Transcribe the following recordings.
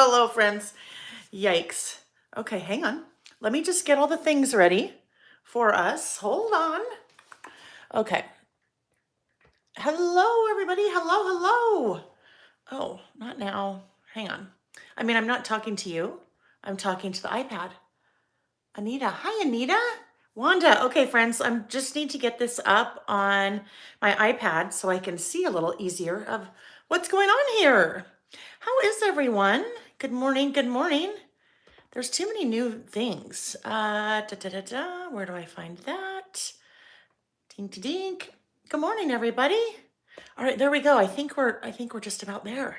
hello, friends. Yikes. Okay, hang on. Let me just get all the things ready for us. Hold on. Okay. Hello, everybody. Hello, hello. Oh, not now. Hang on. I mean, I'm not talking to you. I'm talking to the iPad. Anita. Hi, Anita. Wanda. Okay, friends, I just need to get this up on my iPad so I can see a little easier of what's going on here. How is everyone? Good morning. Good morning. There's too many new things. Where do I find that? Dink dink. Good morning, everybody. All right, there we go. I think we're just about there.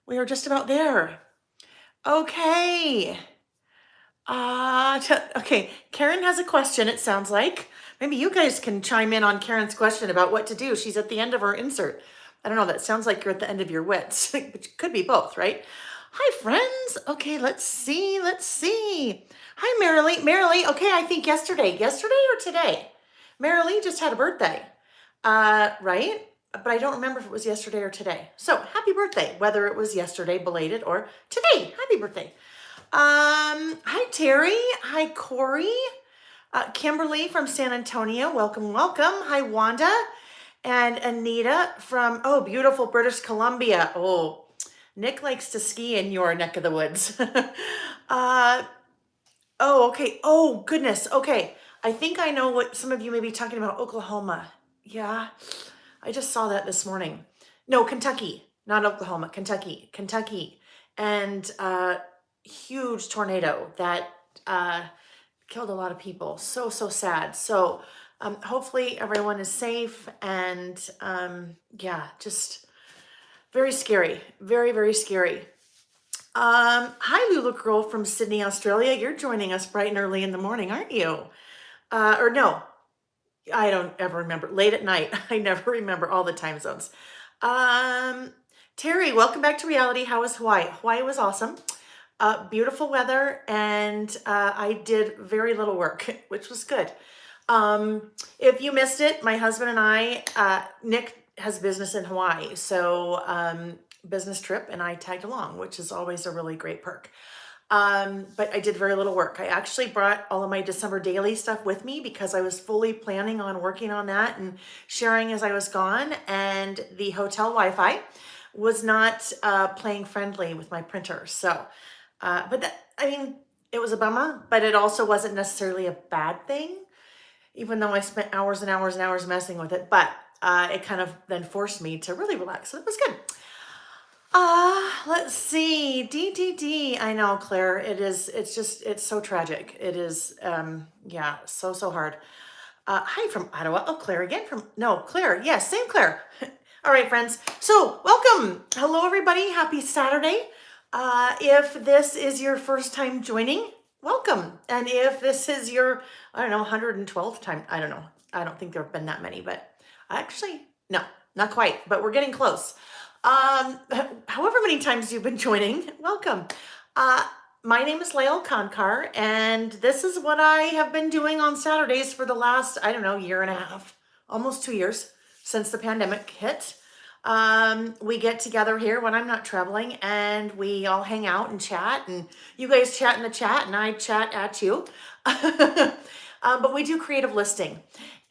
We are just about there. Okay. Okay. Karen has a question, it sounds like. Maybe you guys can chime in on Karen's question about what to do. She's at the end of her insert. I don't know, that sounds like you're at the end of your wits, which could be both, right? Hi, friends. Okay, let's see. Hi, Marilee. Marilee, okay, I think yesterday or today? Marilee just had a birthday, right? But I don't remember if it was yesterday or today. So happy birthday, whether it was yesterday, belated, or today. Happy birthday. Hi, Terry. Hi, Corey. Kimberly from San Antonio. Welcome, welcome. Hi, Wanda. And Anita from, oh, beautiful British Columbia. Oh, Nick likes to ski in your neck of the woods. Oh, okay. Oh, goodness. Okay. I think I know what some of you may be talking about. Oklahoma. Yeah. I just saw that this morning. No, Kentucky, not Oklahoma, Kentucky. And huge tornado that killed a lot of people. So sad. So hopefully everyone is safe and yeah, just very scary. Very scary. Hi, Lula Girl from Sydney, Australia. You're joining us bright and early in the morning, aren't you? Or no, I don't ever remember. Late at night. I never remember all the time zones. Terry, welcome back to reality. How was Hawaii? Hawaii was awesome. Beautiful weather, and I did very little work, which was good. If you missed it, my husband and I, Nick has business in Hawaii, so business trip, and I tagged along, which is always a really great perk. But I did very little work. I actually brought all of my December daily stuff with me because I was fully planning on working on that and sharing as I was gone. And the hotel Wi-Fi was not playing friendly with my printer. So, but that, I mean, it was a bummer, but it also wasn't necessarily a bad thing, even though I spent hours and hours and hours messing with it. But it kind of then forced me to really relax. So it was good. Let's see. DDD. I know, Claire. It's so tragic. It is, yeah, so hard. Hi from Ottawa. Oh, Claire again Claire. Yes, same Claire. All right, friends. So welcome. Hello, everybody. Happy Saturday. If this is your first time joining, welcome. And if this is your, I don't know, 112th time, I don't know. I don't think there have been that many, but actually, no, not quite, but we're getting close. However many times you've been joining, welcome. My name is Lael Konkar, and this is what I have been doing on Saturdays for the last, I don't know, year and a half, almost 2 years since the pandemic hit. We get together here when I'm not traveling and we all hang out and chat, and you guys chat in the chat and I chat at you. But we do creative listing.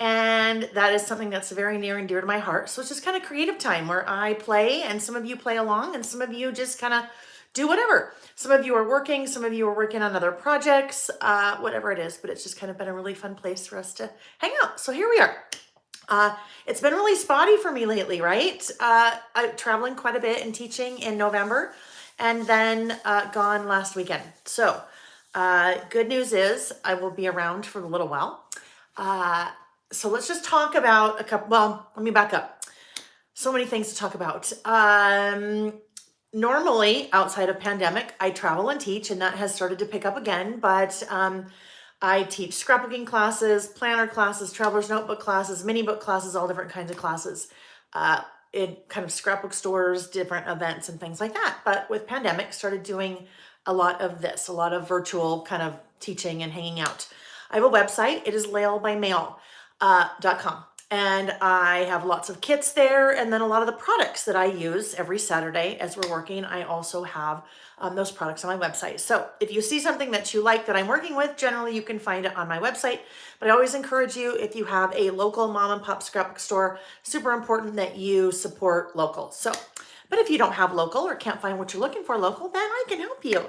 And that is something that's very near and dear to my heart. So it's just kind of creative time where I play and some of you play along and some of you just kind of do whatever. Some of you are working, some of you are working on other projects, whatever it is, but it's just kind of been a really fun place for us to hang out. So here we are. It's been really spotty for me lately, right? I'm traveling quite a bit and teaching in November and then gone last weekend. So good news is I will be around for a little while. So let's just talk about let me back up. So many things to talk about. Normally, outside of pandemic, I travel and teach, and that has started to pick up again, but I teach scrapbooking classes, planner classes, traveler's notebook classes, mini book classes, all different kinds of classes in kind of scrapbook stores, different events and things like that. But with pandemic, started doing a lot of this, a lot of virtual kind of teaching and hanging out. I have a website. It is laelbymail.com. And I have lots of kits there, and then a lot of the products that I use every Saturday as we're working, I also have those products on my website. So if you see something that you like that I'm working with, generally you can find it on my website. But I always encourage you, if you have a local mom and pop scrapbook store, super important that you support local. So, but if you don't have local or can't find what you're looking for local, then I can help you.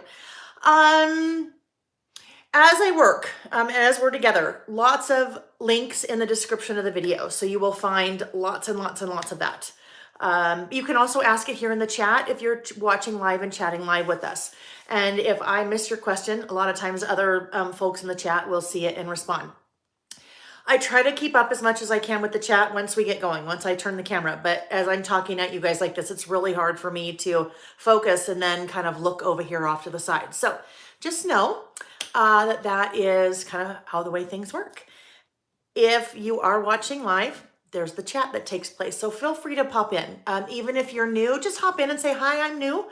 As I work, as we're together, lots of links in the description of the video. So you will find lots and lots and lots of that. You can also ask it here in the chat if you're watching live and chatting live with us. And if I miss your question, a lot of times other folks in the chat will see it and respond. I try to keep up as much as I can with the chat once we get going, once I turn the camera. But as I'm talking at you guys like this, it's really hard for me to focus and then kind of look over here off to the side. So just know that is kind of how the way things work. If you are watching live, there's the chat that takes place. So feel free to pop in. Even if you're new, just hop in and say, hi, I'm new.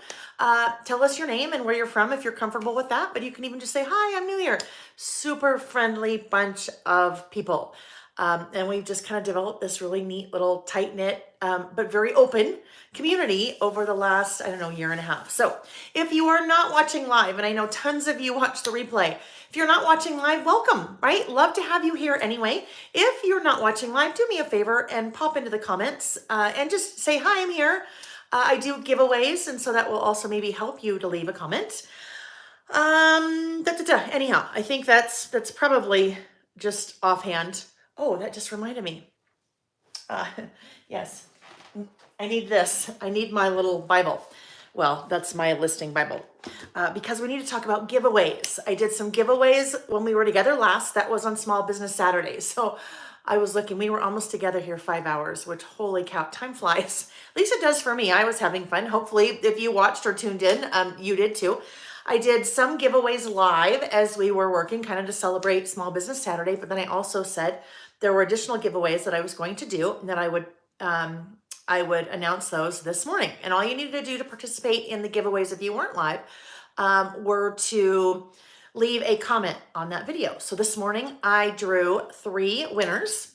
Tell us your name and where you're from if you're comfortable with that. But you can even just say, hi, I'm new here. Super friendly bunch of people. And we've just kind of developed this really neat little tight-knit, but very open community over the last, I don't know, year and a half. So if you are not watching live, and I know tons of you watch the replay, if you're not watching live, welcome, right? Love to have you here anyway. If you're not watching live, do me a favor and pop into the comments and just say, hi, I'm here. I do giveaways, and so that will also maybe help you to leave a comment. Anyhow, I think that's probably just offhand. Oh, that just reminded me. Yes, I need this. I need my little Bible. Well, that's my listing Bible. Because we need to talk about giveaways. I did some giveaways when we were together last. That was on Small Business Saturdays. So I was looking, we were almost together here 5 hours, which holy cow, time flies. At least it does for me. I was having fun. Hopefully, if you watched or tuned in, you did too. I did some giveaways live as we were working kind of to celebrate Small Business Saturday, but then I also said there were additional giveaways that I was going to do and that I would announce those this morning. And all you needed to do to participate in the giveaways if you weren't live were to leave a comment on that video. So this morning I drew 3 winners.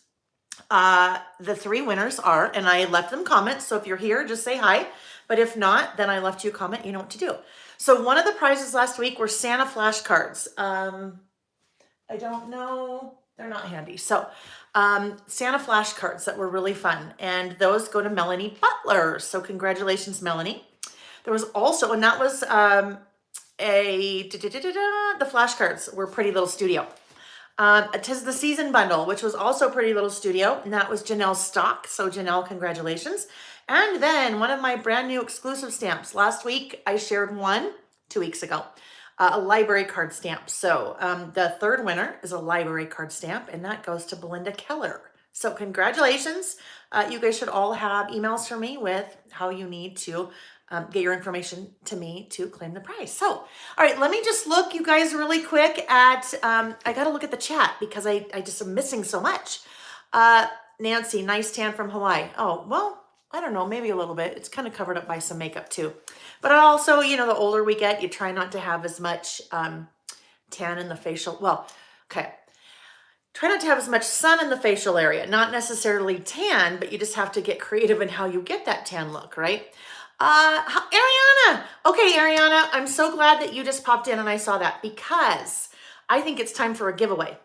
The 3 winners are, and I left them comments. So if you're here, just say hi. But if not, then I left you a comment. You know what to do. So one of the prizes last week were Santa flashcards. I don't know. They're not handy. So Santa flashcards that were really fun. And those go to Melanie Butler. So congratulations, Melanie. There was also, and that was the flashcards were Pretty Little Studio. Tis the Season bundle, which was also Pretty Little Studio. And that was Janelle's stock. So Janelle, congratulations. And then one of my brand new exclusive stamps. Last week, I shared one 2 weeks ago. A library card stamp. So the 3rd winner is a library card stamp, and that goes to Belinda Keller. So congratulations. You guys should all have emails from me with how you need to get your information to me to claim the prize. So, all right, let me just look, you guys, really quick at, I got to look at the chat because I just am missing so much. Nancy, nice tan from Hawaii. Oh, well, I don't know, maybe a little bit. It's kind of covered up by some makeup too. But also, you know, the older we get, you try not to have as much tan in the facial. Well, okay. Try not to have as much sun in the facial area. Not necessarily tan, but you just have to get creative in how you get that tan look, right? Ariana. Okay, Ariana, I'm so glad that you just popped in and I saw that because I think it's time for a giveaway.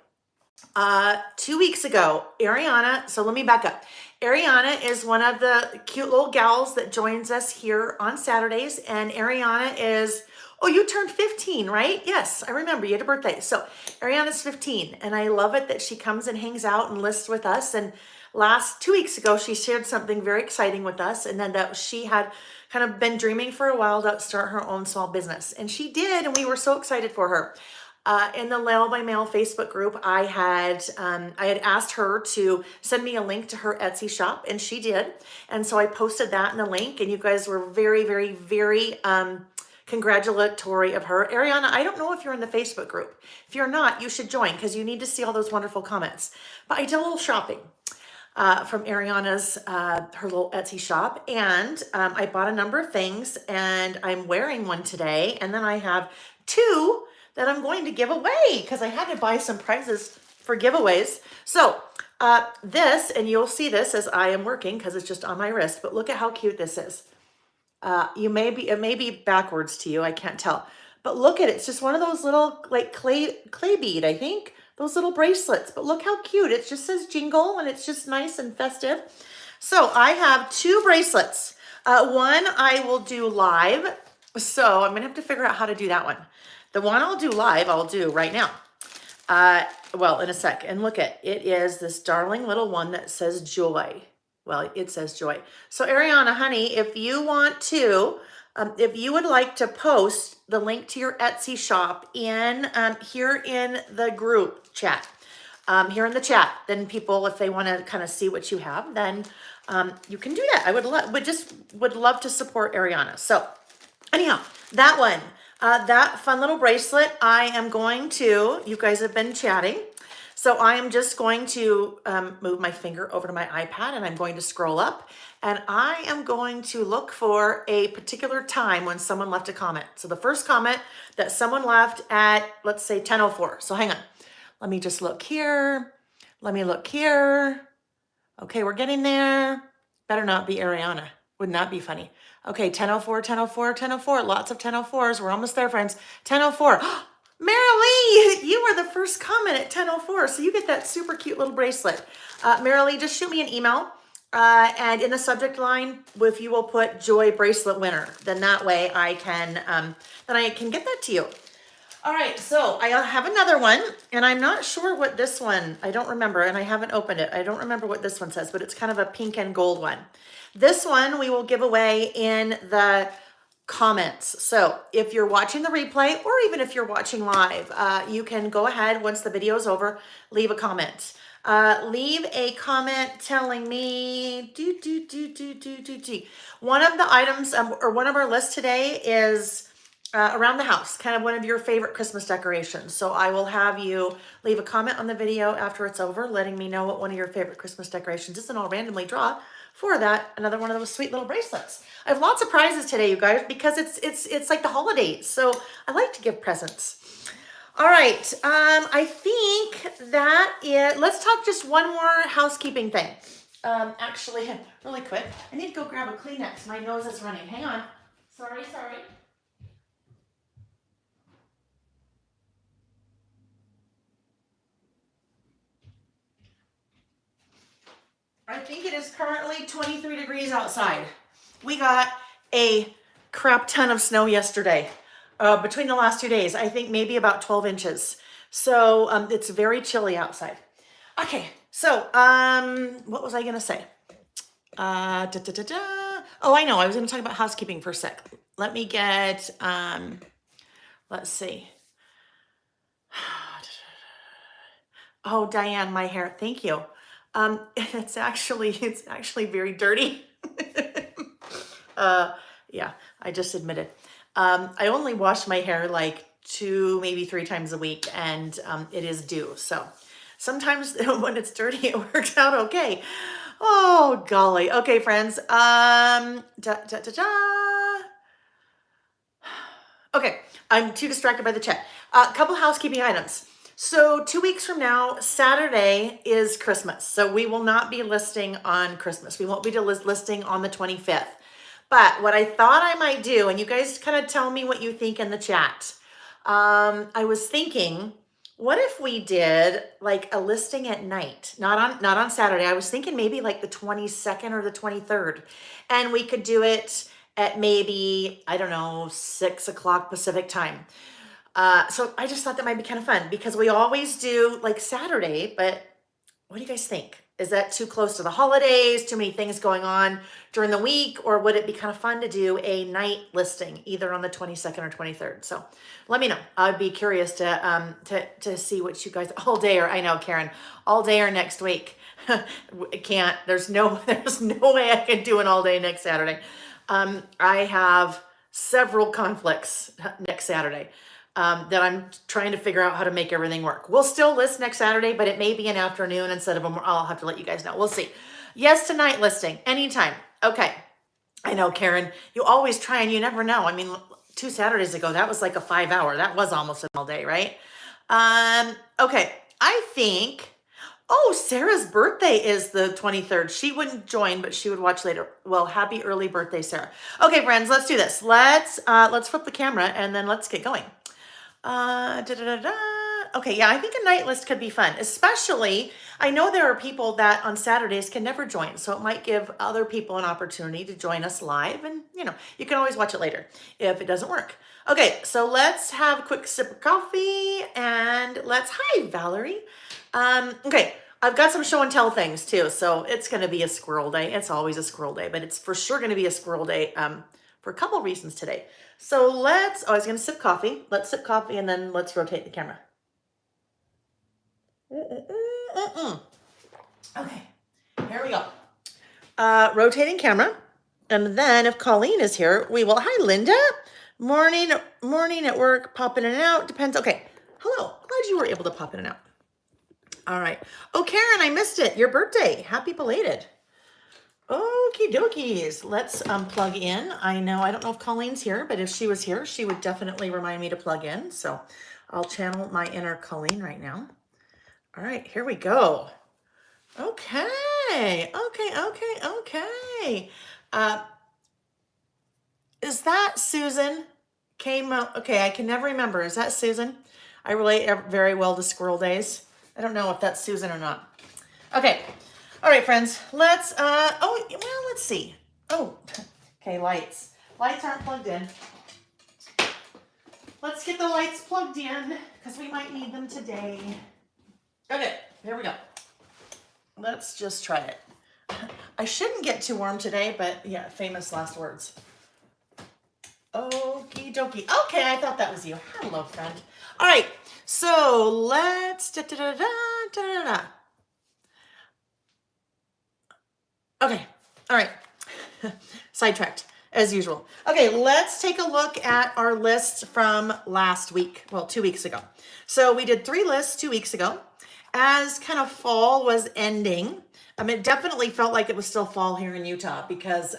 2 weeks ago, Ariana, so let me back up. Ariana is one of the cute little gals that joins us here on Saturdays. And Ariana is, oh, you turned 15, right? Yes, I remember you had a birthday. So Ariana's 15 and I love it that she comes and hangs out and lists with us. And 2 weeks ago, she shared something very exciting with us. And then that she had kind of been dreaming for a while to start her own small business. And she did, and we were so excited for her. In the Mail by Mail Facebook group, I had asked her to send me a link to her Etsy shop, and she did. And so I posted that in the link, and you guys were very, very, very congratulatory of her. Ariana, I don't know if you're in the Facebook group. If you're not, you should join because you need to see all those wonderful comments. But I did a little shopping from Ariana's, her little Etsy shop, and I bought a number of things, and I'm wearing one today, and then I have 2 that I'm going to give away because I had to buy some prizes for giveaways. So This, and you'll see this as I am working because it's just on my wrist, but look at how cute this is. It may be backwards to you, I can't tell. But look at it, it's just one of those little like clay bead, I think. Those little bracelets, but look how cute. It just says jingle and it's just nice and festive. So I have two bracelets. One I will do live. So I'm gonna have to figure out how to do that one. The one I'll do live, I'll do right now. Well, in a sec. And look at it is this darling little one that says joy. Well, it says joy. So Ariana, honey, if you want to, if you would like to post the link to your Etsy shop in here in the group chat, here in the chat, then people, if they want to kind of see what you have, then you can do that. I would love to support Ariana. So anyhow, that one, that fun little bracelet, I am going to, you guys have been chatting. So I am just going to move my finger over to my iPad and I'm going to scroll up and I am going to look for a particular time when someone left a comment. So the first comment that someone left at, let's say 10:04. So hang on, let me just look here. Let me look here. Okay, we're getting there. Better not be Ariana. Would not be funny. Okay, 10:04, 10:04, 10:04. Lots of 10:04s. We're almost there, friends. 10:04. Marilee, you were the first comment at 10:04, so you get that super cute little bracelet. Marilee, just shoot me an email, and in the subject line, if you will put Joy Bracelet Winner, then that way I can get that to you. All right, so I have another one, and I'm not sure what this one, I don't remember, and I haven't opened it. I don't remember what this one says, but it's kind of a pink and gold one. This one we will give away in the comments. So if you're watching the replay or even if you're watching live, you can go ahead once the video is over, leave a comment. Leave a comment telling me one of the items or one of our lists today is around the house, kind of one of your favorite Christmas decorations. So I will have you leave a comment on the video after it's over, letting me know what one of your favorite Christmas decorations is, and I'll randomly draw for that another one of those sweet little bracelets. I have lots of prizes today, you guys, because it's like the holidays. So I like to give presents. All right, I think that let's talk just one more housekeeping thing. Actually, really quick, I need to go grab a Kleenex. My nose is running. Hang on. Sorry. I think it is currently 23 degrees outside. We got a crap ton of snow yesterday. Between the last 2 days, I think maybe about 12 inches. So it's very chilly outside. Okay, so what was I gonna say? Oh, I know, I was gonna talk about housekeeping for a sec. Let me get, let's see. Oh, Diane, my hair, thank you. It's actually very dirty. Yeah, I just admitted. I only wash my hair like 2, maybe 3 times a week, and it is due. So sometimes when it's dirty, it works out okay. Oh, golly. Okay, friends. Okay, I'm too distracted by the chat. A couple housekeeping items. So 2 weeks from now, Saturday is Christmas. So we will not be listing on Christmas. We won't be listing on the 25th. But what I thought I might do, and you guys kind of tell me what you think in the chat. I was thinking, what if we did like a listing at night, not on Saturday. I was thinking maybe like the 22nd or the 23rd, and we could do it at maybe, I don't know, 6 o'clock Pacific time. So I just thought that might be kind of fun because we always do like Saturday, but what do you guys think? Is that too close to the holidays, too many things going on during the week, or would it be kind of fun to do a night listing either on the 22nd or 23rd? So let me know. I'd be curious to see what you guys, all day, or I know, Karen, all day or next week. Can't, there's no way I can do an all day next Saturday. I have several conflicts next Saturday. That I'm trying to figure out how to make everything work. We'll still list next Saturday, but it may be an afternoon instead of I'll have to let you guys know. We'll see. Yes to night listing, anytime. Okay. I know, Karen, you always try and you never know. I mean, 2 Saturdays ago, that was like a 5-hour. That was almost an all day, right? Okay. I think, Oh, Sarah's birthday is the 23rd. She wouldn't join, but she would watch later. Well, happy early birthday, Sarah. Okay, friends, let's do this. Let's flip the camera and then let's get going. Okay, yeah, I think a night list could be fun, especially I know there are people that on Saturdays can never join, so it might give other people an opportunity to join us live, and you can always watch it later if it doesn't work. Okay, so let's have a quick sip of coffee and hi, Valerie. Okay, I've got some show and tell things too, so it's going to be a squirrel day. It's always a squirrel day, but it's for sure going to be a squirrel day for a couple reasons today. So I was going to sip coffee. Let's sip coffee and then let's rotate the camera. Okay, here we go. Rotating camera. And then if Colleen is here, we will. Hi, Linda. Morning at work, pop in and out. Depends. Okay. Hello. Glad you were able to pop in and out. All right. Oh, Karen, I missed it. Your birthday. Happy belated. Okie dokies. Let's plug in. I don't know if Colleen's here, but if she was here, she would definitely remind me to plug in. So I'll channel my inner Colleen right now. All right, here we go. Okay. Is that Susan? Okay, I can never remember. Is that Susan? I relate very well to squirrel days. I don't know if that's Susan or not. Okay. All right, friends. Let's see. Oh, okay, lights. Lights aren't plugged in. Let's get the lights plugged in because we might need them today. Okay, here we go. Let's just try it. I shouldn't get too warm today, but yeah, famous last words. Okie dokie. Okay, I thought that was you. Hello, friend. All right, so let's Okay, all right. Sidetracked, as usual. Okay, let's take a look at our list from last week. Well, 2 weeks ago. So we did 3 lists 2 weeks ago. As kind of fall was ending, it definitely felt like it was still fall here in Utah because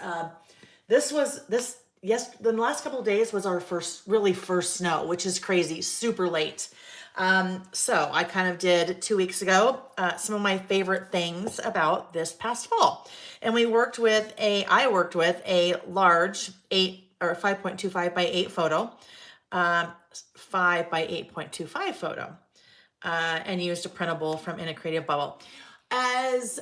the last couple of days was our first snow, which is crazy, super late. So I kind of did 2 weeks ago, some of my favorite things about this past fall. And I worked with a large 5.25 by 8 photo, 5 by 8.25 photo, and used a printable from In a Creative Bubble. As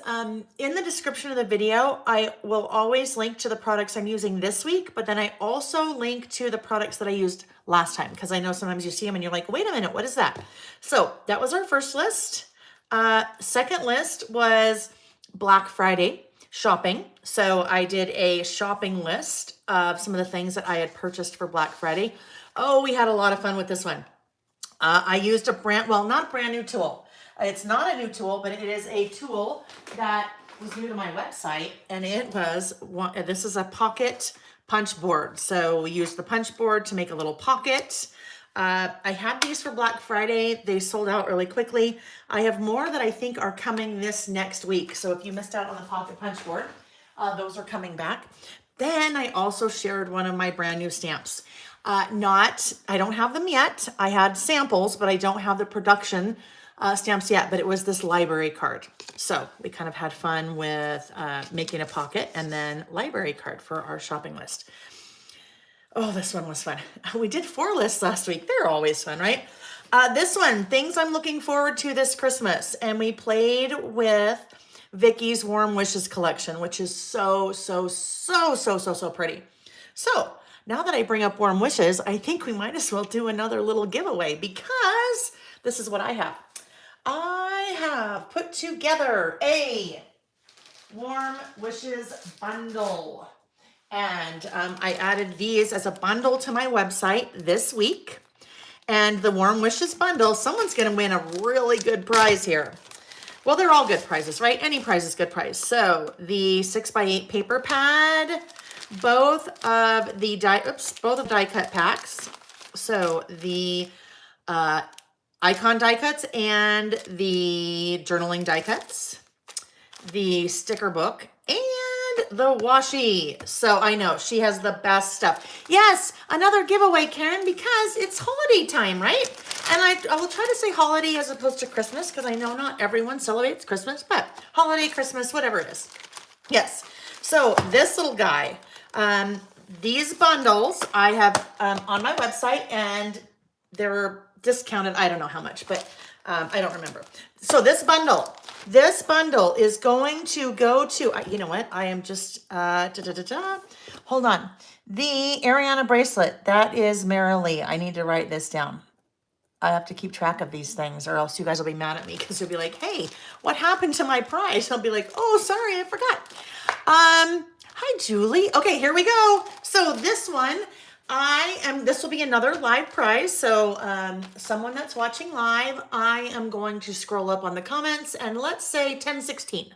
in the description of the video, I will always link to the products I'm using this week, but then I also link to the products that I used last time, because I know sometimes you see them and you're like, wait a minute, what is that? So that was our first list. Second list was Black Friday shopping. So I did a shopping list of some of the things that I had purchased for Black Friday. Oh, we had a lot of fun with this one. I used not a brand new tool. It's not a new tool, but it is a tool that was new to my website, and this is a pocket punch board. So we used the punch board to make a little pocket. I had these for Black Friday. They sold out really quickly. I have more that I think are coming this next week. So if you missed out on the pocket punch board, those are coming back. Then I also shared one of my brand new stamps. I don't have them yet. I had samples, but I don't have the production stamps yet, but it was this library card. So we kind of had fun with making a pocket and then library card for our shopping list. Oh, this one was fun. We did 4 lists last week. They're always fun, right? This one, things I'm looking forward to this Christmas. And we played with Vicky's Warm Wishes collection, which is so pretty. So now that I bring up Warm Wishes, I think we might as well do another little giveaway because this is what I have. I have put together a Warm Wishes bundle. And I added these as a bundle to my website this week. And the Warm Wishes bundle, someone's going to win a really good prize here. Well, they're all good prizes, right? Any prize is good prize. So the 6x8 paper pad, both of die cut packs. So the icon die cuts and the journaling die cuts, the sticker book, and the washi. So I know she has the best stuff. Yes, another giveaway, Karen, because it's holiday time, right? And I will try to say holiday as opposed to Christmas because I know not everyone celebrates Christmas, but holiday, Christmas, whatever it is. Yes. So this little guy, these bundles I have on my website, and they're discounted. I don't know how much, but I don't remember. So this bundle is going to go to, you know what? I am just, hold on. The Ariana bracelet, that is Marilee. I need to write this down. I have to keep track of these things or else you guys will be mad at me because you'll be like, hey, what happened to my prize? I'll be like, oh, sorry, I forgot. Hi, Julie. Okay, here we go. So this one, this will be another live prize. So someone that's watching live, I am going to scroll up on the comments and let's say 1016.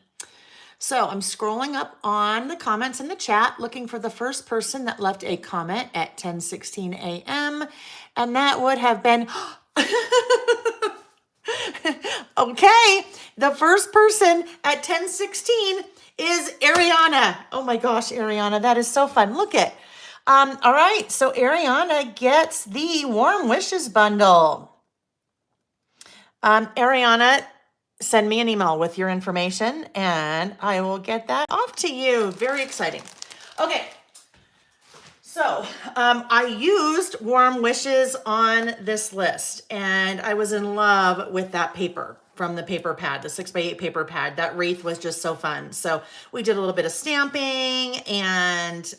So I'm scrolling up on the comments in the chat, looking for the first person that left a comment at 10:16 a.m. And that would have been, okay, the first person at 10:16 is Ariana. Oh my gosh, Ariana, that is so fun. Look it. All right, so Ariana gets the Warm Wishes bundle. Ariana, send me an email with your information and I will get that off to you. Very exciting. Okay. So I used Warm Wishes on this list and I was in love with that paper from the paper pad, the 6x8 paper pad. That wreath was just so fun. So we did a little bit of stamping and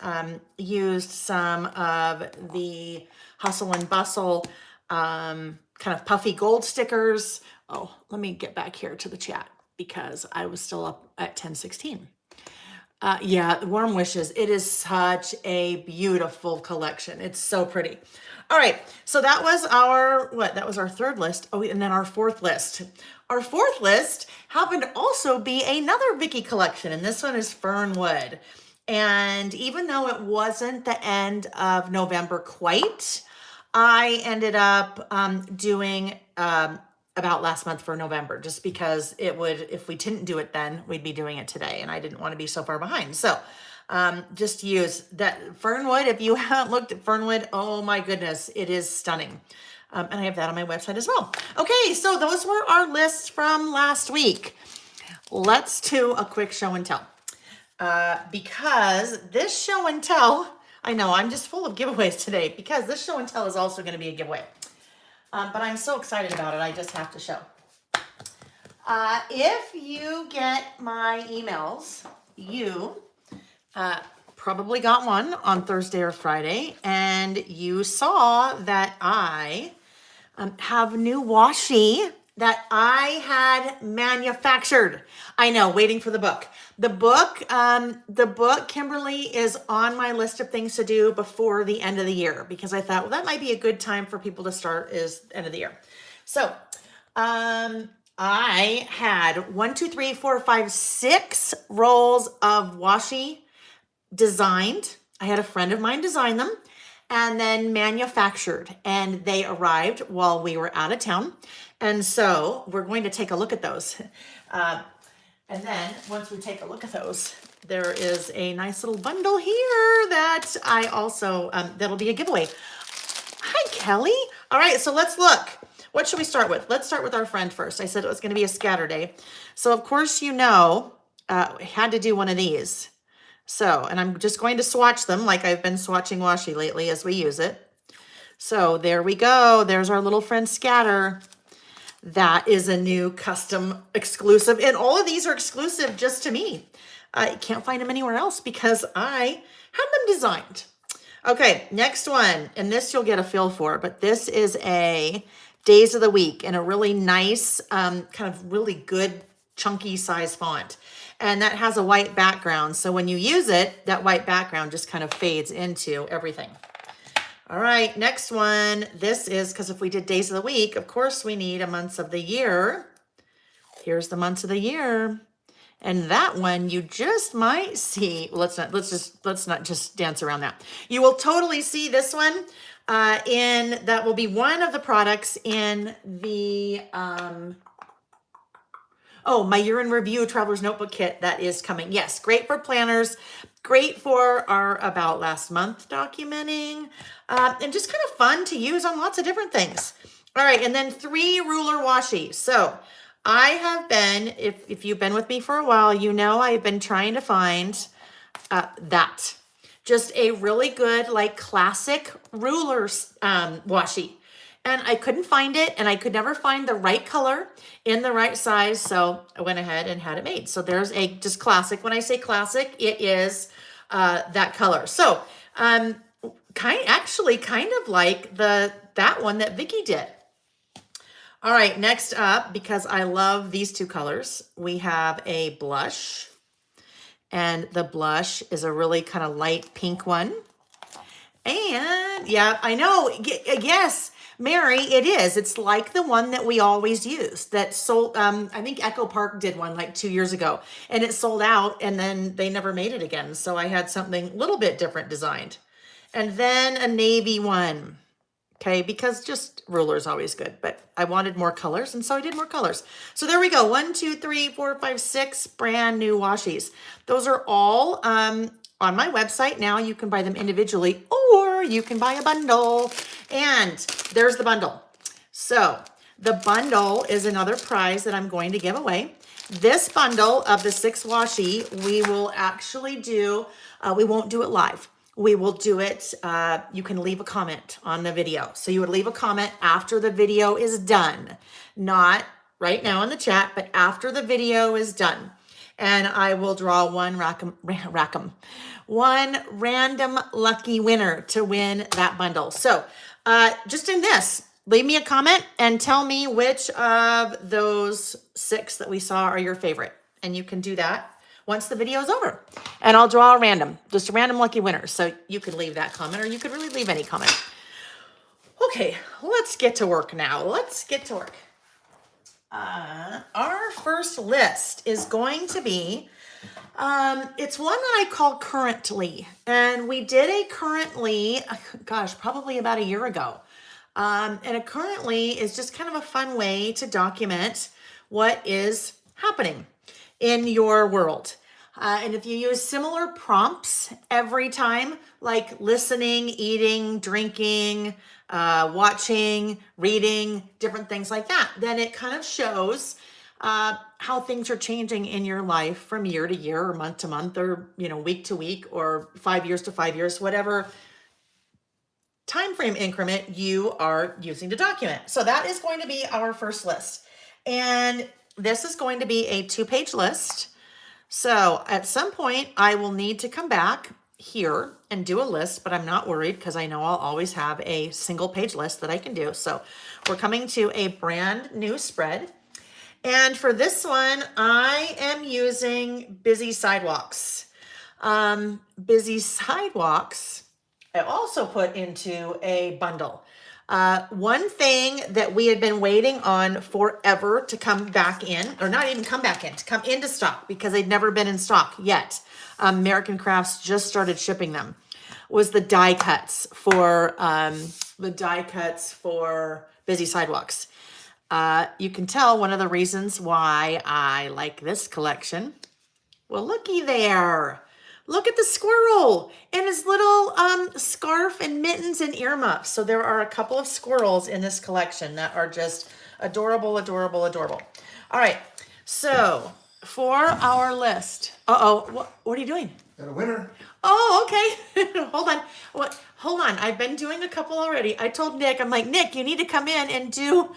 used some of the Hustle and Bustle kind of puffy gold stickers. Oh, let me get back here to the chat because I was still up at 10:16. Yeah, Warm Wishes. It is such a beautiful collection. It's so pretty. All right, so that was our third list. Oh, and then our fourth list. Our fourth list happened to also be another Vicky collection, and this one is Fernwood. And even though it wasn't the end of November quite, I ended up doing about last month for November, just because it would, if we didn't do it then, we'd be doing it today, and I didn't want to be so far behind. So just use that Fernwood. If you haven't looked at Fernwood, oh my goodness, it is stunning. And I have that on my website as well. Okay, so those were our lists from last week. Let's do a quick show and tell. Because this show and tell, I know I'm just full of giveaways today, because this show and tell is also going to be a giveaway. But I'm so excited about it, I just have to show. If you get my emails, you probably got one on Thursday or Friday, and you saw that I have new washi that I had manufactured. I know, waiting for the book. The book, Kimberly, is on my list of things to do before the end of the year, because I thought, well, that might be a good time for people to start is end of the year. So I had 6 rolls of washi designed. I had a friend of mine design them and then manufactured, and they arrived while we were out of town. And so we're going to take a look at those. And then once we take a look at those, there is a nice little bundle here that I also, that'll be a giveaway. Hi, Kelly. All right, so let's look. What should we start with? Let's start with our friend first. I said it was going to be a scatter day. So of course, you know, I had to do one of these. So, and I'm just going to swatch them like I've been swatching washi lately as we use it. So there we go. There's our little friend Scatter. That is a new custom exclusive. And all of these are exclusive just to me. I can't find them anywhere else because I had them designed. Okay, next one. And this you'll get a feel for, but this is a Days of the Week in a really nice, kind of really good chunky size font. And that has a white background. So when you use it, that white background just kind of fades into everything. All right, next one. This is, because if we did Days of the Week, of course we need a months of the year. Here's the months of the year. And that one you just might see. Well, let's not just dance around that. You will totally see this one that will be one of the products in the my year in review traveler's notebook kit that is coming. Yes, great for planners, great for our about last month documenting, and just kind of fun to use on lots of different things. All right, and then 3 ruler washi. So I have been, if you've been with me for a while, you know I've been trying to find that. Just a really good, like classic ruler washi. And I couldn't find it, and I could never find the right color in the right size, so I went ahead and had it made. So there's a just classic. When I say classic, it is that color. So actually kind of like that one that Vicky did. All right, next up, because I love these 2 colors, we have a blush. And the blush is a really kind of light pink one. And yeah, I know. Yes, Mary, it is. It's like the one that we always use that sold. I think Echo Park did one like 2 years ago, and it sold out, and then they never made it again. So I had something a little bit different designed. And then a navy one. Okay, because just ruler is always good, but I wanted more colors, and so I did more colors. So there we go. 1, 2, 3, 4, 5, 6 brand new washies. Those are all on my website now. You can buy them individually, or you can buy a bundle. And there's the bundle. So the bundle is another prize that I'm going to give away. This bundle of the 6 washi, we will actually do, we won't do it live. We will do it, you can leave a comment on the video. So you would leave a comment after the video is done. Not right now in the chat, but after the video is done. And I will draw one random lucky winner to win that bundle. So just in this, leave me a comment and tell me which of those 6 that we saw are your favorite. And you can do that once the video is over. And I'll draw just a random lucky winner. So you could leave that comment, or you could really leave any comment. Okay, let's get to work now. Let's get to work. Our first list is going to be, it's one that I call currently. And we did a currently, gosh, probably about a year ago. And a currently is just kind of a fun way to document what is happening in your world. And if you use similar prompts every time, like listening, eating, drinking, watching, reading, different things like that, then it kind of shows how things are changing in your life from year to year, or month to month, or week to week, or 5 years to 5 years, whatever time frame increment you are using to document. So that is going to be our first list. And this is going to be a 2-page list. So at some point I will need to come back here and do a list, but I'm not worried because I know I'll always have a single page list that I can do. So we're coming to a brand new spread. And for this one, I am using Busy Sidewalks. Busy Sidewalks, I also put into a bundle. One thing that we had been waiting on forever to come back in, or not even come back in, to come into stock because they'd never been in stock yet. American Crafts just started shipping them, was the die cuts for Busy Sidewalks. You can tell one of the reasons why I like this collection. Well, looky there. Look at the squirrel and his little scarf and mittens and earmuffs. So there are a couple of squirrels in this collection that are just adorable, adorable, adorable. All right, so for our list. What are you doing? Got a winner. Oh, okay. Hold on. Hold on. I've been doing a couple already. I told Nick, I'm like, Nick, you need to come in and do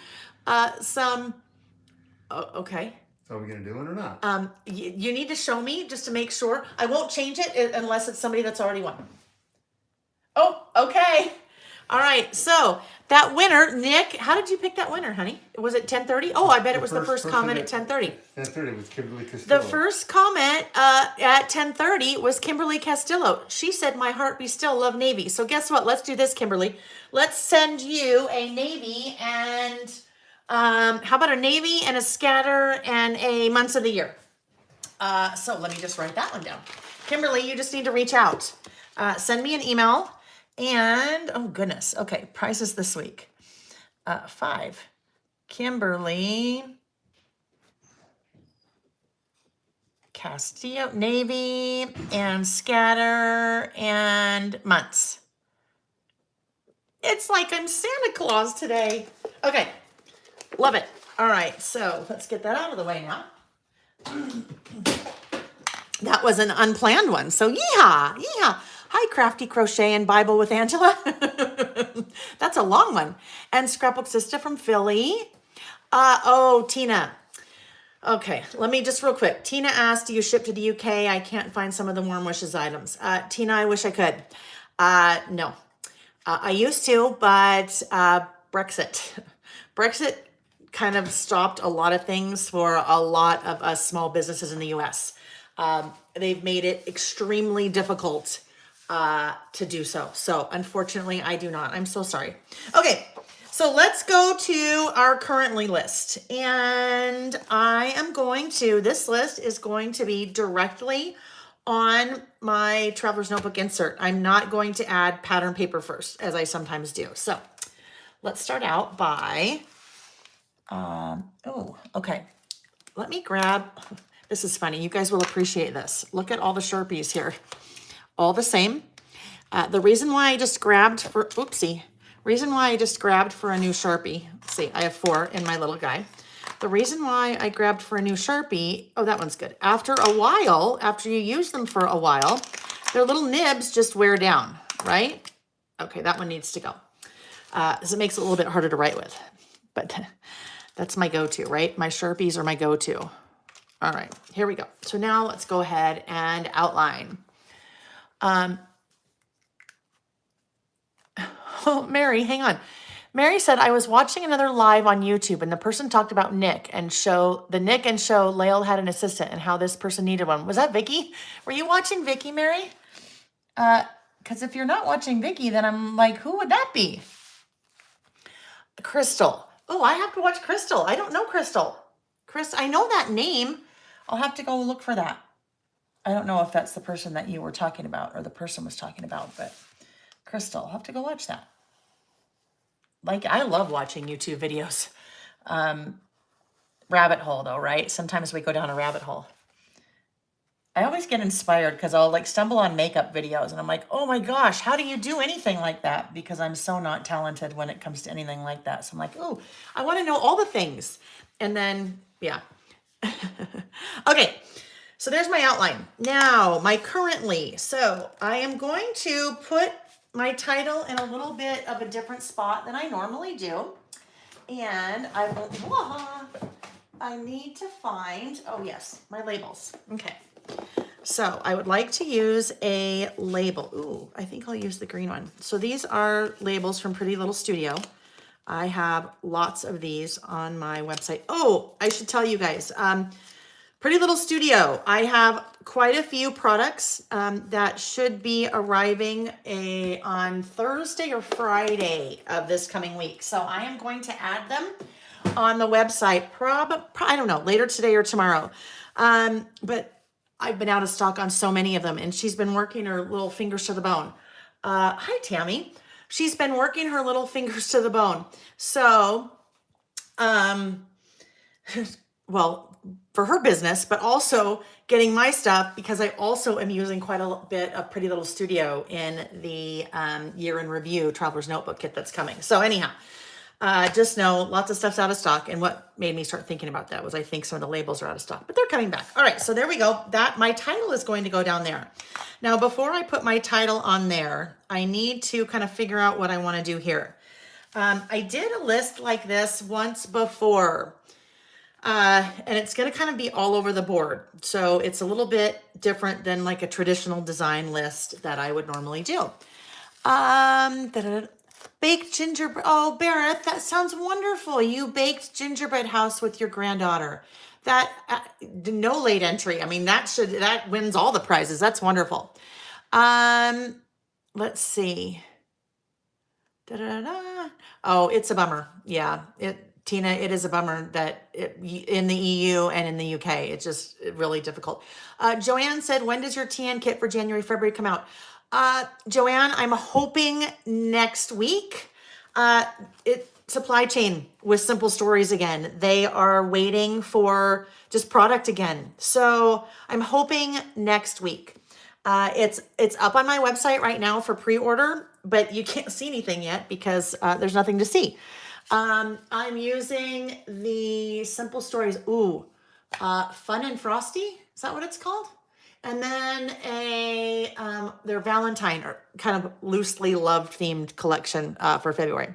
some. Oh, okay. Are we going to do it or not? You need to show me just to make sure. I won't change it unless it's somebody that's already won. Oh, okay. All right. So that winner, Nick, how did you pick that winner, honey? Was it 10:30? Oh, I bet it was the first comment at 10:30. 10:30 was Kimberly Castillo. The first comment at 10:30 was Kimberly Castillo. She said, "My heart be still, love Navy." So guess what? Let's do this, Kimberly. Let's send you a Navy and how about a navy and a scatter and a months of the year? So let me just write that one down. Kimberly, you just need to reach out. Send me an email and, oh goodness. Okay, prizes this week. 5. Kimberly Castillo, navy and scatter and months. It's like I'm Santa Claus today. Okay, love it. All right, so let's get that out of the way now. That was an unplanned one. So yeehaw, yeehaw. Hi, Crafty Crochet and Bible with Angela. That's a long one. And Scrapbook Sister from Philly. Oh, Tina. Okay, let me just real quick. Tina asked, do you ship to the UK? I can't find some of the Warm Wishes items. Tina, I wish I could. No. I used to, but Brexit. Brexit kind of stopped a lot of things for a lot of us small businesses in the US. They've made it extremely difficult to do so. So unfortunately, I do not. I'm so sorry. Okay, so let's go to our currently list. And I am going to, this list is going to be directly on my Traveler's Notebook insert. I'm not going to add pattern paper first, as I sometimes do. So let's start out by, okay. Let me grab, this is funny. You guys will appreciate this. Look at all the Sharpies here. All the same. The reason why I just grabbed for, reason why I just grabbed for a new Sharpie. Let's see, I have 4 in my little guy. The reason why I grabbed for a new Sharpie, oh, that one's good. After a while, after you use them for a while, their little nibs just wear down, right? Okay, that one needs to go. This it makes it a little bit harder to write with, but that's my go-to, right? My Sharpies are my go-to. All right, here we go. So now let's go ahead and outline. Oh, Mary, hang on. Mary said, I was watching another live on YouTube and the person talked about Nick and show Lael had an assistant and how this person needed one. Was that Vicky? Were you watching Vicky, Mary? Because if you're not watching Vicky, then I'm like, who would that be? Crystal. Oh, I have to watch Crystal. I don't know Crystal. I know that name. I'll have to go look for that. I don't know if that's the person that you were talking about or the person was talking about, but Crystal, I'll have to go watch that. Like, I love watching YouTube videos. Rabbit hole though, right? Sometimes we go down a rabbit hole. I always get inspired because I'll like stumble on makeup videos and I'm like, oh my gosh, how do you do anything like that? Because I'm so not talented when it comes to anything like that. So I'm like, oh, I want to know all the things. And then, yeah. Okay, so there's my outline. Now, my currently. So I am going to put my title in a little bit of a different spot than I normally do. And I need to find, oh yes, my labels. Okay. So I would like to use a label. Ooh, I think I'll use the green one. So these are labels from Pretty Little Studio. I have lots of these on my website. Oh, I should tell you guys, Pretty Little Studio. I have quite a few products that should be arriving on Thursday or Friday of this coming week. So I am going to add them on the website, I don't know, later today or tomorrow. But I've been out of stock on so many of them, and she's been working her little fingers to the bone. Hi, Tammy. She's been working her little fingers to the bone. So, well, for her business, but also getting my stuff because I also am using quite a bit of Pretty Little Studio in the year in review Traveler's Notebook kit that's coming. So anyhow, just know lots of stuff's out of stock. And what made me start thinking about that was I think some of the labels are out of stock, but they're coming back. All right, so there we go. My title is going to go down there. Now, before I put my title on there, I need to kind of figure out what I want to do here. I did a list like this once before, and it's going to kind of be all over the board. So it's a little bit different than like a traditional design list that I would normally do. Baked gingerbread. Oh, Barrett, that sounds wonderful. You baked gingerbread house with your granddaughter. That no late entry. I mean, that wins all the prizes. That's wonderful. Let's see. Oh, it's a bummer. Yeah, Tina, it is a bummer that in the EU and in the UK, it's just really difficult. Joanne said, when does your TN kit for January, February come out? Joanne, I'm hoping next week. Supply chain with Simple Stories again. They are waiting for just product again. So I'm hoping next week. It's up on my website right now for pre-order, but you can't see anything yet because there's nothing to see. I'm using the Simple Stories. Ooh, Fun and Frosty. Is that what it's called? And then their Valentine or kind of loosely loved themed collection for February.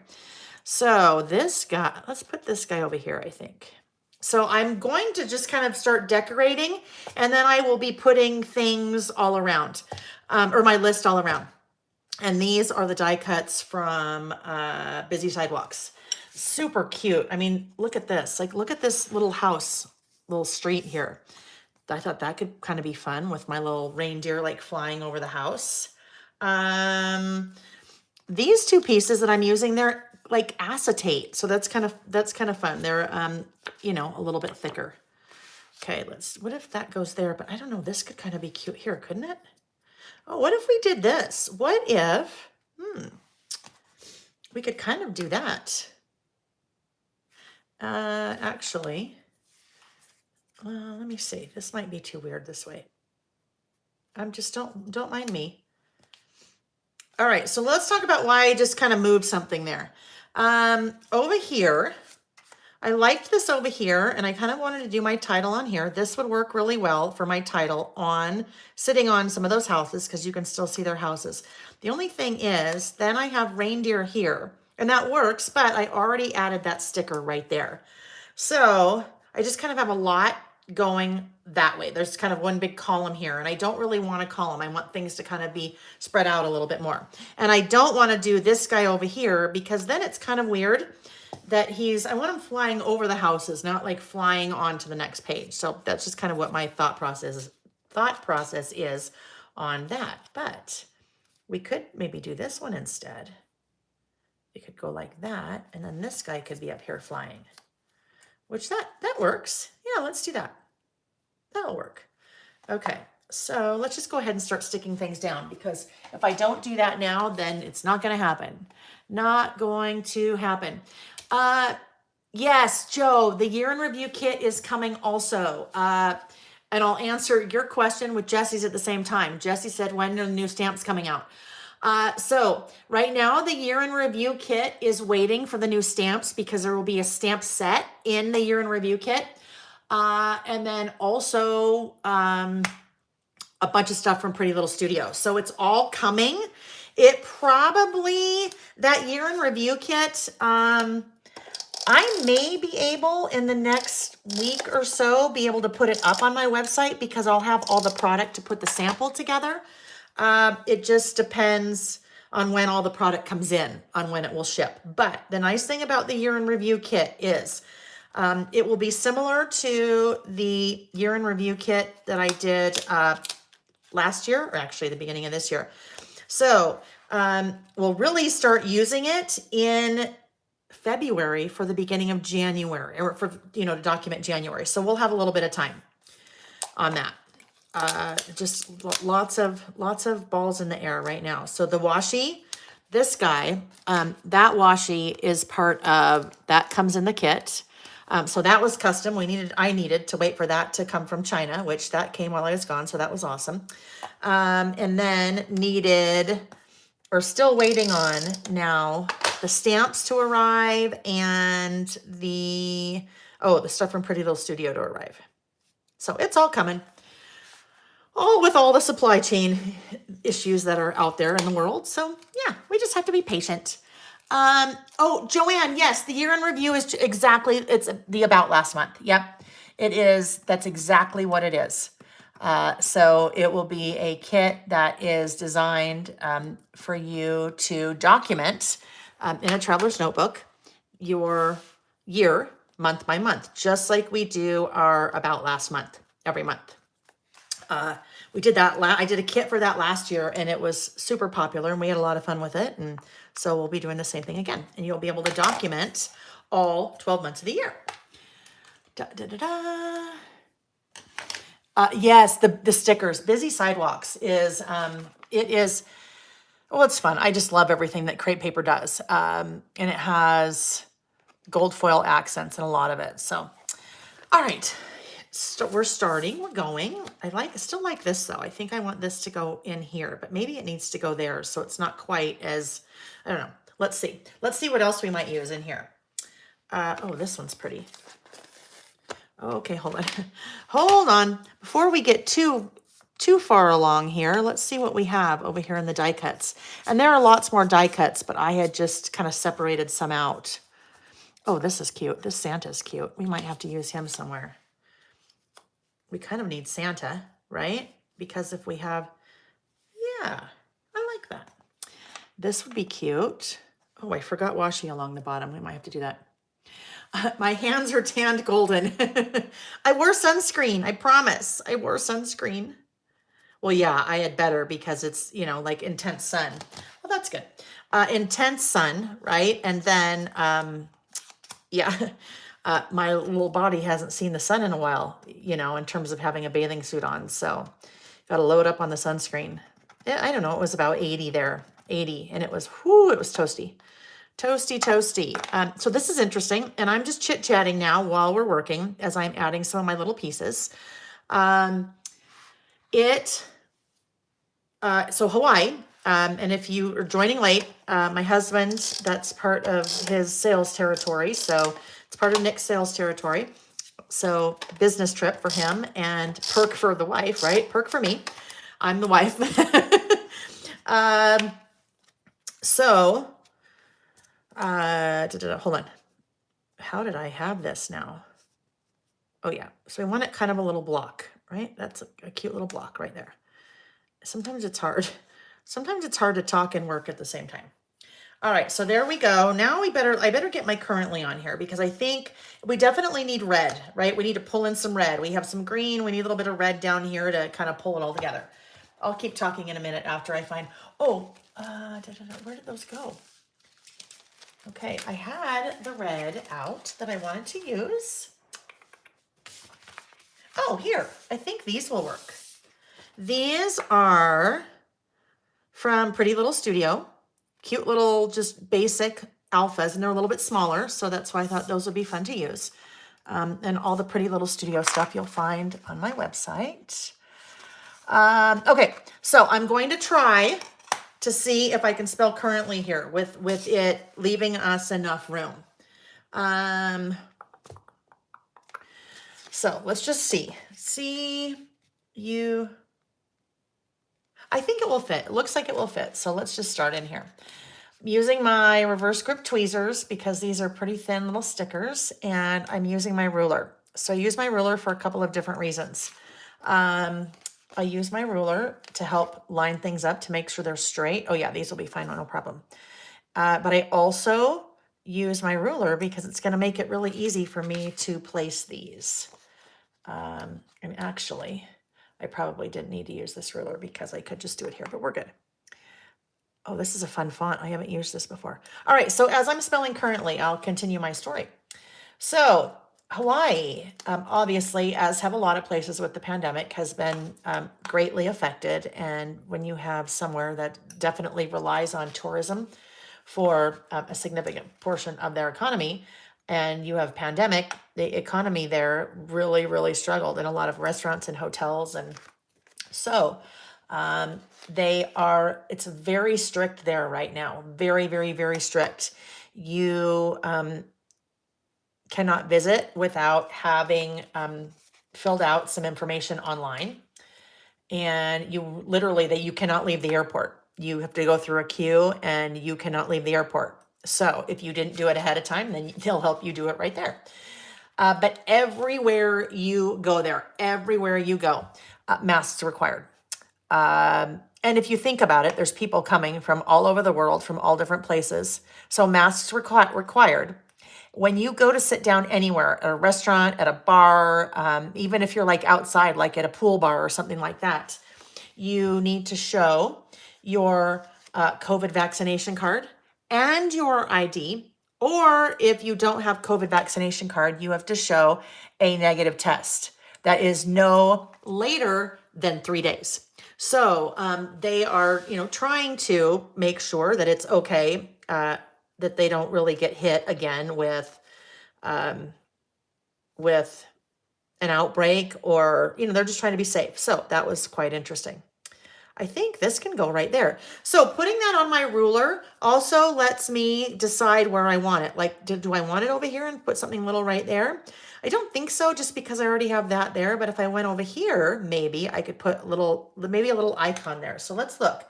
So this guy, let's put this guy over here, I think. So I'm going to just kind of start decorating, and then I will be putting things all around, or my list all around. And these are the die cuts from Busy Sidewalks. Super cute. I mean, look at this. Like, look at this little house, little street here. I thought that could kind of be fun with my little reindeer like flying over the house. These two pieces that I'm using, they're like acetate. So that's kind of fun. They're, you know, a little bit thicker. Okay, what if that goes there? But I don't know, this could kind of be cute here, couldn't it? Oh, what if we did this? What if, we could kind of do that. Actually, let me see. This might be too weird this way. Don't mind me. All right, so let's talk about why I just kind of moved something there. Over here, I liked this over here, and I kind of wanted to do my title on here. This would work really well for my title on sitting on some of those houses because you can still see their houses. The only thing is, then I have reindeer here, and that works, but I already added that sticker right there. So I just kind of have a lot going that way. There's kind of one big column here, and I don't really want a column. I want things to kind of be spread out a little bit more. And I don't want to do this guy over here because then it's kind of weird that I want him flying over the houses, not like flying onto the next page. So that's just kind of what my thought process is on that. But we could maybe do this one instead. We could go like that, and then this guy could be up here flying, which that works. Yeah, let's do that. That'll work. Okay, so let's just go ahead and start sticking things down, because if I don't do that now, then it's not going to happen. Not going to happen. Yes, Joe, the year in review kit is coming also. And I'll answer your question with Jesse's at the same time. Jesse said, when are the new stamps coming out? So right now the year in review kit is waiting for the new stamps because there will be a stamp set in the year in review kit. And then also, a bunch of stuff from Pretty Little Studio. So it's all coming. It probably, that year in review kit, I may be able in the next week or so be able to put it up on my website because I'll have all the product to put the sample together. It just depends on when all the product comes in, on when it will ship. But the nice thing about the year in review kit is it will be similar to the year in review kit that I did last year, or actually the beginning of this year. So we'll really start using it in February for the beginning of January, or for, to document January. So we'll have a little bit of time on that. Just lots of balls in the air right now. So the washi, this guy, that washi is part of, that comes in the kit. So that was custom. I needed to wait for that to come from China, which that came while I was gone. So that was awesome. And then still waiting on now the stamps to arrive and the stuff from Pretty Little Studio to arrive. So it's all coming. All with all the supply chain issues that are out there in the world. So yeah, we just have to be patient. Joanne, yes, the year in review is it's the about last month. Yep, it is. That's exactly what it is. So it will be a kit that is designed for you to document in a traveler's notebook your year, month by month, just like we do our about last month, every month. We did that. I did a kit for that last year, and it was super popular, and we had a lot of fun with it. And so we'll be doing the same thing again, and you'll be able to document all 12 months of the year. Yes, the stickers. Busy Sidewalks is, it's fun. I just love everything that crepe paper does. And it has gold foil accents in a lot of it. So, all right. So we're starting, we're going. Still like this though. I think I want this to go in here, but maybe it needs to go there so it's not quite as, I don't know. Let's see what else we might use in here. Oh, this one's pretty. Okay, hold on. Hold on. Before we get too far along here, let's see what we have over here in the die cuts. And there are lots more die cuts, but I had just kind of separated some out. Oh, this is cute. This Santa's cute. We might have to use him somewhere. We kind of need Santa, right? Because if we have, yeah, I like that. This would be cute. Oh, I forgot washi along the bottom. We might have to do that. My hands are tanned golden. I wore sunscreen. I promise. I wore sunscreen. Well, yeah, I had better because it's, you know, like intense sun. Well, that's good. Intense sun, right? And then, yeah, my little body hasn't seen the sun in a while, you know, in terms of having a bathing suit on. So got to load up on the sunscreen. I don't know. It was about 80 there, 80. And it was, whoo, it was toasty. Toasty, toasty. So this is interesting. And I'm just chit-chatting now while we're working as I'm adding some of my little pieces. So Hawaii, and if you are joining late, my husband, that's part of his sales territory. So it's part of Nick's sales territory. So business trip for him and perk for the wife, right? Perk for me. I'm the wife. Hold on. How did I have this now? Oh yeah. So I want it kind of a little block, right? That's a cute little block right there. Sometimes it's hard. Sometimes it's hard to talk and work at the same time. All right, so there we go. Now I better get my currently on here because I think we definitely need red, right? We need to pull in some red. We have some green. We need a little bit of red down here to kind of pull it all together. I'll keep talking in a minute after I find, where did those go? Okay, I had the red out that I wanted to use. Oh, here, I think these will work. These are from Pretty Little Studio. Cute little, just basic alphas, and they're a little bit smaller, so that's why I thought those would be fun to use. And all the Pretty Little Studio stuff you'll find on my website. Okay, so I'm going to try to see if I can spell currently here with it leaving us enough room. So let's just see. I think it will fit. It looks like it will fit. So let's just start in here. I'm using my reverse grip tweezers because these are pretty thin little stickers, and I'm using my ruler. So I use my ruler for a couple of different reasons. I use my ruler to help line things up to make sure they're straight. Oh yeah, these will be fine, no problem. But I also use my ruler because it's going to make it really easy for me to place these. And actually, I probably didn't need to use this ruler because I could just do it here, but we're good. Oh, this is a fun font. I haven't used this before. All right, so as I'm spelling currently, I'll continue my story. So Hawaii, obviously, as have a lot of places with the pandemic, has been greatly affected. And when you have somewhere that definitely relies on tourism for a significant portion of their economy, and you have pandemic, the economy there really, really struggled in a lot of restaurants and hotels. And so it's very strict there right now. Very, very, very strict. You cannot visit without having filled out some information online. And you cannot leave the airport. You have to go through a queue and you cannot leave the airport. So if you didn't do it ahead of time, then they'll help you do it right there. But everywhere you go there, masks are required. And if you think about it, there's people coming from all over the world, from all different places. So masks required. When you go to sit down anywhere, at a restaurant, at a bar, even if you're like outside, like at a pool bar or something like that, you need to show your COVID vaccination card and your ID. Or if you don't have COVID vaccination card, you have to show a negative test that is no later than 3 days. So they are, trying to make sure that it's okay, that they don't really get hit again with an outbreak, or, they're just trying to be safe. So that was quite interesting. I think this can go right there. So putting that on my ruler also lets me decide where I want it. Like, do I want it over here and put something little right there? I don't think so, just because I already have that there. But if I went over here, maybe I could put maybe a little icon there. So let's look.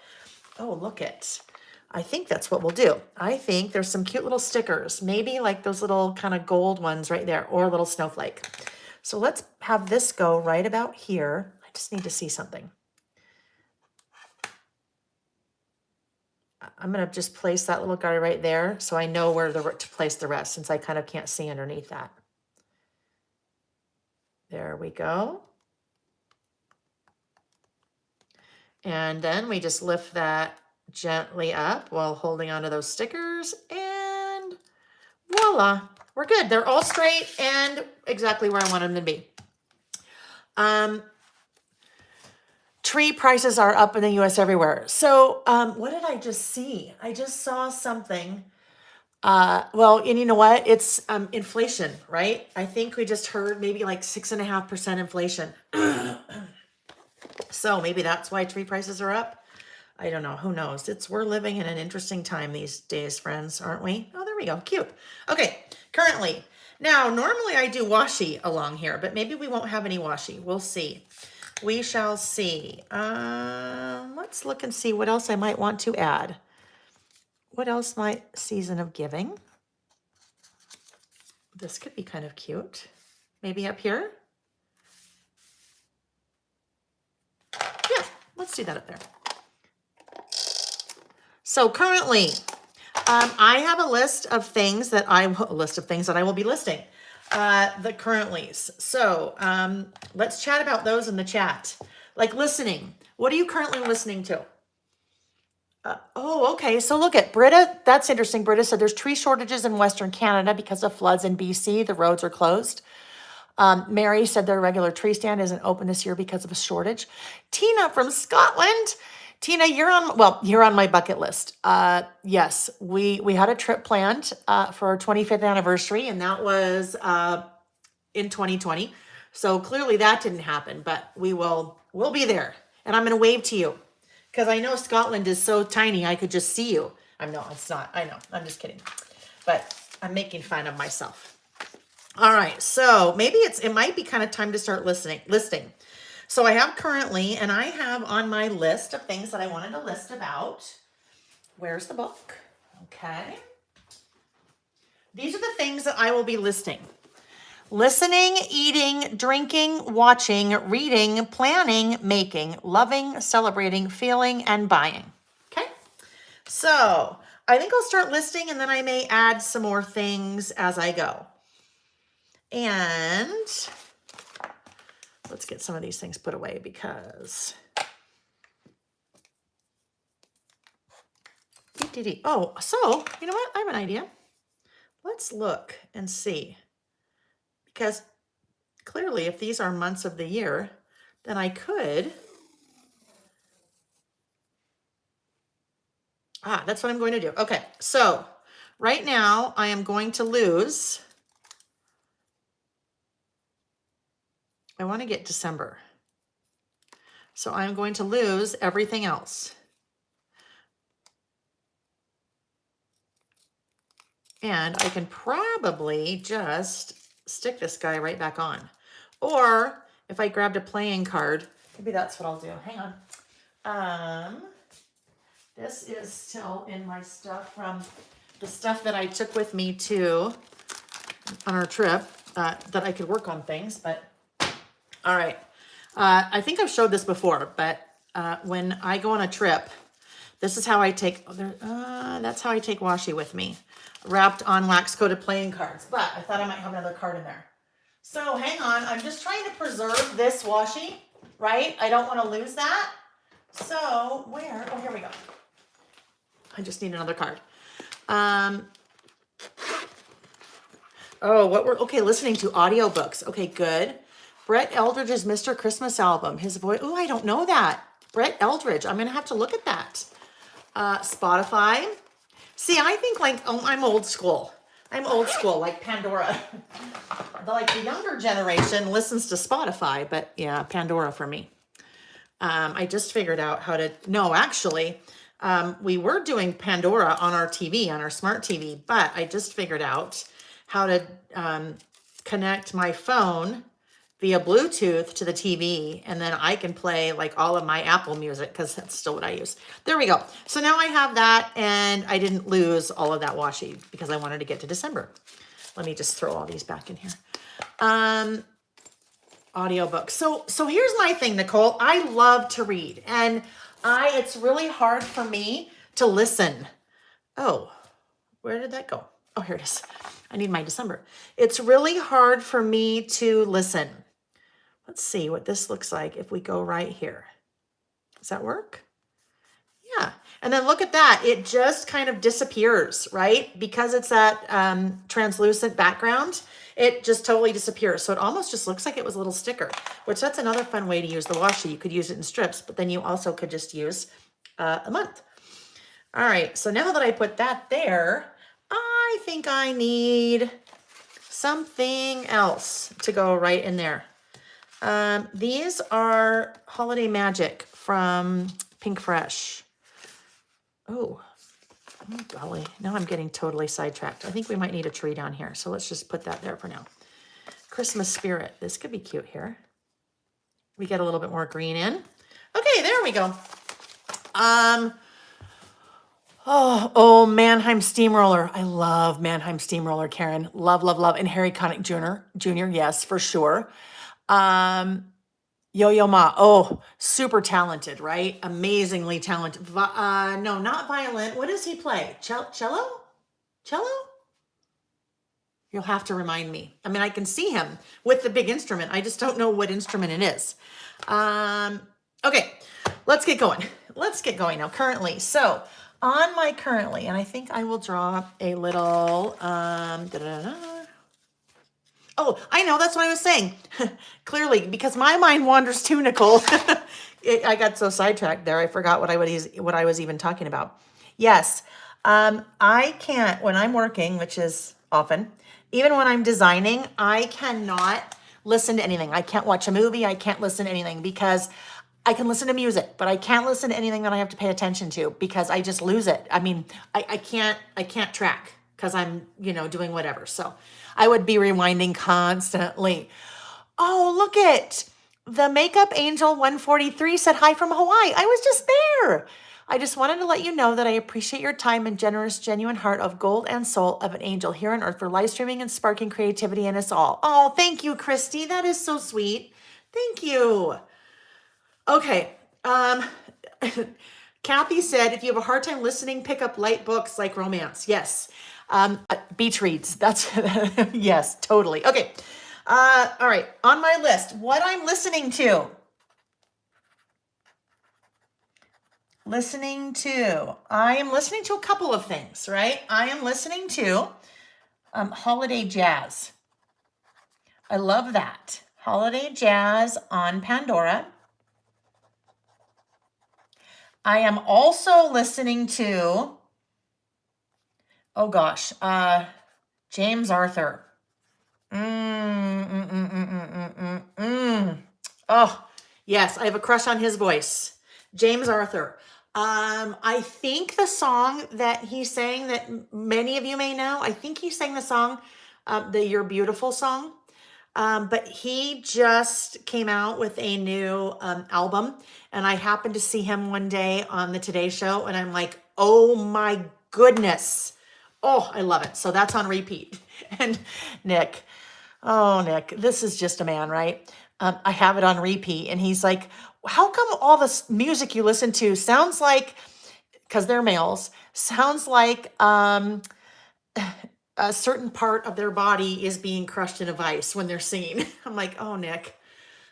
Oh, look it. I think that's what we'll do. I think there's some cute little stickers, maybe like those little kind of gold ones right there, or a little snowflake. So let's have this go right about here. I just need to see something. I'm going to just place that little guy right there so I know where to place the rest, since I kind of can't see underneath that. There we go. And then we just lift that gently up while holding onto those stickers, and voila, we're good. They're all straight and exactly where I want them to be. Tree prices are up in the US everywhere. So what did I just see? I just saw something. Well, and you know what? It's inflation, right? I think we just heard maybe like 6.5% inflation. So maybe that's why tree prices are up. I don't know. Who knows? We're living in an interesting time these days, friends, aren't we? Oh, there we go. Cute. Okay, currently. Now, normally I do washi along here, but maybe we won't have any washi. We'll see. We shall see. Let's look and see what else I might want to add. What else might season of giving? This could be kind of cute. Maybe up here? Yeah, let's do that up there. So currently, I have a list of things that I will be listing. The currentlies. So let's chat about those in the chat. Like listening. What are you currently listening to? Oh, okay. So look at Britta. That's interesting. Britta said there's tree shortages in Western Canada because of floods in BC. The roads are closed. Mary said their regular tree stand isn't open this year because of a shortage. Tina from Scotland. Tina, you're on my bucket list. Yes, we had a trip planned for our 25th anniversary, and that was in 2020. So clearly that didn't happen, but we'll be there. And I'm going to wave to you because I know Scotland is so tiny. I could just see you. It's not. I know. I'm just kidding. But I'm making fun of myself. All right. So maybe it might be kind of time to start listing. So I have currently, and I have on my list of things that I wanted to list about. Where's the book? Okay. These are the things that I will be listing. Listening, eating, drinking, watching, reading, planning, making, loving, celebrating, feeling, and buying. Okay. So I think I'll start listing, and then I may add some more things as I go. And let's get some of these things put away because. Oh, so you know what? I have an idea. Let's look and see. Because clearly, if these are months of the year, then I could. That's what I'm going to do. Okay, so right now I am going to lose. I want to get December. So I'm going to lose everything else. And I can probably just stick this guy right back on. Or if I grabbed a playing card, maybe that's what I'll do. Hang on. This is still in my stuff from the stuff that I took with me on our trip that I could work on things. But all right. I think I've showed this before, but when I go on a trip, this is how I take, that's how I take washi with me. Wrapped on wax coated playing cards, but I thought I might have another card in there. So hang on, I'm just trying to preserve this washi, right? I don't want to lose that. So where? Oh, here we go. I just need another card. Listening to audiobooks. Okay, good. Brett Eldridge's Mr. Christmas album. His voice. Oh, I don't know that. Brett Eldridge. I'm going to have to look at that. Spotify. See, I think I'm old school. I'm old school, like Pandora. The younger generation listens to Spotify, but yeah, Pandora for me. I just figured out how to, no, actually, we were doing Pandora on our TV, on our smart TV, but I just figured out how to connect my phone via Bluetooth to the TV, and then I can play like all of my Apple music because that's still what I use. There we go. So now I have that, and I didn't lose all of that washi because I wanted to get to December. Let me just throw all these back in here. Audiobooks. So here's my thing, Nicole. I love to read, and it's really hard for me to listen. Oh, where did that go? Oh, here it is. I need my December. It's really hard for me to listen. Let's see what this looks like if we go right here. Does that work? Yeah. And then look at that. It just kind of disappears, right? Because it's that translucent background, it just totally disappears. So it almost just looks like it was a little sticker, which that's another fun way to use the washi. You could use it in strips, but then you also could just use a month. All right. So now that I put that there, I think I need something else to go right in there. These are Holiday Magic from Pink Fresh. Oh, golly. Now I'm getting totally sidetracked. I think we might need a tree down here. So let's just put that there for now. Christmas Spirit. This could be cute here. We get a little bit more green in. Okay, there we go. Oh, Mannheim Steamroller. I love Mannheim Steamroller, Karen. Love, love, love. And Harry Connick Jr. Yes, for sure. Yo-Yo Ma. Oh, super talented, right? Amazingly talented. No, not violin. What does he play? Cello? You'll have to remind me. I mean, I can see him with the big instrument. I just don't know what instrument it is. Okay, let's get going. Let's get going now. Currently. So on my currently, and I think I will draw a little, Oh, I know. That's what I was saying. Clearly, because my mind wanders too, Nicole. I got so sidetracked there. I forgot what I was even talking about. Yes. I can't, when I'm working, which is often, even when I'm designing, I cannot listen to anything. I can't watch a movie. I can't listen to anything because I can listen to music, but I can't listen to anything that I have to pay attention to because I just lose it. I mean, I can't track because I'm, doing whatever. So I would be rewinding constantly. Oh, look at the Makeup Angel 143 said hi from Hawaii. I was just there. I just wanted to let you know that I appreciate your time and generous, genuine heart of gold and soul of an angel here on earth for live streaming and sparking creativity in us all. Oh, thank you, Christy. That is so sweet. Thank you. Okay. Kathy said, if you have a hard time listening, pick up light books like romance. Yes. Beach reads. That's, yes, totally. Okay. All right. On my list, what I'm listening to. I am listening to a couple of things, right? I am listening to holiday jazz. I love that. Holiday jazz on Pandora. I am also listening to, oh gosh, James Arthur. Oh, yes, I have a crush on his voice. James Arthur. I think the song that he sang that many of you may know, I think he sang the song, the You're Beautiful song. But he just came out with a new album, and I happened to see him one day on the Today Show, and I'm like, oh my goodness. Oh, I love it. So that's on repeat. And Nick, this is just a man, right? I have it on repeat, and he's like, how come all this music you listen to sounds like, because they're males, sounds like a certain part of their body is being crushed in a vice when they're singing. I'm like, oh, Nick.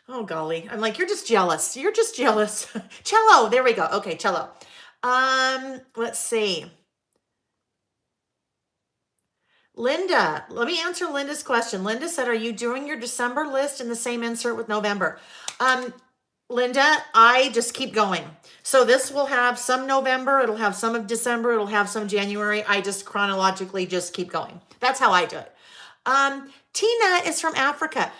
Oh, golly. I'm like, you're just jealous. Cello. There we go. Okay, cello. Let's see. Linda, let me answer Linda's question. Linda said, are you doing your December list in the same insert with November? Linda, I just keep going. So this will have some November, it'll have some of December, it'll have some January. I just chronologically just keep going. That's how I do it. Tina is from Africa.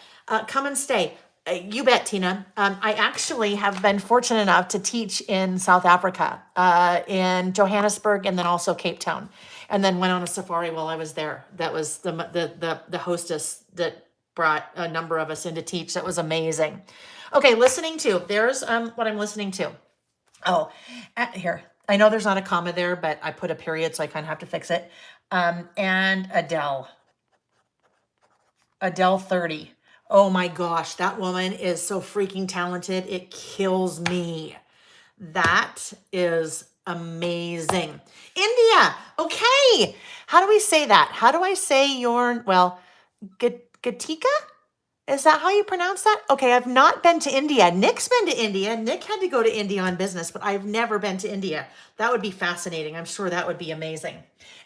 Come and stay. You bet, Tina. I actually have been fortunate enough to teach in South Africa, in Johannesburg, and then also Cape Town, and then went on a safari while I was there. That was the hostess that brought a number of us in to teach. That was amazing. Okay, listening to. There's what I'm listening to. Oh, here. I know there's not a comma there, but I put a period, so I kind of have to fix it. And Adele. Adele 30. Oh my gosh, that woman is so freaking talented. It kills me. That is amazing. India. Okay. How do we say that? How do I say your, well, Gatika? Is that how you pronounce that? Okay, I've not been to India. Nick's been to India. Nick had to go to India on business, but I've never been to India. That would be fascinating. I'm sure that would be amazing.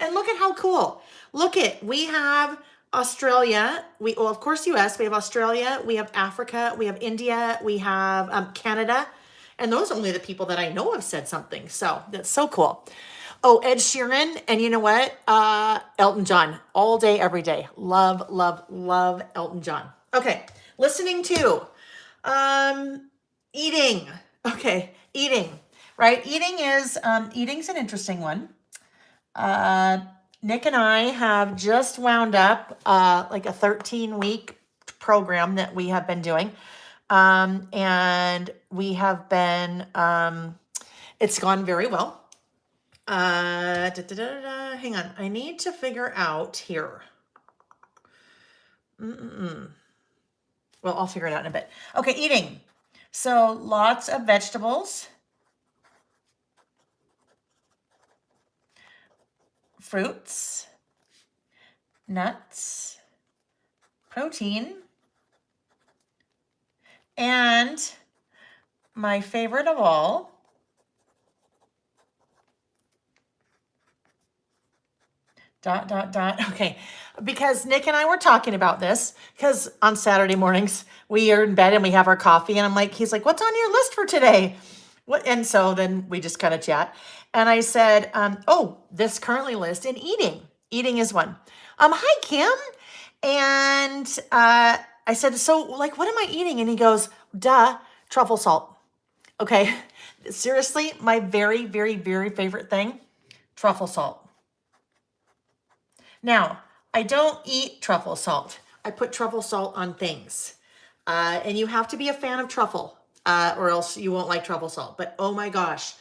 And look at how cool. Look at, we have Australia, well, of course, US, we have Australia, we have Africa, we have India, we have Canada. And those are only the people that I know have said something. So that's so cool. Oh, Ed Sheeran. And you know what? Elton John. All day, every day. Love, love, love Elton John. Okay. Listening to eating. Okay. Eating. Right? Eating's an interesting one. Nick and I have just wound up like a 13-week program that we have been doing. And we have been, it's gone very well. Hang on. I need to figure out here. Well, I'll figure it out in a bit. Okay, eating. So lots of vegetables, fruits, nuts, protein, and my favorite of all, Okay, because Nick and I were talking about this, because on Saturday mornings we are in bed and we have our coffee, and I'm like, he's like, what's on your list for today? What? And so then we just kind of chat. And I said, oh, this currently list in eating. Eating is one. Hi, Kim. And I said, so like, what am I eating? And he goes, duh, truffle salt. Okay, seriously, my very, very, very favorite thing, truffle salt. Now, I don't eat truffle salt. I put truffle salt on things. And you have to be a fan of truffle, or else you won't like truffle salt. But oh my gosh,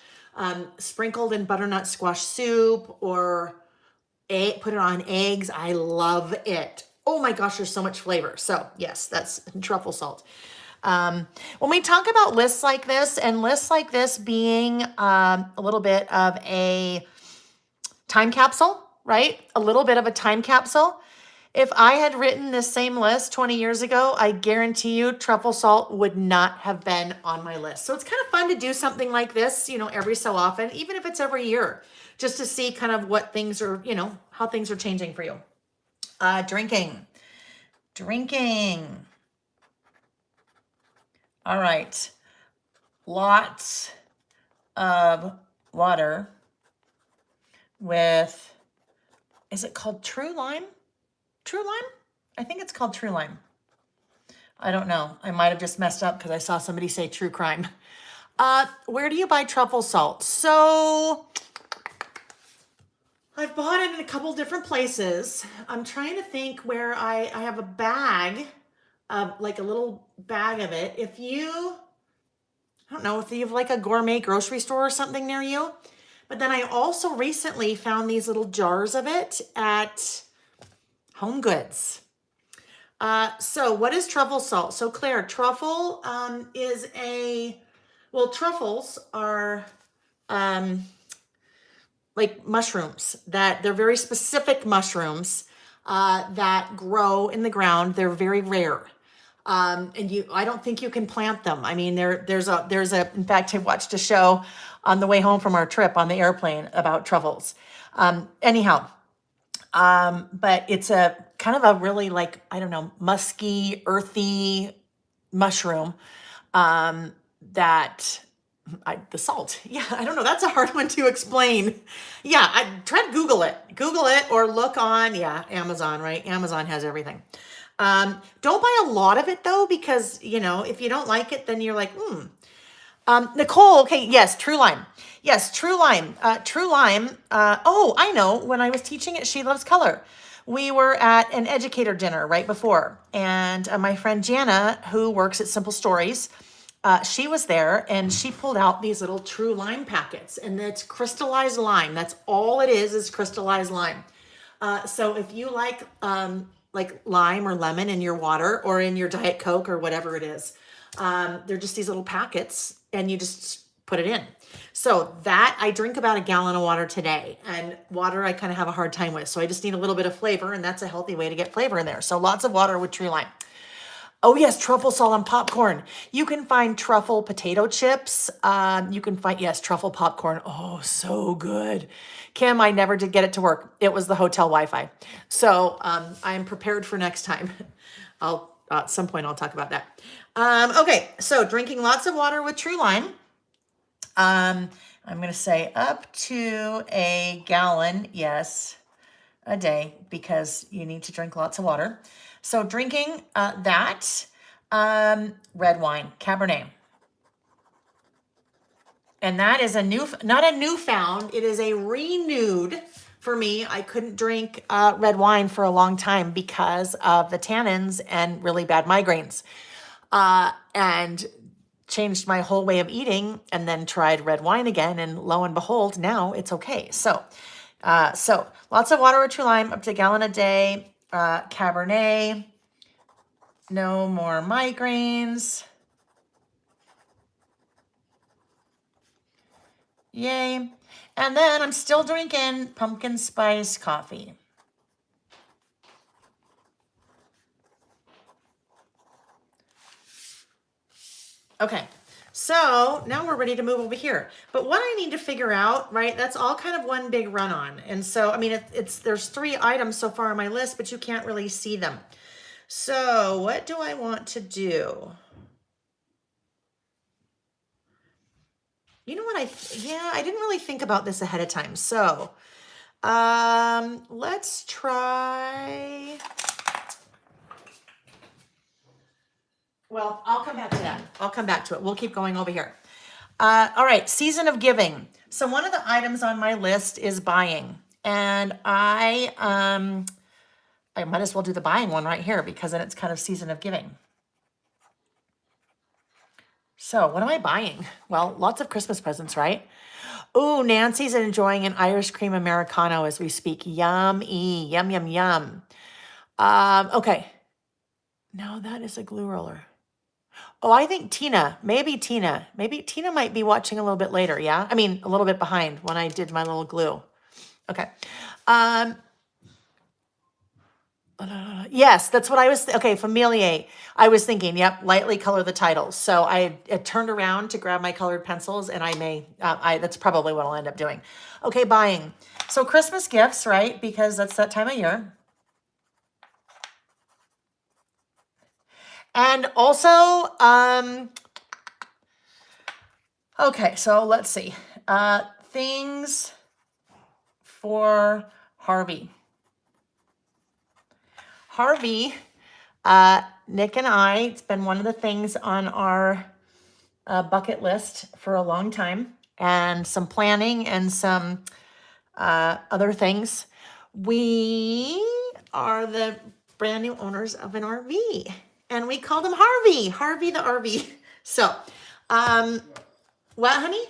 sprinkled in butternut squash soup or put it on eggs. I love it. Oh my gosh, there's so much flavor. So yes, that's truffle salt. When we talk about lists like this, and lists like this being a little bit of a time capsule, right? A little bit of a time capsule. If I had written this same list 20 years ago, I guarantee you truffle salt would not have been on my list. So it's kind of fun to do something like this, every so often, even if it's every year, just to see kind of what things are, how things are changing for you. Drinking. All right. Lots of water with, is it called True Lime? True Lime? I think it's called True Lime. I don't know. I might have just messed up because I saw somebody say True Crime. Where do you buy truffle salt? So I've bought it in a couple different places. I'm trying to think where I have a bag, like a little bag of it. I don't know if you have like a gourmet grocery store or something near you. But then I also recently found these little jars of it at Home Goods. So what is truffle salt? So Claire, truffle truffles are like mushrooms, that they're very specific mushrooms that grow in the ground. They're very rare. And I don't think you can plant them. I mean, in fact, I watched a show on the way home from our trip on the airplane about truffles. But it's a kind of a really musky, earthy mushroom, the salt. Yeah, I don't know. That's a hard one to explain. Yeah, I try to Google it or look on, Amazon, right? Amazon has everything. Don't buy a lot of it though, because if you don't like it, then you're like, Nicole, okay, yes, True Lime. Yes, True Lime. True Lime. Oh, I know. When I was teaching at She Loves Color, we were at an educator dinner right before. And my friend Jana, who works at Simple Stories, she was there and she pulled out these little True Lime packets. And it's crystallized lime. That's all it is crystallized lime. So if you like lime or lemon in your water or in your Diet Coke or whatever it is, they're just these little packets and you just put it in. So that I drink about a gallon of water today, and water I kind of have a hard time with. So I just need a little bit of flavor, and that's a healthy way to get flavor in there. So lots of water with True Lime. Oh yes, truffle salt on popcorn. You can find truffle potato chips. You can find, yes, truffle popcorn. Oh, so good. Kim, I never did get it to work. It was the hotel Wi-Fi. So I'm prepared for next time. I'll at some point I'll talk about that. Okay, so drinking lots of water with True Lime. I'm going to say up to a gallon, yes, a day, because you need to drink lots of water. So drinking that, red wine, Cabernet. And that is not a newfound, it is a renewed for me. I couldn't drink red wine for a long time because of the tannins and really bad migraines. And changed my whole way of eating, and then tried red wine again, and lo and behold, now it's okay. So lots of water with True Lime, up to a gallon a day. Cabernet, no more migraines. Yay. And then I'm still drinking pumpkin spice coffee. Okay, so now we're ready to move over here. But what I need to figure out, right, that's all kind of one big run on. And so, I mean, there's 3 items so far on my list, but you can't really see them. So what do I want to do? You know what, I didn't really think about this ahead of time. So let's try... Well, I'll come back to that. I'll come back to it. We'll keep going over here. All right, season of giving. So one of the items on my list is buying. And I might as well do the buying one right here, because then it's kind of season of giving. So what am I buying? Well, lots of Christmas presents, right? Ooh, Nancy's enjoying an Irish cream Americano as we speak. Yummy, yum, yum, yum. Okay. No, that is a glue roller. Oh, I think Tina might be watching a little bit later. Yeah. I mean, a little bit behind when I did my little glue. Okay. Yes, that's what I was. Okay. Familier. I was thinking, yep. Lightly color the titles. So I turned around to grab my colored pencils, and that's probably what I'll end up doing. Okay. Buying. So Christmas gifts, right? Because that's that time of year. And also, okay, so let's see. Things for Harvey. Harvey, Nick and I, it's been one of the things on our bucket list for a long time, and some planning and some other things. We are the brand new owners of an RV. And we called him Harvey the RV. So, what, honey?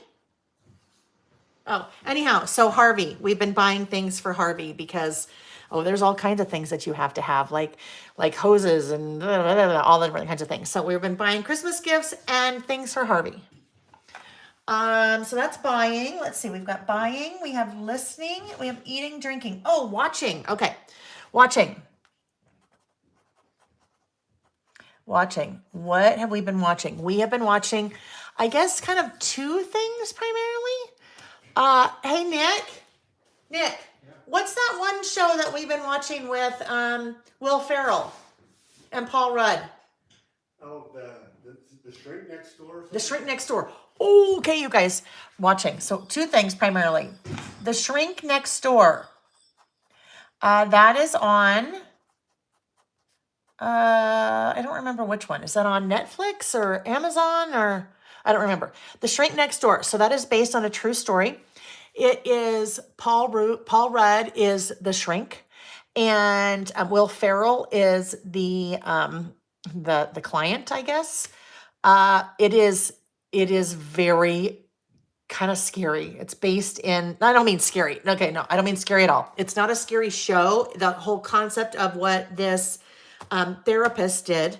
Oh, anyhow, so Harvey, we've been buying things for Harvey because, there's all kinds of things that you have to have, like hoses and all the different kinds of things. So we've been buying Christmas gifts and things for Harvey. So that's buying. Let's see, we've got buying, we have listening, we have eating, drinking. Oh, watching. Okay, watching. What have we been watching? We have been watching, I guess, kind of 2 things primarily. Hey, Nick. Yeah. What's that one show that we've been watching with Will Ferrell and Paul Rudd? Oh, the Shrink Next Door? The Shrink Next Door. Oh, okay, you guys, watching. So 2 things primarily. The Shrink Next Door. That is on I don't remember which one. Is that on Netflix or Amazon or I don't remember. The Shrink Next Door. So that is based on a true story. It is Paul Rudd is the shrink, and Will Ferrell is the client, I guess. It is very kind of scary. It's based in, I don't mean scary. Okay, no, I don't mean scary at all. It's not a scary show. The whole concept of what this therapist did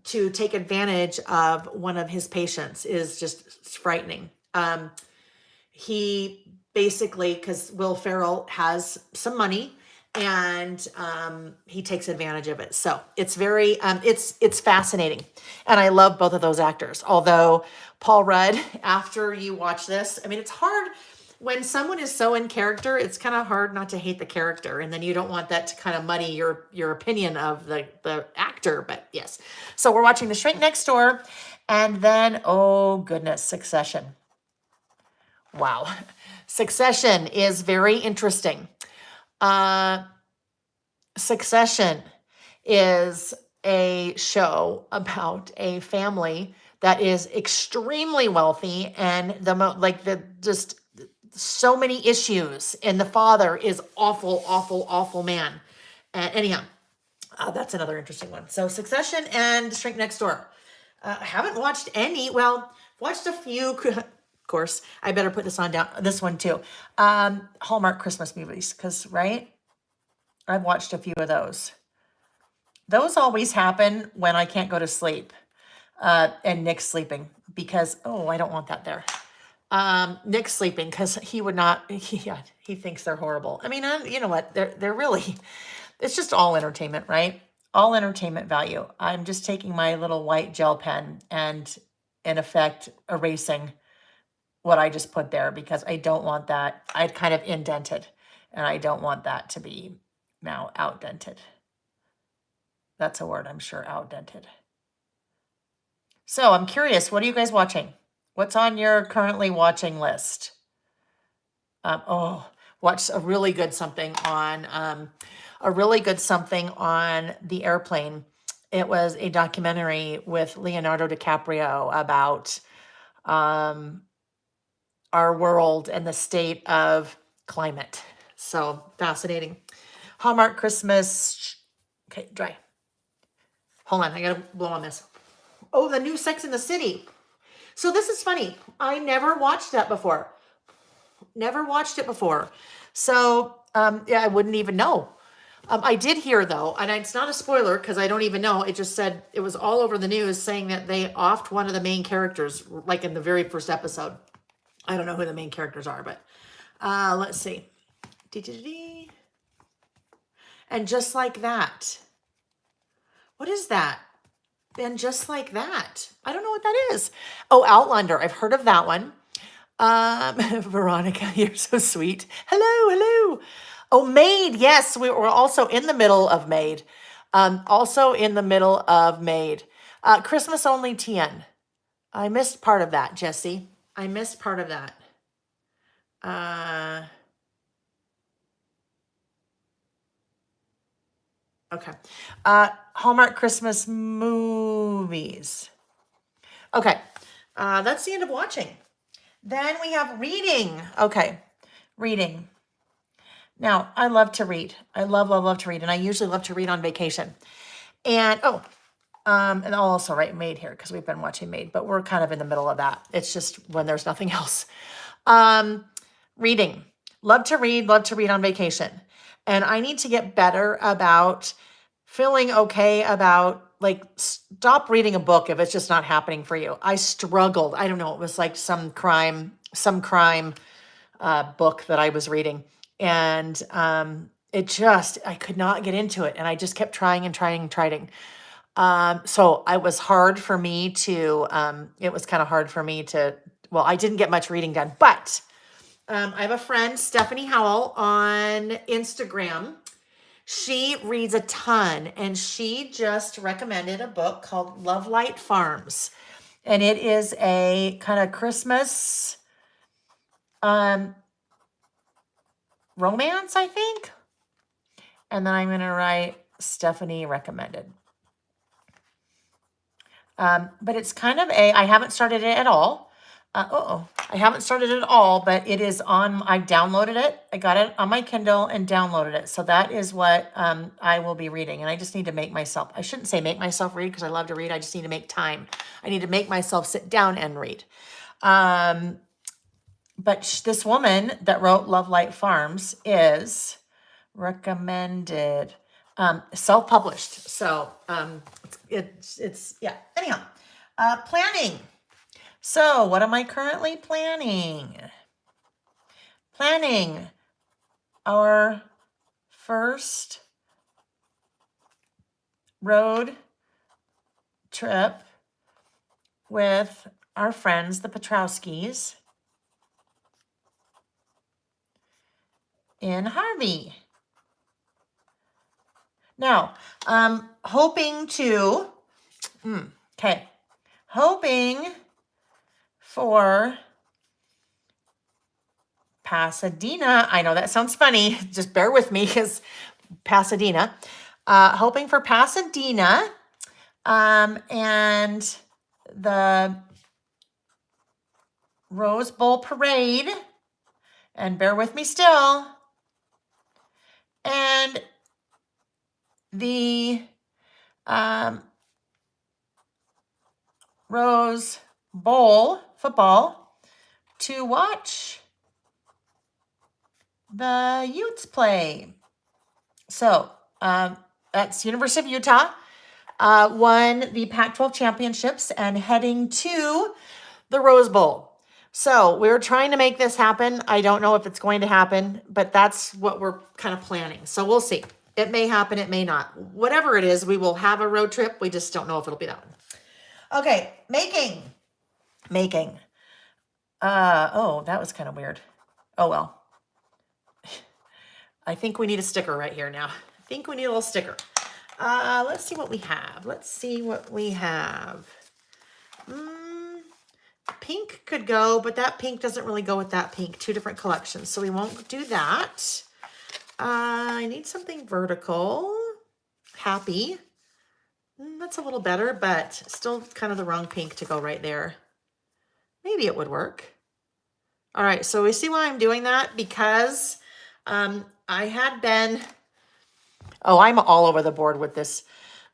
to take advantage of one of his patients is just frightening. He basically, because Will Ferrell has some money and he takes advantage of it. So it's very, it's fascinating. And I love both of those actors. Although Paul Rudd, after you watch this, I mean, it's hard when someone is so in character, it's kind of hard not to hate the character. And then you don't want that to kind of muddy your opinion of the actor. But yes. So we're watching The Shrink Next Door. And then, oh goodness, Succession. Wow. Succession is very interesting. Succession is a show about a family that is extremely wealthy and the just so many issues, and the father is awful man. And anyhow, that's another interesting one. So Succession and Shrink Next Door. I haven't watched any. Well, watched a few. Of course, I better put this on down. This one too. Hallmark Christmas movies, because right, I've watched a few of those. Those always happen when I can't go to sleep, and Nick's sleeping because I don't want that there. Nick's sleeping because he would not. He thinks they're horrible. I mean, you know what? They're really. It's just all entertainment, right? All entertainment value. I'm just taking my little white gel pen and, in effect, erasing what I just put there because I don't want that. I'd kind of indented, and I don't want that to be now outdented. That's a word, I'm sure, outdented. So I'm curious, what are you guys watching? What's on your currently watching list? Watched a really good something on the airplane. It was a documentary with Leonardo DiCaprio about our world and the state of climate. So fascinating. Hallmark Christmas. Okay, dry. Hold on, I gotta blow on this. Oh, the new Sex in the City. So this is funny. I never watched that before. Never watched it before. So I wouldn't even know. I did hear though, and it's not a spoiler because I don't even know. It just said it was all over the news saying that they offed one of the main characters, like in the very first episode. I don't know who the main characters are, but let's see. And just like that. What is that? And just like that. I don't know what that is. Oh, Outlander. I've heard of that one. Veronica, you're so sweet. Hello. Oh, Maid. Yes, we were also in the middle of Maid. Christmas Only TN. I missed part of that, Jesse. I missed part of that. Okay. Hallmark Christmas movies. Okay. That's the end of watching. Then we have reading. Okay. Reading. Now, I love to read. I love to read. And I usually love to read on vacation. And, and I'll also write Maid here because we've been watching Maid, but we're kind of in the middle of that. It's just when there's nothing else. Reading. Love to read on vacation. And I need to get better about feeling okay about stop reading a book if it's just not happening for you. I struggled. I don't know. It was like some crime book that I was reading. And I could not get into it. And I just kept trying. So it was hard for me to, I didn't get much reading done, but I have a friend, Stephanie Howell, on Instagram. She reads a ton, and she just recommended a book called Love Light Farms. And it is a kind of Christmas romance, I think. And then I'm going to write Stephanie recommended. But it's kind of I haven't started it at all. I haven't started it at all, but it is on, I downloaded it. I got it on my Kindle and downloaded it. So that is what I will be reading. And I just need to make myself, I shouldn't say make myself read because I love to read. I just need to make time. I need to make myself sit down and read. But this woman that wrote Love Light Farms is recommended, self-published. So it's yeah. Anyhow, planning. So what am I currently planning? Planning our first road trip with our friends, the Petrowskis, in Harvey. Now, hoping to, hoping for Pasadena. I know that sounds funny. Just bear with me because Pasadena. Hoping for Pasadena and the Rose Bowl Parade. And bear with me still. And the Rose Bowl football to watch the Utes play. So that's University of Utah won the Pac-12 championships and heading to the Rose Bowl. So we're trying to make this happen. I don't know if it's going to happen, but that's what we're kind of planning. So we'll see. It may happen, it may not. Whatever it is, we will have a road trip. We just don't know if it'll be that one. Okay, making. Oh, that was kind of weird. Oh, well. I think we need a sticker right here now. I think we need a little sticker. Let's see what we have. Pink could go, but that pink doesn't really go with that pink. Two different collections, so we won't do that. I need something vertical. Happy. That's a little better, but still kind of the wrong pink to go right there. Maybe it would work. All right, so we see why I'm doing that because I had been, I'm all over the board with this,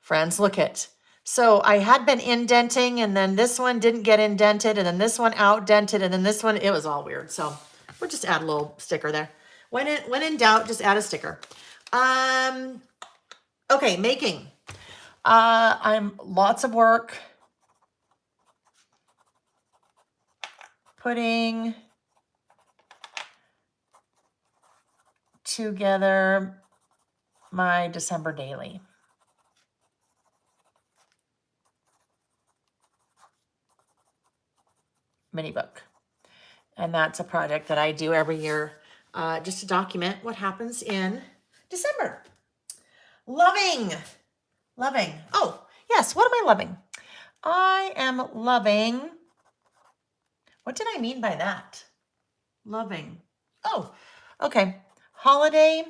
friends. Look at, so I had been indenting and then this one didn't get indented and then this one outdented and then this one, it was all weird. So we'll just add a little sticker there. When in doubt, just add a sticker. Okay, making. I'm lots of work putting together my December daily. Mini book. And that's a project that I do every year just to document what happens in December. Loving. Oh, yes. What am I loving? I am loving. What did I mean by that? Loving. Oh, okay. Holiday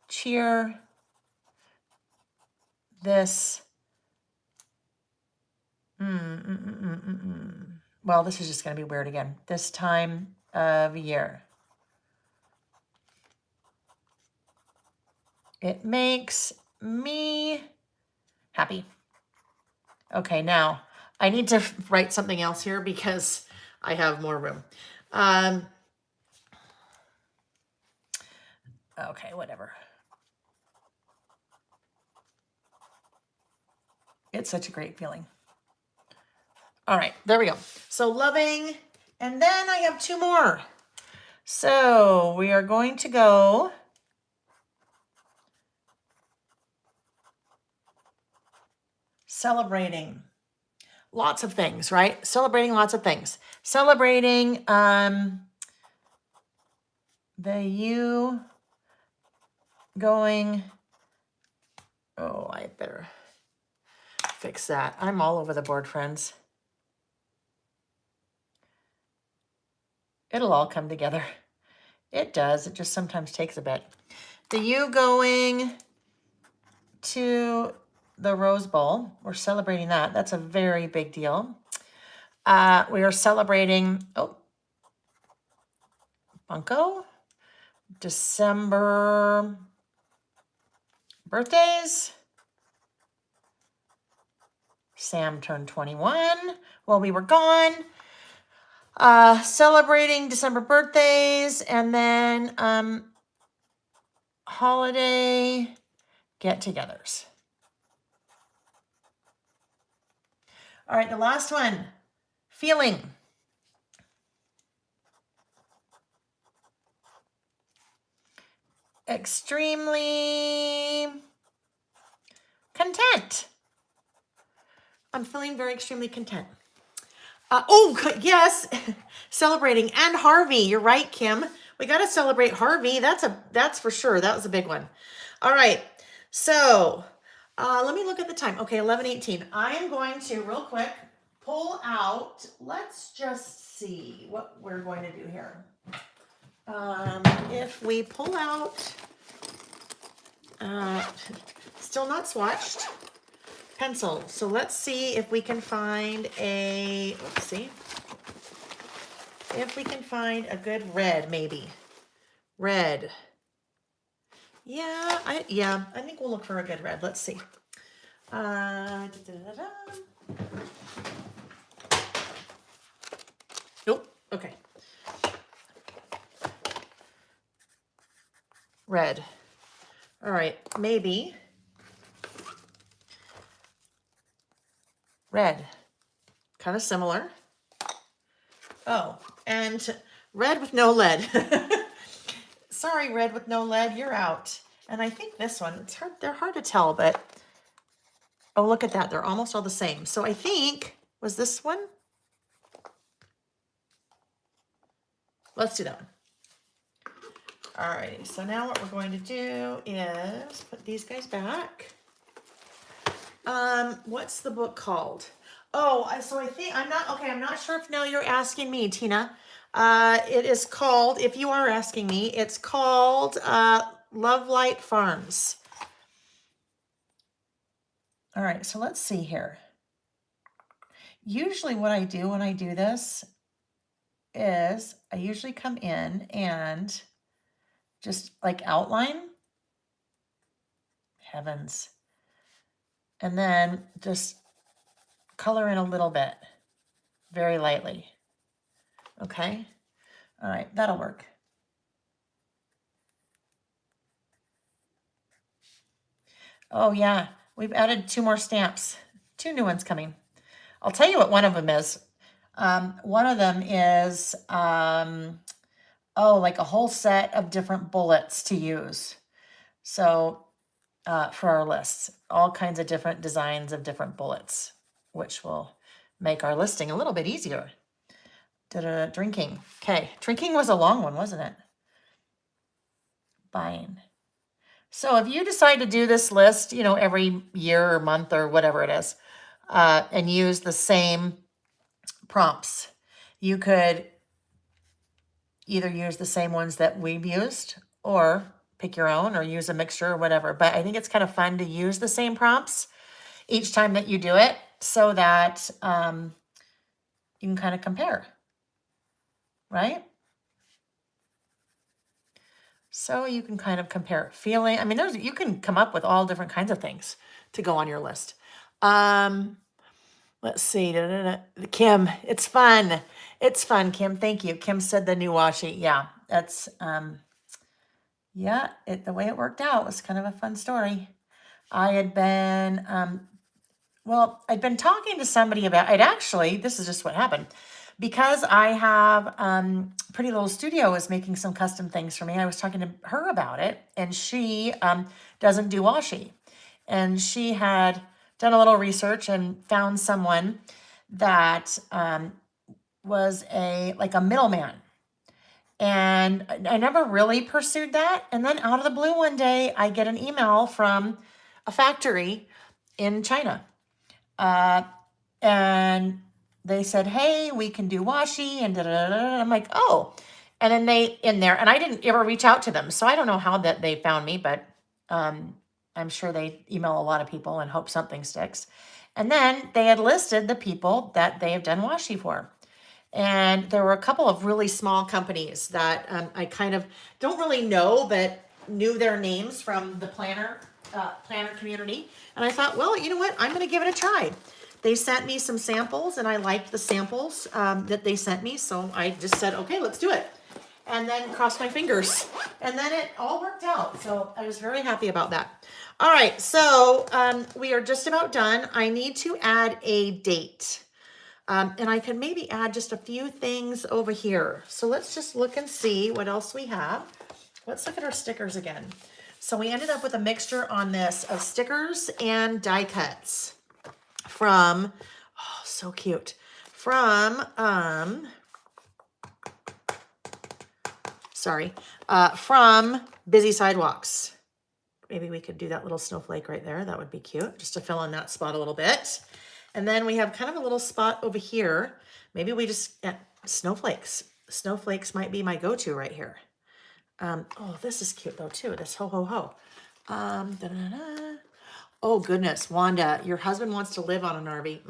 cheer this. Well, this is just going to be weird again. This time of year. It makes me happy. Okay, now I need to write something else here because I have more room. Okay, whatever. It's such a great feeling. All right, there we go. So loving, and then I have two more. So we are going to go celebrating lots of things, right? Celebrating lots of things. Celebrating the you going, oh, I better fix that. I'm all over the board, friends. It'll all come together. It does. It just sometimes takes a bit. The you going to the Rose Bowl. We're celebrating that. That's a very big deal. We are celebrating, Bunko, December birthdays. Sam turned 21 while we were gone. Celebrating December birthdays, and then holiday get-togethers. All right, the last one, feeling. Extremely content. I'm feeling very extremely content. Yes, celebrating. And Harvey, you're right, Kim. We got to celebrate Harvey. That's for sure. That was a big one. All right. So let me look at the time. Okay, 11:18. I am going to real quick pull out. Let's just see what we're going to do here. If we pull out, still not swatched, pencil. So let's see if we can find a, if we can find a good red, maybe. Red. Yeah, I think we'll look for a good red. Let's see. Nope. Okay. Red. All right, maybe. Red. Kind of similar. Oh, and red with no lead. Sorry, red with no lead, you're out. And I think this one, it's hard, they're hard to tell, but oh, look at that. They're almost all the same. So I think, was this one? Let's do that one. All righty, so now what we're going to do is put these guys back. What's the book called? Oh, so I think, I'm not sure if now you're asking me, Tina. It is called, if you are asking me, it's called Love Light Farms. All right, so let's see here. Usually what I do when I do this is I usually come in and just like outline. Heavens. And then just color in a little bit, very lightly. Okay. All right, that'll work. Oh yeah, we've added 2 more stamps, 2 new ones coming. I'll tell you what one of them is. One of them is, like a whole set of different bullets to use. So for our lists, all kinds of different designs of different bullets, which will make our listing a little bit easier. Drinking. Okay, drinking was a long one, wasn't it? Buying. So if you decide to do this list, every year or month or whatever it is, and use the same prompts, you could either use the same ones that we've used or pick your own or use a mixture or whatever. But I think it's kind of fun to use the same prompts each time that you do it so that you can kind of compare, right? So you can kind of compare feeling. I mean, you can come up with all different kinds of things to go on your list. Let's see. Kim, it's fun. It's fun, Kim. Thank you. Kim said the new washi. Yeah, that's, the way it worked out was kind of a fun story. I had been, I'd been talking to somebody about it. Actually, this is just what happened. Because I have Pretty Little Studio is making some custom things for me. I was talking to her about it, and she doesn't do washi. And she had done a little research and found someone that was a middleman. And I never really pursued that. And then out of the blue one day, I get an email from a factory in China. And they said, hey, we can do washi and da-da-da-da. I'm like, oh. And then and I didn't ever reach out to them. So I don't know how that they found me, but I'm sure they email a lot of people and hope something sticks. And then they had listed the people that they have done washi for. And there were a couple of really small companies that I kind of don't really know, but knew their names from the planner community. And I thought, well, you know what? I'm going to give it a try. They sent me some samples, and I liked the samples that they sent me. So I just said, okay, let's do it. And then crossed my fingers. And then it all worked out. So I was very happy about that. All right, so we are just about done. I need to add a date. And I can maybe add just a few things over here. So let's just look and see what else we have. Let's look at our stickers again. So we ended up with a mixture on this of stickers and die cuts from, oh, so cute, from, from Busy Sidewalks. Maybe we could do that little snowflake right there. That would be cute, just to fill in that spot a little bit. And then we have kind of a little spot over here. Maybe we just, snowflakes. Snowflakes might be my go-to right here. Oh, this is cute though too, this ho, ho, ho. Da-da-da-da. Oh goodness, Wanda, your husband wants to live on an RV.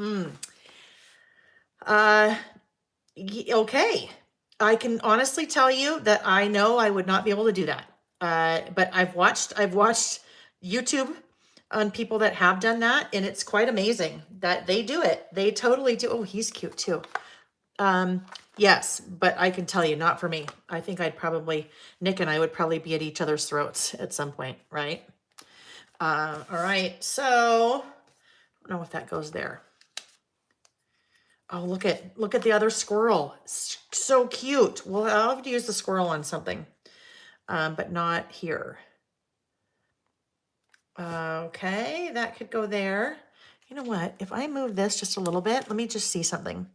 Okay. I can honestly tell you that I know I would not be able to do that. But I've watched YouTube on people that have done that, and it's quite amazing that they do it. They totally do. Oh, he's cute too. Yes, but I can tell you, not for me. I think Nick and I would probably be at each other's throats at some point, right? All right, so I don't know if that goes there. Oh, look at the other squirrel. So cute. Well, I'll have to use the squirrel on something, but not here. Okay, that could go there. You know what? If I move this just a little bit, let me just see something.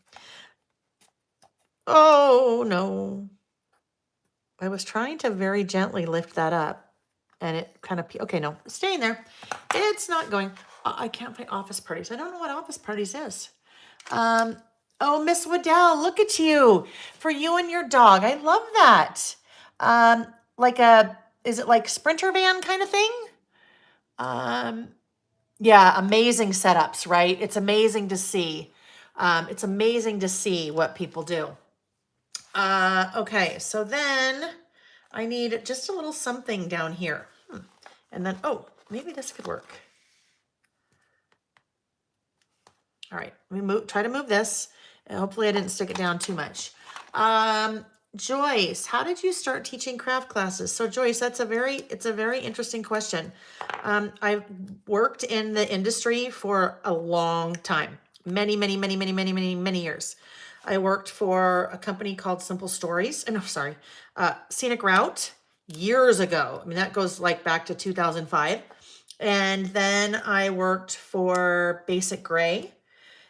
Oh, no. I was trying to very gently lift that up, and it kind of, okay, no, it's staying there. It's not going. I can't play office parties. I don't know what office parties is. Oh, Miss Waddell, look at you. For you and your dog. I love that. Is it like Sprinter van kind of thing? Yeah, amazing setups, right? It's amazing to see. It's amazing to see what people do. Okay, so then I need just a little something down here. And then, oh, maybe this could work. All right, let me try to move this. And hopefully I didn't stick it down too much. Joyce, how did you start teaching craft classes? So Joyce, it's a very interesting question. I've worked in the industry for a long time, many years. I worked for a company called Scenic Route years ago. I mean, that goes like back to 2005. And then I worked for Basic Gray.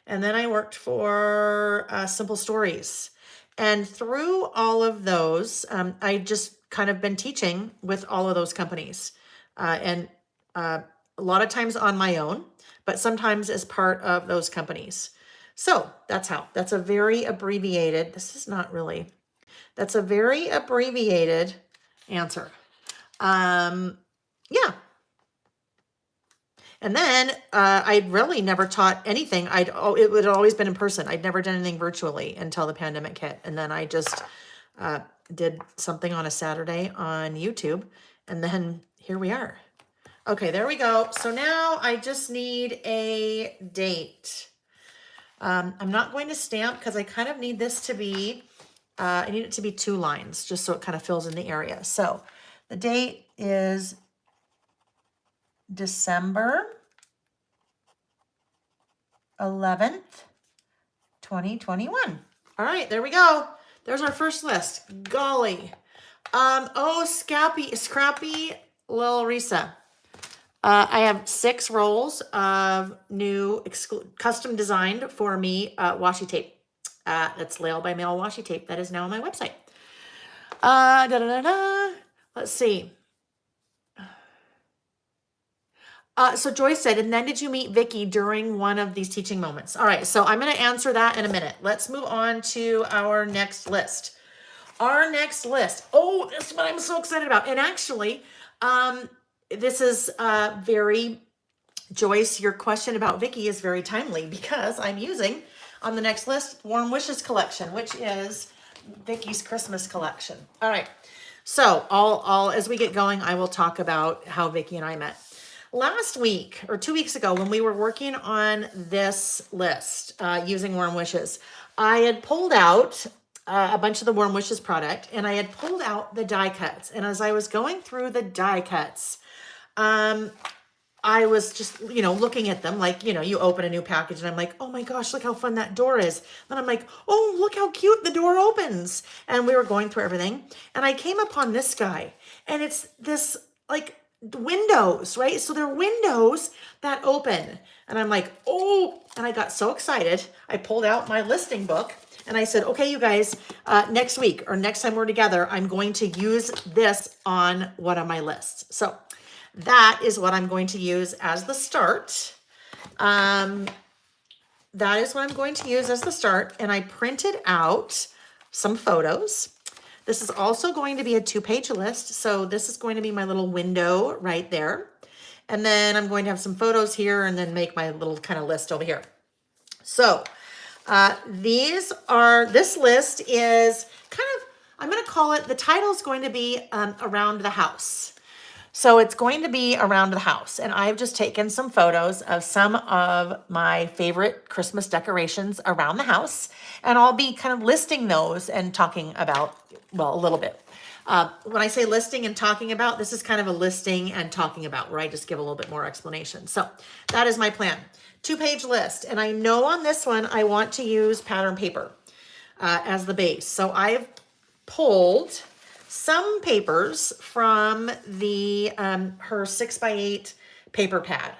And then I worked for Simple Stories. And through all of those, I just kind of been teaching with all of those companies. And a lot of times on my own, but sometimes as part of those companies. So that's how. That's a very abbreviated, that's a very abbreviated answer. Yeah. And then I'd really never taught anything. It would always been in person. I'd never done anything virtually until the pandemic hit. And then I just did something on a Saturday on YouTube. And then here we are. Okay, there we go. So now I just need a date. I'm not going to stamp because I kind of need this to be, I need it to be 2 lines just so it kind of fills in the area. So the date is December 11th, 2021. All right, there we go. There's our first list. Golly. Oh, Scrappy Lil Risa. I have 6 rolls of new custom designed for me washi tape. That's Lail by Mail washi tape. That is now on my website. Let's see. So Joyce said, and then did you meet Vicky during one of these teaching moments? All right, so I'm going to answer that in a minute. Let's move on to our next list. Our next list. Oh, this is what I'm so excited about. And actually, this is Joyce, your question about Vicky is very timely because I'm using on the next list Warm Wishes collection, which is Vicky's Christmas collection. All right. So I'll as we get going, I will talk about how Vicky and I met. Last week or 2 weeks ago, when we were working on this list using Warm Wishes, I had pulled out a bunch of the Warm Wishes product, and I had pulled out the die cuts. And as I was going through the die cuts, I was just, looking at them like, you open a new package and I'm like, oh my gosh, look how fun that door is. Then I'm like, oh, look how cute the door opens. And we were going through everything. And I came upon this guy, and it's this like windows, right? So they're windows that open. And I'm like, oh, and I got so excited. I pulled out my listing book and I said, okay, you guys, next week or next time we're together, I'm going to use this on one of my lists. So that is what I'm going to use as the start. That is what I'm going to use as the start. And I printed out some photos. This is also going to be a 2-page list. So this is going to be my little window right there. And then I'm going to have some photos here and then make my little kind of list over here. So this list is kind of, I'm going to call it, the title is going to be Around the House. So it's going to be around the house, and I've just taken some photos of some of my favorite Christmas decorations around the house, and I'll be kind of listing those and talking about, well, a little bit. When I say listing and talking about, this is kind of a listing and talking about where I just give a little bit more explanation. So that is my plan. 2-page list, and I know on this one I want to use pattern paper as the base. So I've pulled some papers from the her 6x8 paper pad.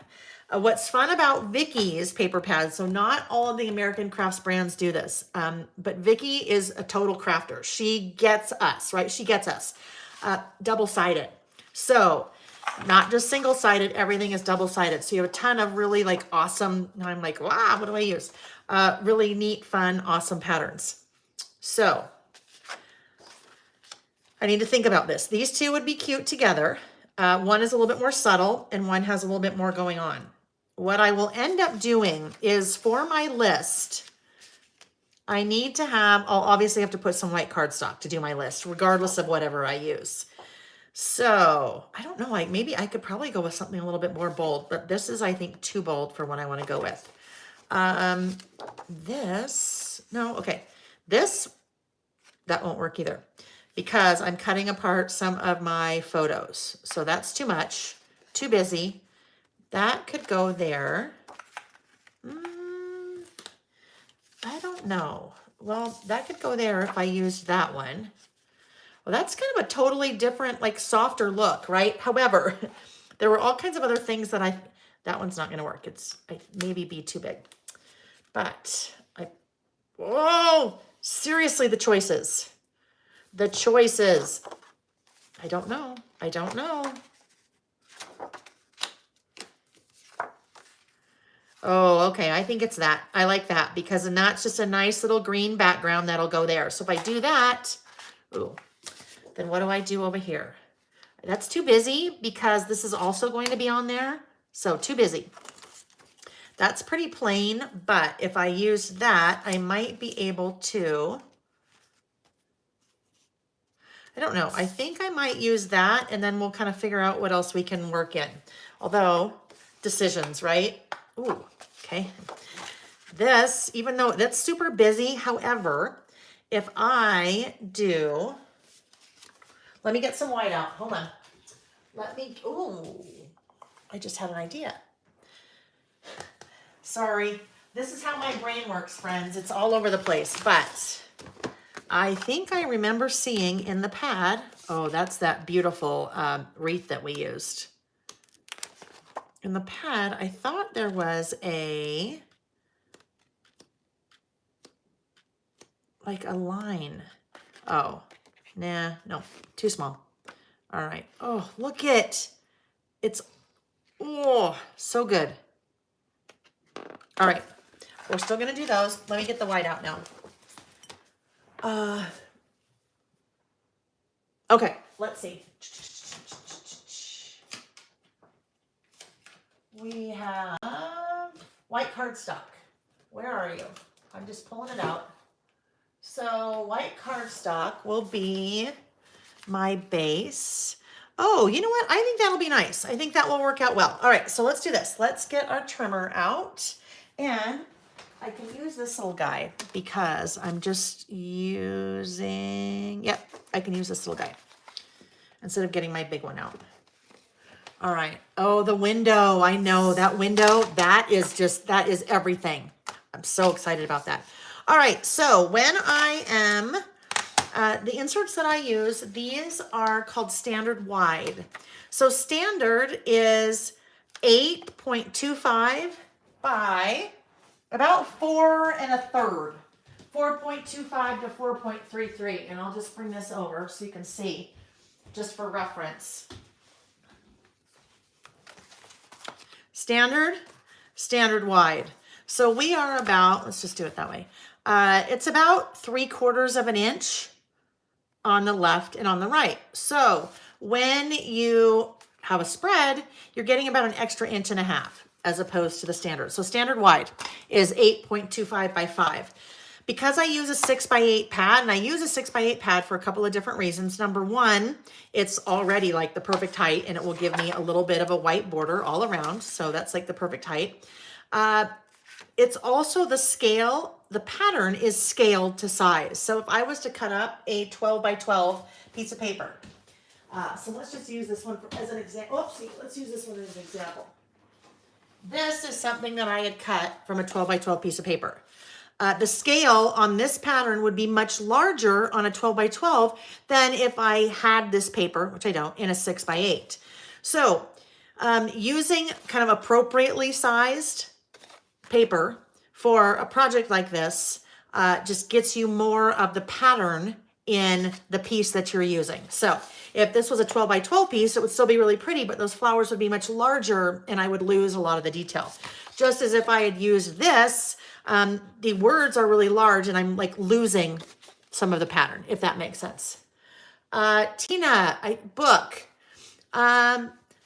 What's fun about Vicky's paper pad, so not all of the American crafts brands do this, but Vicky is a total crafter. She gets us, right? She gets us. Double-sided. So not just single-sided, everything is double-sided. So you have a ton of really like awesome, now I'm like, wow, what do I use? Really neat, fun, awesome patterns. So I need to think about this. These two would be cute together. One is a little bit more subtle and one has a little bit more going on. What I will end up doing is for my list, I need to I'll obviously have to put some white cardstock to do my list, regardless of whatever I use. So I don't know, maybe I could probably go with something a little bit more bold, but this is, I think, too bold for what I want to go with. That won't work either, because I'm cutting apart some of my photos. So that's too much, too busy. That could go there. I don't know. Well, that could go there if I used that one. Well, that's kind of a totally different, like softer look, right? However, there were all kinds of other things that that one's not going to work. I maybe be too big. But seriously, the choices. The choices. I don't know. Oh, okay. I think it's that. I like that because then that's just a nice little green background that'll go there. So if I do that, then what do I do over here? That's too busy because this is also going to be on there. So too busy. That's pretty plain, but if I use that, I might be able to, I don't know. I think I might use that and then we'll kind of figure out what else we can work in. Although, decisions, right? Ooh, okay. This, even though that's super busy, however, if I do, let me get some white out. Hold on. I just had an idea. Sorry. This is how my brain works, friends. It's all over the place, but I think I remember seeing in the pad, that's that beautiful wreath that we used. In the pad, I thought there was like a line. Oh, nah, no, too small. All right. Oh, look it. It's, so good. All right. We're still going to do those. Let me get the white out now. Okay, let's see. we have white cardstock. Where are you? I'm just pulling it out. So white cardstock will be my base. Oh, you know what? I think that'll be nice. I think that will work out well. All right, so let's do this. Let's get our trimmer out. And I can use this little guy because I'm just using, yep, I can use this little guy instead of getting my big one out. All right. Oh, the window. I know that window. That is everything. I'm so excited about that. All right. So when I am, the inserts that I use, these are called standard wide. So standard is 8.25 by about 4 1/3. 4.25 to 4.33. And I'll just bring this over so you can see, just for reference. Standard wide. So we are about, let's just do it that way. It's about 3/4 of an inch on the left and on the right. So when you have a spread, you're getting about an extra 1.5 inches as opposed to the standard. So standard wide is 8.25 by 5. Because I use a 6x8 pad, and I use a 6x8 pad for a couple of different reasons. Number one, it's already like the perfect height, and it will give me a little bit of a white border all around. So that's like the perfect height. It's also the scale, the pattern is scaled to size. So if I was to cut up a 12 by 12 piece of paper, so let's just use this one as an example. Oopsie, let's use this one as an example. This is something that I had cut from a 12 by 12 piece of paper. The scale on this pattern would be much larger on a 12 by 12 than if I had this paper, which I don't, in a 6x8. So using kind of appropriately sized paper for a project like this just gets you more of the pattern in the piece that you're using. So if this was a 12 by 12 piece, it would still be really pretty, but those flowers would be much larger and I would lose a lot of the detail. Just as if I had used this, the words are really large and I'm like losing some of the pattern, if that makes sense. Tina, book.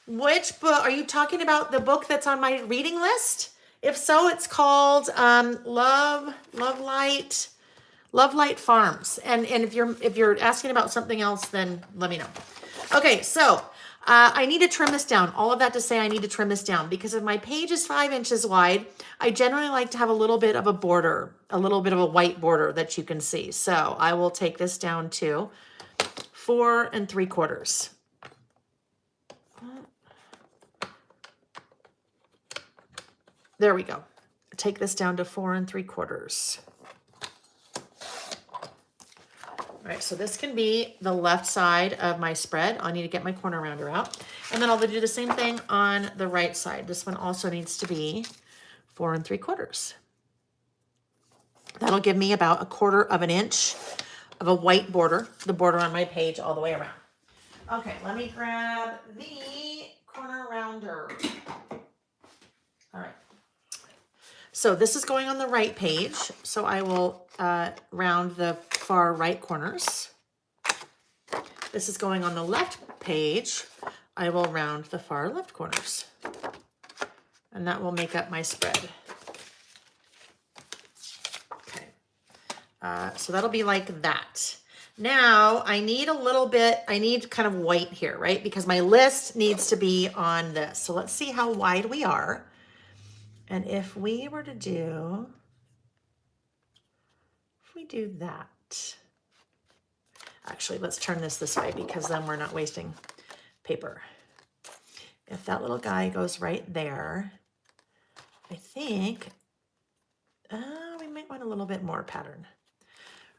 Which book? Are you talking about the book that's on my reading list? If so, it's called Love Light Farms. And if you're asking about something else, then let me know. Okay, so I need to trim this down. All of that to say I need to trim this down because if my page is 5 inches wide, I generally like to have a little bit of a border, a little bit of a white border that you can see. So I will take this down to 4 3/4. There we go. Take this down to 4 3/4. All right, so this can be the left side of my spread. I need to get my corner rounder out. And then I'll do the same thing on the right side. This one also needs to be 4 3/4. That'll give me about 1/4 of an inch of a white border, the border on my page all the way around. Okay, let me grab the corner rounder. All right. So this is going on the right page. So I will round the far right corners. This is going on the left page. I will round the far left corners. And that will make up my spread. Okay. So that'll be like that. Now I need a little bit, I need kind of white here, right? Because my list needs to be on this. So let's see how wide we are. And if we were to do, if we do that, actually, let's turn this way because then we're not wasting paper. If that little guy goes right there, I think we might want a little bit more pattern.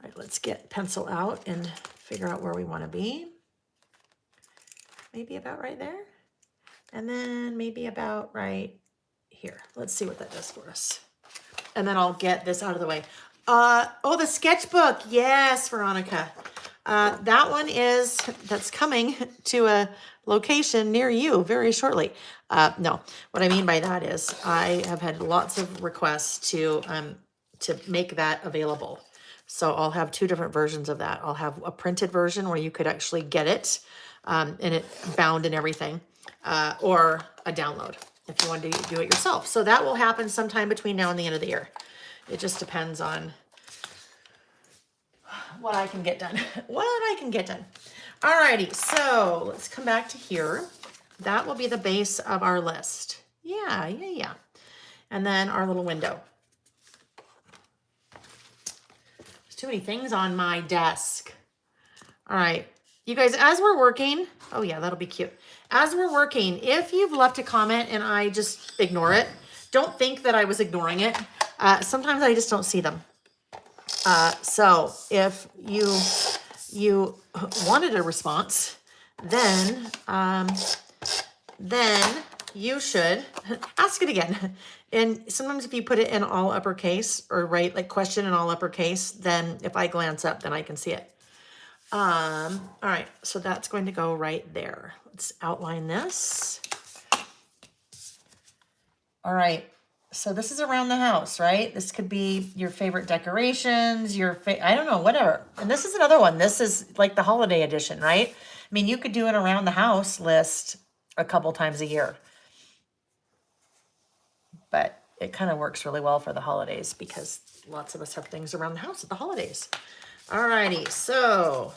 All right, let's get pencil out and figure out where we want to be. Maybe about right there. And then maybe about right here. Let's see what that does for us. And then I'll get this out of the way. Oh, the sketchbook. Yes, Veronica. That one that's coming to a location near you very shortly. No, what I mean by that is I have had lots of requests to make that available. So I'll have 2 different versions of that. I'll have a printed version where you could actually get it and it bound and everything, or a download. if you want to do it yourself. So that will happen sometime between now and the end of the year. It just depends on what I can get done. What I can get done. Alrighty, so let's come back to here. That will be the base of our list. Yeah. And then our little window. There's too many things on my desk. All right, you guys, as we're working, oh yeah, that'll be cute. As we're working, if you've left a comment and I just ignore it, don't think that I was ignoring it. Sometimes I just don't see them. So if you wanted a response, then you should ask it again. And sometimes if you put it in all uppercase or write like question in all uppercase, then if I glance up, then I can see it. All right, so that's going to go right there. Let's outline this. All right, so this is around the house, right? This could be your favorite decorations, I don't know, whatever. And this is another one. This is like the holiday edition, right? I mean, you could do an around the house list a couple times a year. But it kind of works really well for the holidays because lots of us have things around the house at the holidays. All righty, so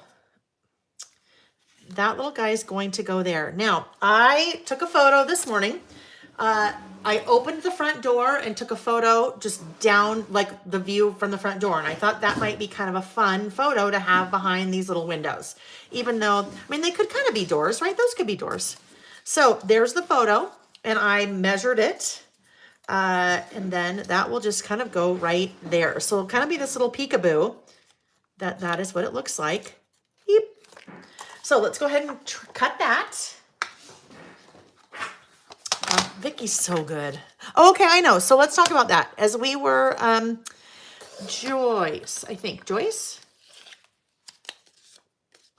that little guy is going to go there. Now, I took a photo this morning. I opened the front door and took a photo just down, like the view from the front door. And I thought that might be kind of a fun photo to have behind these little windows. Even though, I mean, they could kind of be doors, right? Those could be doors. So there's the photo and I measured it. And then that will just kind of go right there. So it'll kind of be this little peekaboo. That is what it looks like. Yep. So let's go ahead and cut that. Vicky's so good. Oh, okay, I know. So let's talk about that. As we were, Joyce, I think. Joyce?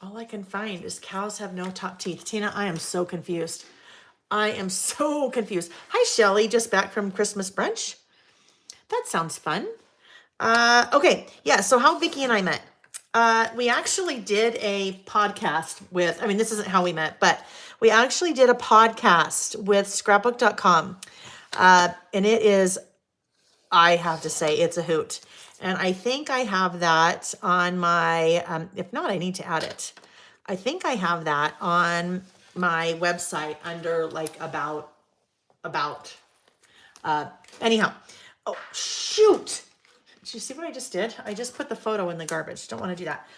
All I can find is cows have no top teeth. Tina, I am so confused. I am so confused. Hi, Shelly, just back from Christmas brunch. That sounds fun. Okay, yeah, so how Vicky and I met. We actually did a podcast with, I mean, this isn't how we met, but we actually did a podcast with scrapbook.com. And it is, I have to say, it's a hoot. And I think I have that on my, if not, I need to add it. I think I have that on my website under like about, anyhow. Oh, shoot. Did you see what I just did? I just put the photo in the garbage. Don't want to do that.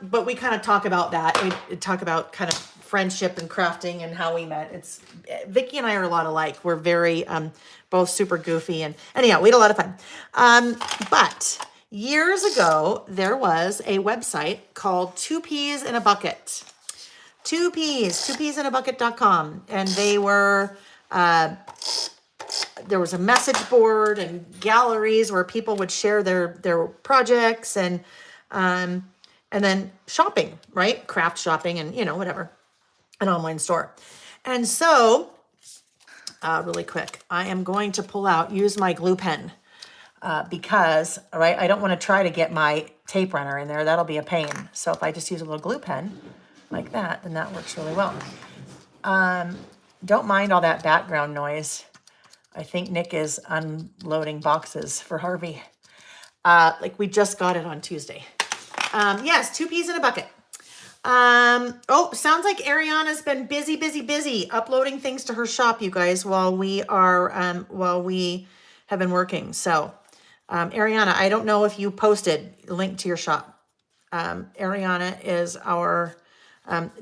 But we kind of talk about that. We talk about kind of friendship and crafting and how we met. It's Vicky and I are a lot alike. We're very, both super goofy and anyhow, we had a lot of fun. But years ago, there was a website called 2 Peas in a Bucket. 2 peas in a bucket.com. And they were, there was a message board and galleries where people would share their projects and then shopping, right? Craft shopping and, you know, whatever, an online store. And so, really quick, I am going to use my glue pen because, all right, I don't want to try to get my tape runner in there. That'll be a pain. So if I just use a little glue pen like that, then that works really well. Don't mind all that background noise. I think Nick is unloading boxes for Harvey. Like we just got it on Tuesday. Yes, 2 peas in a bucket. Oh, sounds like Ariana's been busy uploading things to her shop, you guys, while we have been working. So, Ariana, I don't know if you posted a link to your shop. Ariana is our,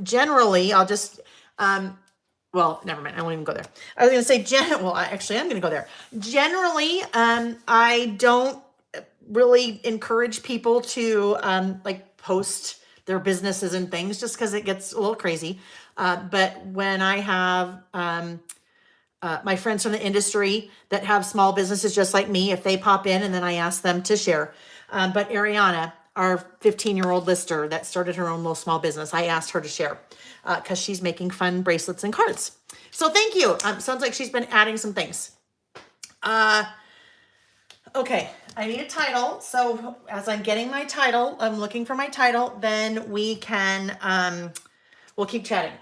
generally, I'll just, well, never mind. I won't even go there. I was going to say, actually, I'm going to go there. Generally, I don't really encourage people to like post their businesses and things just because it gets a little crazy. But when I have my friends from the industry that have small businesses just like me, if they pop in and then I ask them to share. But Ariana, our 15-year-old lister that started her own little small business, I asked her to share because she's making fun bracelets and cards. So thank you. Sounds like she's been adding some things. Okay, I need a title. So as I'm getting my title, I'm looking for my title, then we can, we'll keep chatting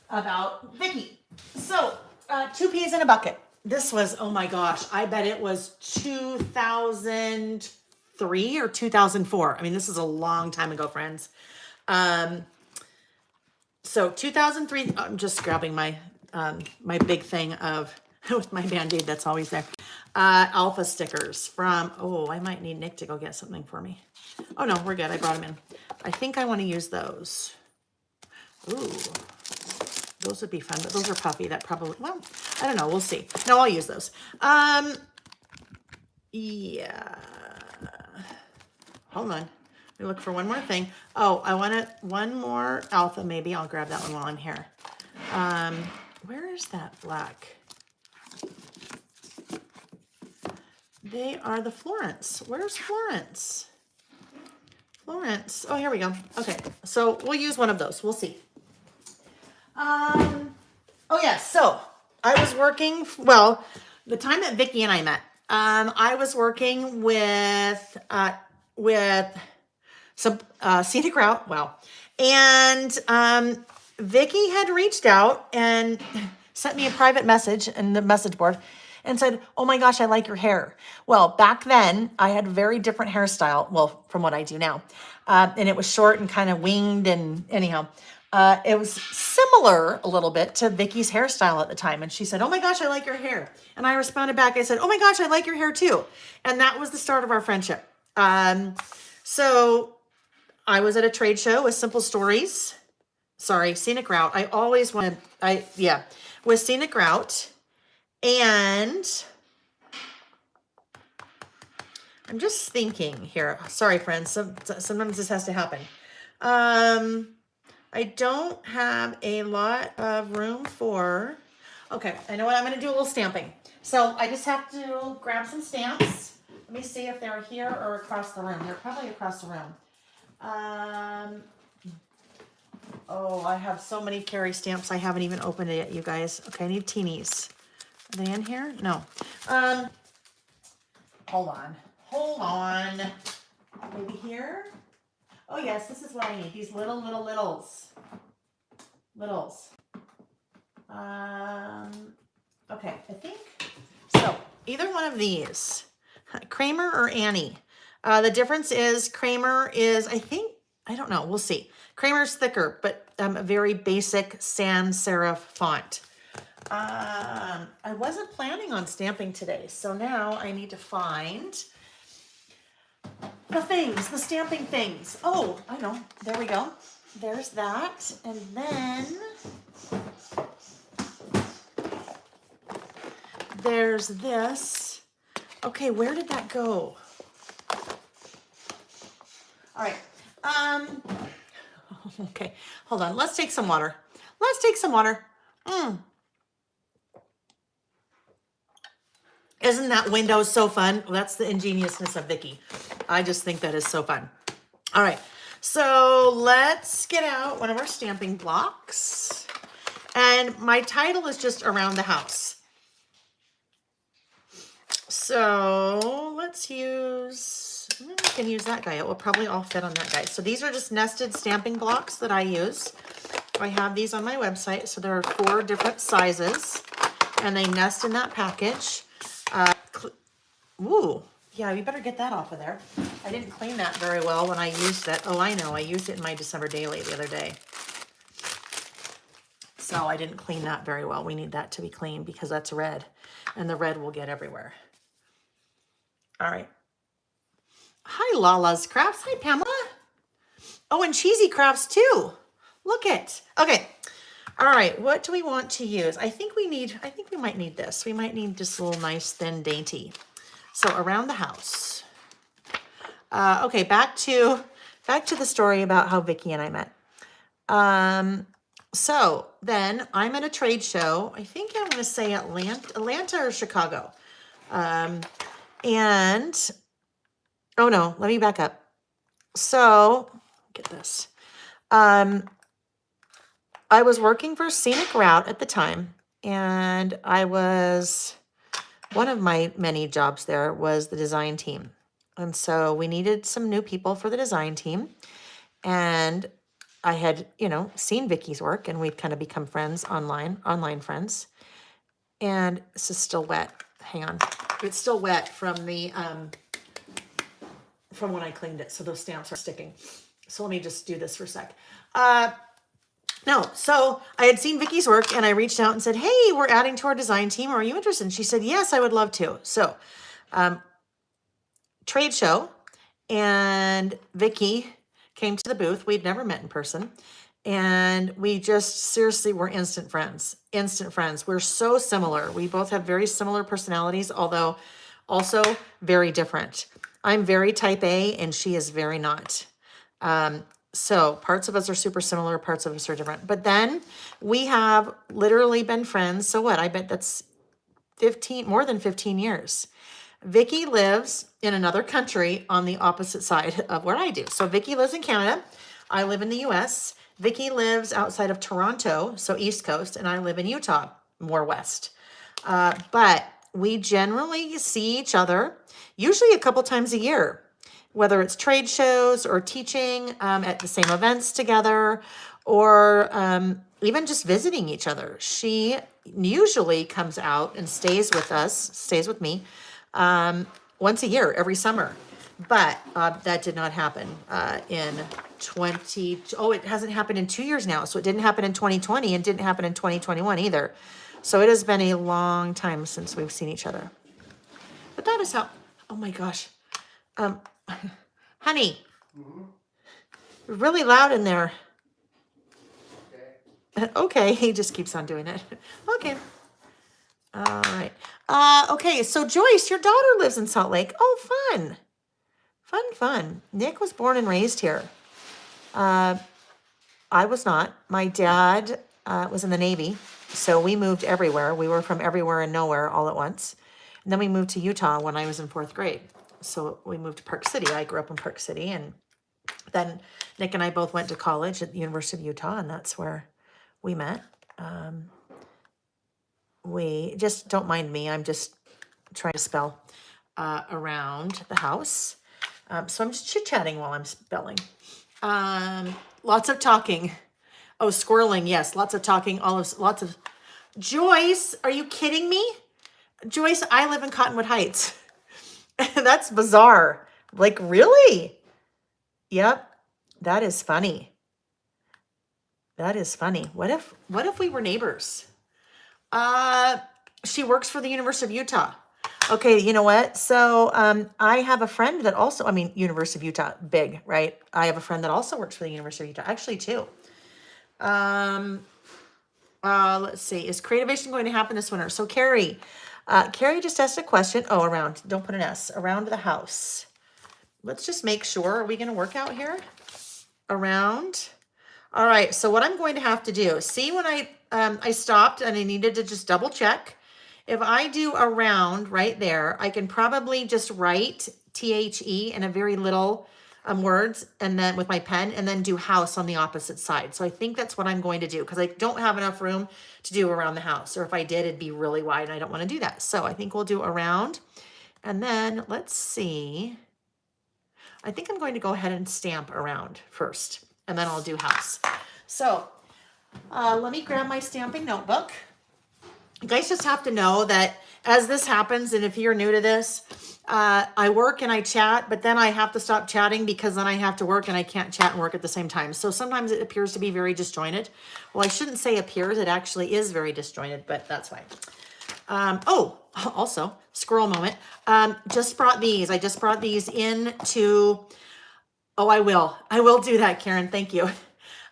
about Vicky. So 2 peas in a bucket. This was, oh my gosh, I bet it was 2003 or 2004. I mean, this is a long time ago, friends. So 2003, I'm just grabbing my my big thing of with my Band-Aid that's always there. Alpha stickers from, oh, I might need Nick to go get something for me. Oh no, we're good. I brought them in. I think I want to use those. Ooh, those would be fun, but those are puffy. That probably, well, I don't know. We'll see. No, I'll use those. Yeah. Hold on. Let me look for one more thing. Oh, I want one more alpha. Maybe I'll grab that one while I'm here. Where is that black? They are the Florence. Where's Florence? Florence. Oh, here we go. Okay, so we'll use one of those. We'll see. Oh yeah, so I was working, well, the time that Vicki and I met, I was working with some scenic route. Wow. And Vicki had reached out and sent me a private message in the message board and said, oh my gosh, I like your hair. Well, back then I had a very different hairstyle. Well, from what I do now. And it was short and kind of winged, and anyhow, it was similar a little bit to Vicki's hairstyle at the time. And she said, oh my gosh, I like your hair. And I responded back. I said, oh my gosh, I like your hair too. And that was the start of our friendship. So I was at a trade show with Simple Stories. Sorry, Scenic Route. I always wanted, with Scenic Route. And I'm just thinking here. Sorry, friends. Sometimes this has to happen. I don't have a lot of room for, okay, I know what I'm going to do, a little stamping. So I just have to grab some stamps. Let me see if they're here or across the room. They're probably across the room. Oh, I have so many Carrie stamps. I haven't even opened it yet, you guys. Okay, I need teenies. Are they in here? No. Hold on. Maybe here? Oh yes, this is what I need. These littles. Okay, I think, so either one of these, Kramer or Annie. The difference is Kramer is, I don't know, we'll see. Kramer's thicker, but a very basic sans serif font. I wasn't planning on stamping today, so now I need to find the stamping things. Oh, I know, there we go. There's that, and then there's this. Okay, where did that go? All right, okay, hold on, let's take some water. Isn't that window so fun? Well, that's the ingeniousness of Vicki. I just think that is so fun. All right, so let's get out one of our stamping blocks. And my title is just around the house. So let's use, we can use that guy. It will probably all fit on that guy. So these are just nested stamping blocks that I use. I have these on my website. So there are 4 different sizes and they nest in that package. Ooh, yeah, we better get that off of there. I didn't clean that very well when I used it. Oh, I know. I used it in my December daily the other day. So I didn't clean that very well. We need that to be clean because that's red and the red will get everywhere. All right. Hi, Lala's Crafts. Hi, Pamela. Oh, and Cheesy Crafts too. Look it. Okay. All right. What do we want to use? I think we might need this. We might need just a little nice, thin, dainty. So around the house. Okay. Back to the story about how Vicki and I met. So then I'm at a trade show. I think I'm going to say Atlanta or Chicago. And, oh no, let me back up. So, get this. I was working for Scenic Route at the time, and one of my many jobs there was the design team. And so we needed some new people for the design team. And I had, seen Vicki's work, and we'd kind of become friends online friends. And this is still wet. Hang on. It's still wet from from when I cleaned it. So those stamps are sticking. So let me just do this for a sec. No, so I had seen Vicky's work and I reached out and said, hey, we're adding to our design team. Are you interested? And she said, yes, I would love to. So trade show, and Vicky came to the booth. We'd never met in person. And we just seriously were instant friends. Instant friends. We're so similar. We both have very similar personalities, although also very different. I'm very type A and she is very not. So parts of us are super similar, parts of us are different. But then we have literally been friends. So what? I bet that's more than 15 years. Vicky lives in another country on the opposite side of where I do. So Vicky lives in Canada. I live in the US. Vicky lives outside of Toronto, so East Coast, and I live in Utah, more west. But we generally see each other usually a couple times a year, whether it's trade shows or teaching at the same events together, or even just visiting each other. She usually comes out and stays with me once a year, every summer. But that did not happen in it hasn't happened in 2 years now. So it didn't happen in 2020 and didn't happen in 2021 either. So it has been a long time since we've seen each other. But that is how, oh my gosh. Honey, really loud in there. Okay, he just keeps on doing it. Okay. All right. Okay, so Joyce, your daughter lives in Salt Lake. Oh, fun. Fun. Nick was born and raised here. I was not. My dad was in the Navy, so we moved everywhere. We were from everywhere and nowhere all at once. And then we moved to Utah when I was in 4th grade. So we moved to Park City. I grew up in Park City, and then Nick and I both went to college at the University of Utah, and that's where we met. We just, don't mind me. I'm just trying to spell around the house. So I'm just chit-chatting while I'm spelling. Lots of talking. Oh, squirreling. Yes, lots of talking. Lots of. Joyce, are you kidding me? Joyce, I live in Cottonwood Heights. That's bizarre. Like, really? Yep. That is funny. What if we were neighbors? She works for the University of Utah. Okay, you know what? So I have a friend that also, University of Utah, big, right? I have a friend that also works for the University of Utah, actually two. Let's see, is Creativation going to happen this winter? So Carrie just asked a question. Oh, around, don't put an S, around the house. Let's just make sure, are we going to work out here? Around. All right, so what I'm going to have to do, see when I stopped and I needed to just double check. If I do around right there, I can probably just write THE in a very little words, and then with my pen, and then do house on the opposite side. So I think that's what I'm going to do, because I don't have enough room to do around the house. Or if I did, it'd be really wide, and I don't want to do that. So I think we'll do around. And then let's see. I think I'm going to go ahead and stamp around first, and then I'll do house. So let me grab my stamping notebook. You guys just have to know that as this happens, and if you're new to this, I work and I chat, but then I have to stop chatting because then I have to work and I can't chat and work at the same time. So sometimes it appears to be very disjointed. Well, I shouldn't say appears, it actually is very disjointed, but that's fine. Oh, also, squirrel moment. Just brought these. I just brought these into, oh, I will do that, Karen. Thank you.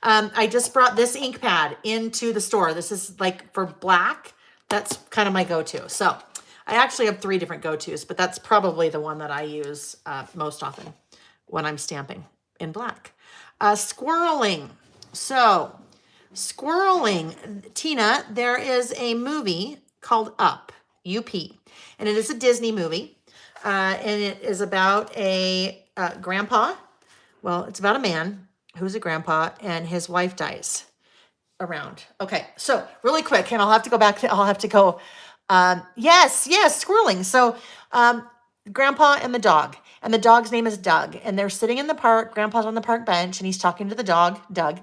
I just brought this ink pad into the store. This is like for black. That's kind of my go-to. So I actually have 3 different go-tos, but that's probably the one that I use most often when I'm stamping in black. Squirreling. So squirreling, Tina, there is a movie called Up, U-P, and it is a Disney movie. And it is about a grandpa. Well, it's about a man who's a grandpa and his wife dies. Around. Okay, so really quick, and I'll have to go back. I'll have to go. Yes, squirreling. So grandpa and the dog's name is Doug, and they're sitting in the park. Grandpa's on the park bench, and he's talking to the dog, Doug,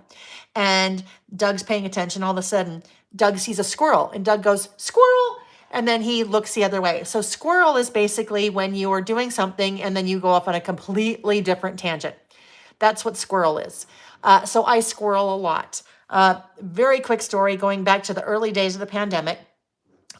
and Doug's paying attention. All of a sudden, Doug sees a squirrel, and Doug goes, squirrel, and then he looks the other way. So squirrel is basically when you are doing something and then you go off on a completely different tangent. That's what squirrel is. So I squirrel a lot. Very quick story going back to the early days of the pandemic.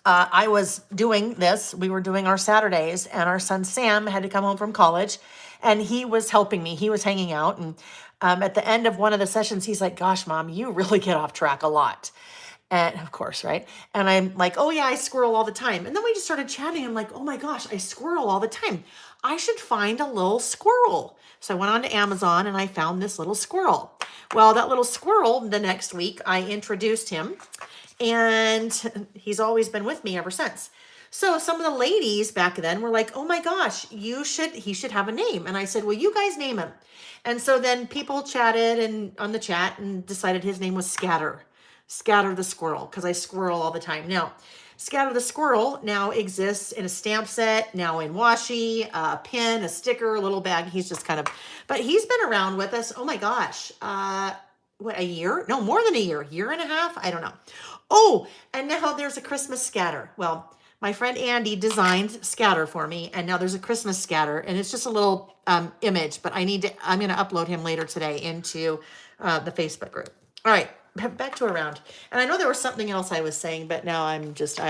I was doing this. We were doing our Saturdays, and our son Sam had to come home from college, and he was helping me. He was hanging out, and at the end of one of the sessions, he's like, "Gosh, Mom, you really get off track a lot." And of course, right? And I'm like, "Oh yeah, I squirrel all the time." And then we just started chatting. I'm like, "Oh my gosh, I squirrel all the time. I should find a little squirrel." So I went on to Amazon and I found this little squirrel. Well, that little squirrel, the next week, I introduced him, and he's always been with me ever since. So some of the ladies back then were like, "Oh my gosh, he should have a name." And I said, "Well, you guys name him." And so then people chatted and on the chat and decided his name was Scatter. Scatter the squirrel, because I squirrel all the time. Now, Scatter the squirrel now exists in a stamp set, now in washi, a pin, a sticker, a little bag. He's just kind of, but he's been around with us. Oh my gosh. What, a year? No, more than a year and a half. I don't know. Oh, and now there's a Christmas scatter. Well, my friend Andy designed scatter for me, and now there's a Christmas scatter, and it's just a little image, but I'm going to upload him later today into the Facebook group. All right, back to around. And I know there was something else I was saying, but now I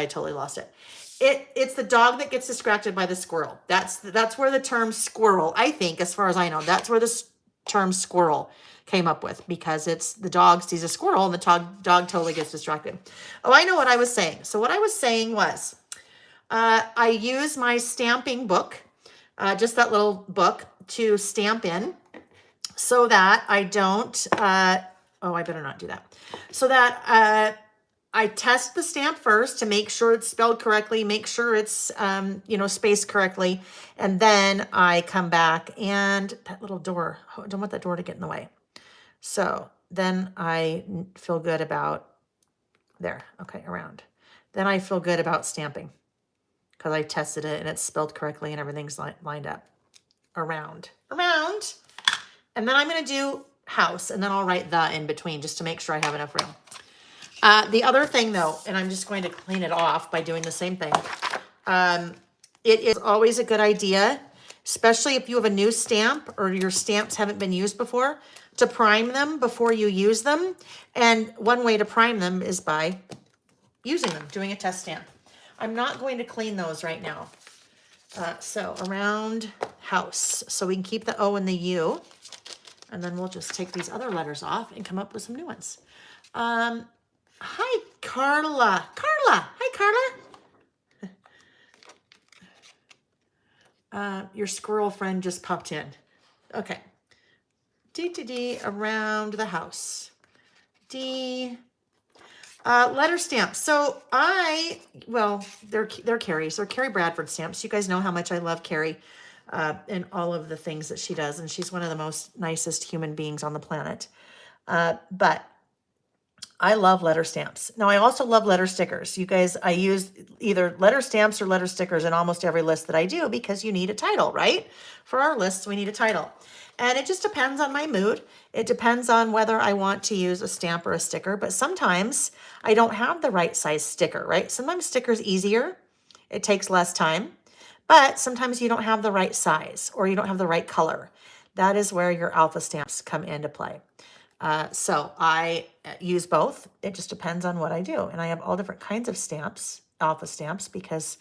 totally lost it. It's the dog that gets distracted by the squirrel. That's where the term squirrel, I think, as far as I know, that's where the term squirrel came up with, because it's the dog sees a squirrel and the dog totally gets distracted. Oh, I know what I was saying. So what I was saying was, I use my stamping book, just that little book, to stamp in so that I don't, I better not do that. So that I test the stamp first to make sure it's spelled correctly, make sure it's, spaced correctly. And then I come back, and that little door, I don't want that door to get in the way. So then I feel good about there. Okay, around. Then I feel good about stamping because I tested it and it's spelled correctly and everything's lined up. Around. And then I'm going to do house, and then I'll write the in between just to make sure I have enough room. The other thing though, and I'm just going to clean it off by doing the same thing. It is always a good idea, especially if you have a new stamp or your stamps haven't been used before, to prime them before you use them. And one way to prime them is by using them, doing a test stamp. I'm not going to clean those right now. So around house, so we can keep the O and the U, and then we'll just take these other letters off and come up with some new ones. Hi, Carla. Hi, Carla. Your squirrel friend just popped in. Okay. D around the house. D. Letter stamps. So they're Carrie's. They're Carrie Bradford stamps. You guys know how much I love Carrie and all of the things that she does. And she's one of the most nicest human beings on the planet. But I love letter stamps. Now, I also love letter stickers. You guys, I use either letter stamps or letter stickers in almost every list that I do, because you need a title, right? For our lists, we need a title. And it just depends on my mood. It depends on whether I want to use a stamp or a sticker, but sometimes I don't have the right size sticker, right? Sometimes sticker's easier. It takes less time, but sometimes you don't have the right size or you don't have the right color. That is where your alpha stamps come into play. So I use both. It just depends on what I do. And I have all different kinds of stamps, alpha stamps, because,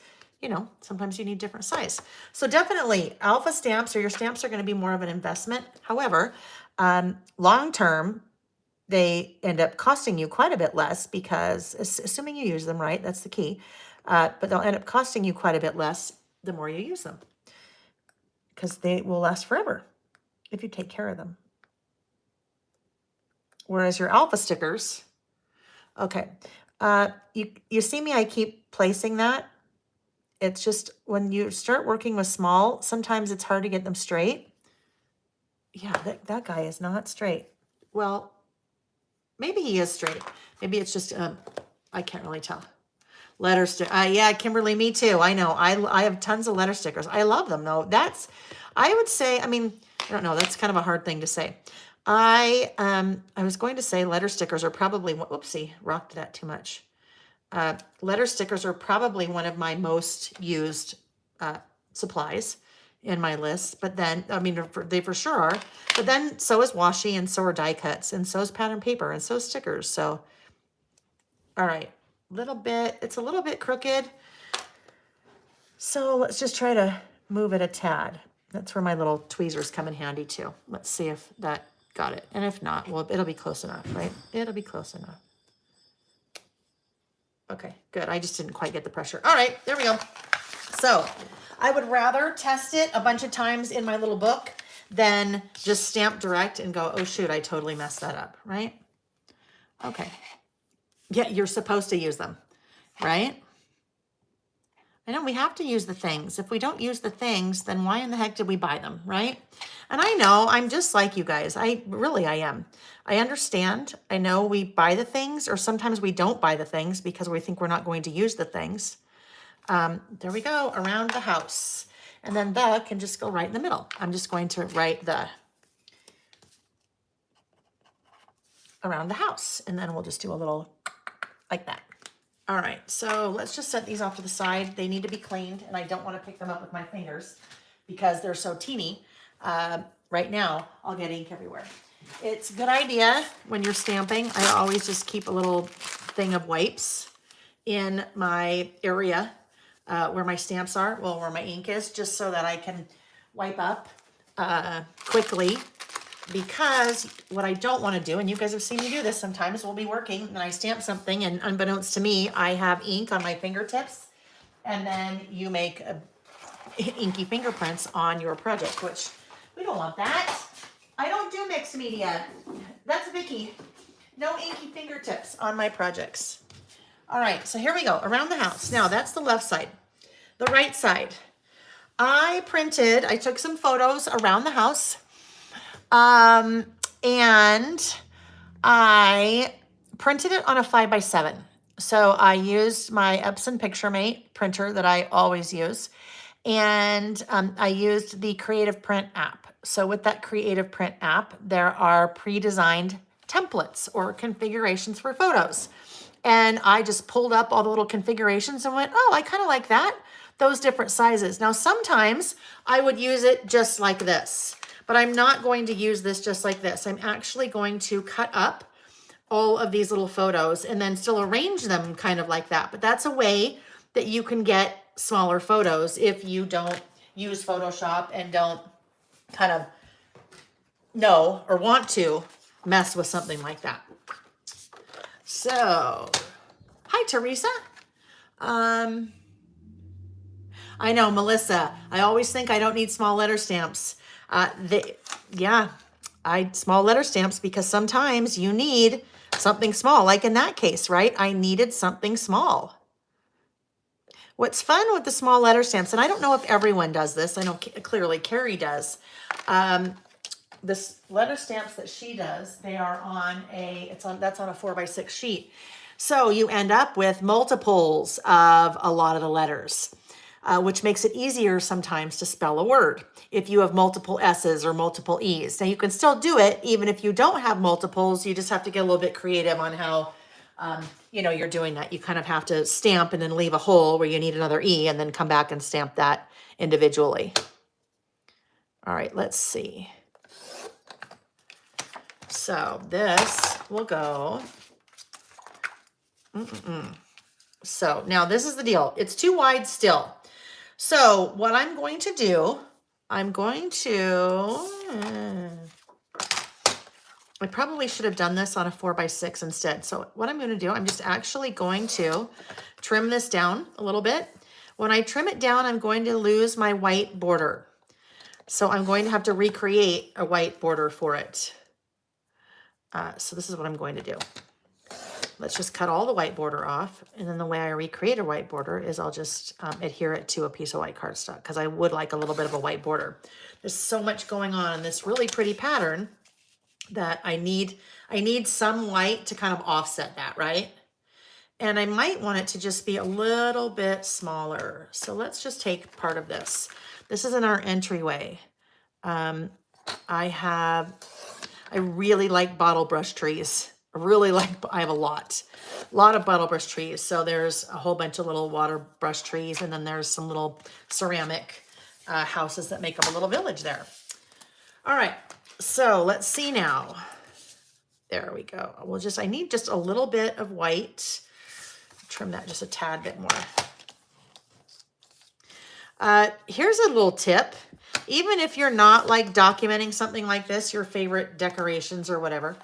sometimes you need different size. So definitely alpha stamps, or your stamps, are going to be more of an investment. However, long-term, they end up costing you quite a bit less, because assuming you use them right, that's the key. But they'll end up costing you quite a bit less the more you use them, because they will last forever if you take care of them. Whereas your alpha stickers, okay, you see me, I keep placing that. It's just when you start working with small, sometimes it's hard to get them straight. Yeah, that guy is not straight. Well, maybe he is straight. Maybe it's just, I can't really tell. Letter stick. Yeah, Kimberly, me too. I know. I have tons of letter stickers. I love them though. I would say, I don't know. That's kind of a hard thing to say. I was going to say letter stickers are probably, whoopsie, rocked that too much. Letter stickers are probably one of my most used supplies in my list, but then, I mean, they for sure are, but then so is washi, and so are die cuts, and so is pattern paper, and so is stickers. So, all right, it's a little bit crooked. So let's just try to move it a tad. That's where my little tweezers come in handy too. Let's see if that got it. And if not, well, it'll be close enough, right? It'll be close enough. Okay, good. I just didn't quite get the pressure. All right, there we go. So I would rather test it a bunch of times in my little book than just stamp direct and go, oh shoot, I totally messed that up, right? Okay. Yeah, you're supposed to use them, right? I know we have to use the things. If we don't use the things, then why in the heck did we buy them, right? And I know I'm just like you guys. I am. I understand. I know we buy the things, or sometimes we don't buy the things because we think we're not going to use the things. There we go, around the house. And then the can just go right in the middle. I'm just going to write the around the house, and then we'll just do a little like that. All right, so let's just set these off to the side. They need to be cleaned, and I don't want to pick them up with my fingers because they're so teeny. Right now, I'll get ink everywhere. It's a good idea when you're stamping. I always just keep a little thing of wipes in my area where my stamps are, well, where my ink is, just so that I can wipe up quickly. Because what I don't want to do, and you guys have seen me do this sometimes, we'll be working and I stamp something, and unbeknownst to me, I have ink on my fingertips, and then you make inky fingerprints on your project, which we don't want that. I don't do mixed media. That's Vicky. No inky fingertips on my projects. All right, so here we go, around the house. Now that's the left side. The right side. I took some photos around the house. And I printed it on a 5x7. So I used my Epson PictureMate printer that I always use. And I used the Creative Print app. So with that Creative Print app, there are pre-designed templates or configurations for photos. And I just pulled up all the little configurations and went, oh, I kind of like that. Those different sizes. Now, sometimes I would use it just like this. But I'm not going to use this just like this. I'm actually going to cut up all of these little photos and then still arrange them kind of like that. But that's a way that you can get smaller photos if you don't use Photoshop and don't kind of know or want to mess with something like that. So, hi, Teresa. I know, Melissa, I always think I don't need small letter stamps. Small letter stamps, because sometimes you need something small, like in that case, right? I needed something small. What's fun with the small letter stamps, and I don't know if everyone does this, I know clearly Carrie does. This letter stamps that she does, they are that's on a 4x6 sheet. So you end up with multiples of a lot of the letters. Which makes it easier sometimes to spell a word if you have multiple S's or multiple E's. Now you can still do it even if you don't have multiples. You just have to get a little bit creative on how you're doing that. You kind of have to stamp and then leave a hole where you need another E and then come back and stamp that individually. All right, let's see. So this will go. So now this is the deal. It's too wide still. So what I'm going to do, I probably should have done this on a 4x6 instead. So what I'm going to do, I'm just actually going to trim this down a little bit. When I trim it down, I'm going to lose my white border. So I'm going to have to recreate a white border for it. So this is what I'm going to do. Let's just cut all the white border off. And then the way I recreate a white border is I'll just adhere it to a piece of white cardstock, because I would like a little bit of a white border. There's so much going on in this really pretty pattern that I need some white to kind of offset that, right? And I might want it to just be a little bit smaller. So let's just take part of this. This is in our entryway. I really like bottle brush trees really like, I have a lot of bottle brush trees. So there's a whole bunch of little water brush trees, and then there's some little ceramic houses that make up a little village there. All right, so let's see now. There we go. I need just a little bit of white. Trim that just a tad bit more. Here's a little tip. Even if you're not like documenting something like this, your favorite decorations or whatever,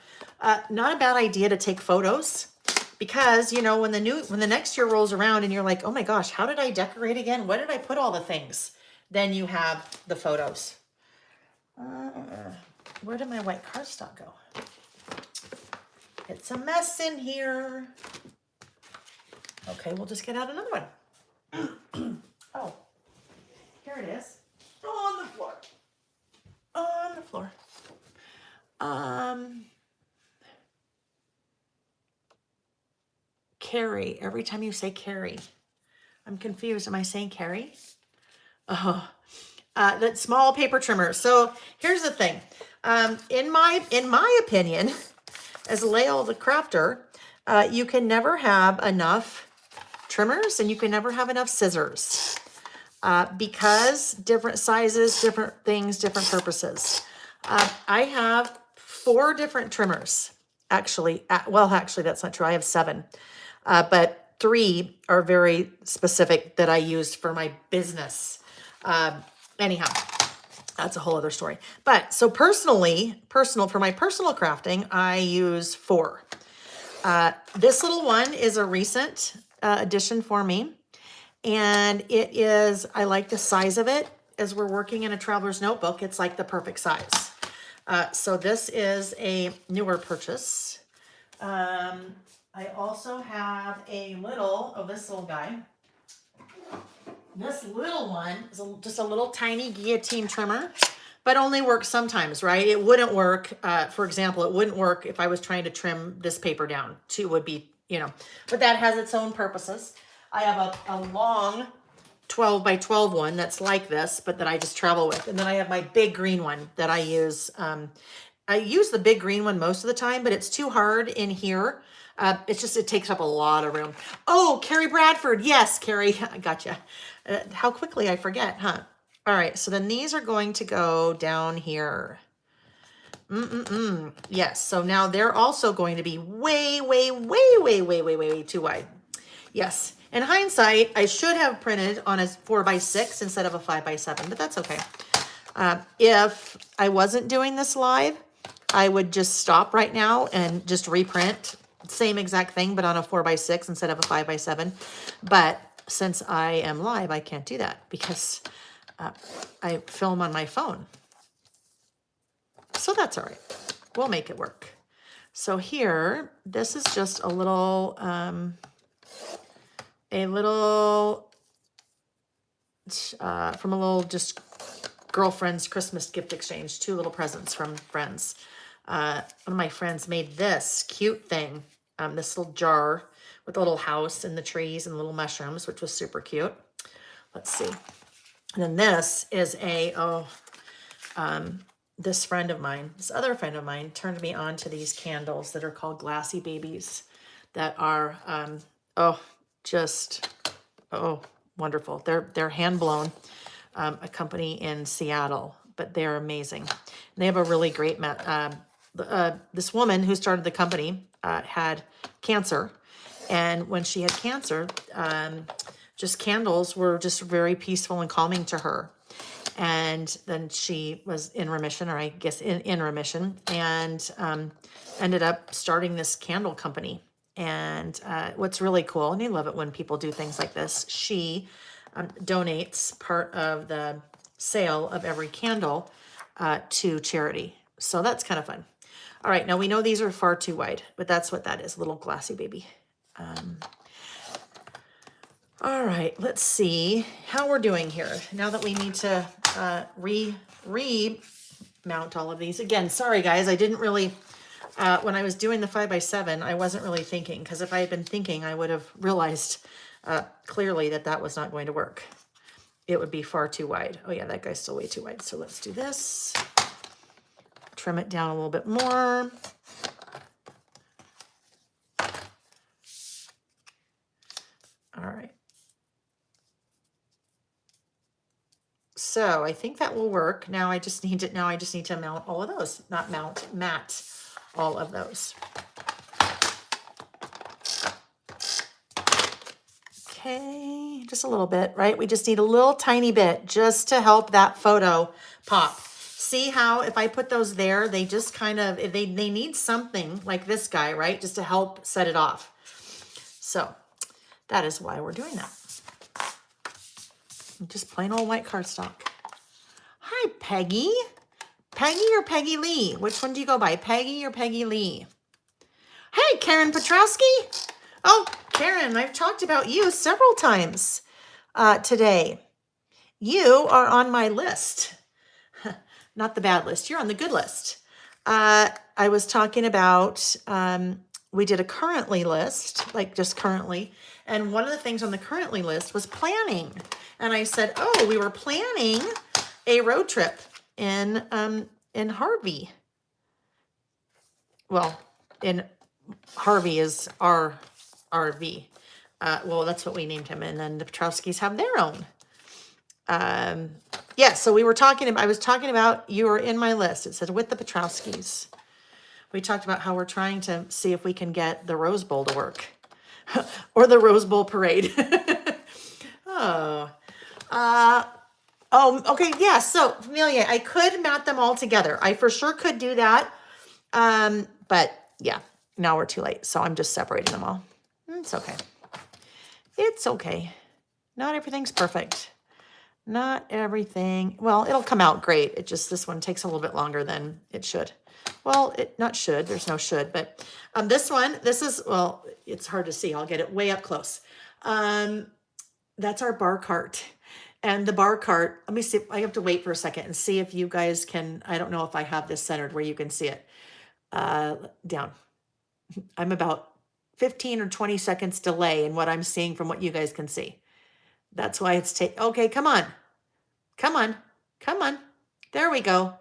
not a bad idea to take photos, because you know when the next year rolls around and you're like, oh my gosh, how did I decorate again? Where did I put all the things? Then you have the photos. Where did my white cardstock go? It's a mess in here. Okay, we'll just get out another one. Oh, here it is. On the floor. On the floor. Carrie. Every time you say Carrie, I'm confused. Am I saying Carrie? Oh, that small paper trimmer. So here's the thing. In my opinion, as Lael the crafter, you can never have enough trimmers and you can never have enough scissors. Because different sizes, different things, different purposes. I have 4 different trimmers. Actually, that's not true. I have 7. But 3 are very specific that I use for my business. Anyhow, that's a whole other story. But so for my personal crafting, I use 4. This little one is a recent addition for me. And I like the size of it. As we're working in a traveler's notebook, it's like the perfect size. So this is a newer purchase. I also have this little guy. This little one is just a little tiny guillotine trimmer, but only works sometimes, right? It wouldn't work, for example, it wouldn't work if I was trying to trim this paper down. 2 would be, but that has its own purposes. I have a long 12 by 12 one that's like this, but that I just travel with. And then I have my big green one that I use. I use the big green one most of the time, but it's too hard in here. It takes up a lot of room. Oh, Carrie Bradford. Yes, Carrie, I gotcha. How quickly I forget, huh? All right, so then these are going to go down here. Yes, so now they're also going to be way, way, way, way, way, way, way, way too wide. Yes. In hindsight, I should have printed on a 4x6 instead of a 5x7, but that's okay. If I wasn't doing this live, I would just stop right now and just reprint same exact thing, but on a 4x6 instead of a 5x7. But since I am live, I can't do that because I film on my phone. So that's all right. We'll make it work. So here, this is just a little from a little just girlfriend's Christmas gift exchange, 2 little presents from friends. One of my friends made this cute thing, this little jar with a little house and the trees and little mushrooms, which was super cute. Let's see. And then this is this other friend of mine turned me on to these candles that are called Glassy Babies that are, wonderful. They're hand blown, a company in Seattle, but they're amazing. They have a really great, this woman who started the company had cancer. And when she had cancer, just candles were just very peaceful and calming to her. And then she was in remission, or I guess in remission, and ended up starting this candle company. And what's really cool, and I love it when people do things like this, she donates part of the sale of every candle to charity. So that's kind of fun. All right, now we know these are far too wide, but that's what that is, little Glassy Baby. All right, let's see how we're doing here. Now that we need to remount all of these. Again, sorry guys, I didn't really, when I was doing the 5x7, I wasn't really thinking, because if I had been thinking, I would have realized clearly that was not going to work. It would be far too wide. Oh yeah, that guy's still way too wide. So let's do this. Trim it down a little bit more. All right. So I think that will work. Now I just need to mount all of those, not mat all of those. Okay, just a little bit, right? We just need a little tiny bit just to help that photo pop. See how if I put those there, they just kind of, they need something like this guy, right? Just to help set it off. So that is why we're doing that. Just plain old white cardstock. Hi, Peggy. Peggy or Peggy Lee? Which one do you go by, Peggy or Peggy Lee? Hey, Karen Petrowski. Oh, Karen, I've talked about you several times today. You are on my list. Not the bad list. You're on the good list. I was talking about, we did a currently list, like just currently. And one of the things on the currently list was planning. And I said, oh, we were planning a road trip in Harvey. Well, Harvey is our RV. Well, that's what we named him. And then the Petrowskis have their own. Yeah, so I was talking about, you were in my list. It said with the Petrowskis. We talked about how we're trying to see if we can get the Rose Bowl to work. Or the Rose Bowl parade. Okay, yeah, so Amelia, I could mount them all together. I for sure could do that. But yeah, now we're too late. So I'm just separating them all. It's okay. It's okay. Not everything's perfect. Not everything. Well, it'll come out great. It just, this one takes a little bit longer than it should. Well, not should. There's no should. But this one, well, it's hard to see. I'll get it way up close. That's our bar cart. And the bar cart, let me see. I have to wait for a second and see if you guys can, I don't know if I have this centered where you can see it. Down. I'm about 15 or 20 seconds delay in what I'm seeing from what you guys can see. That's why it's okay, come on. Come on. Come on. There we go.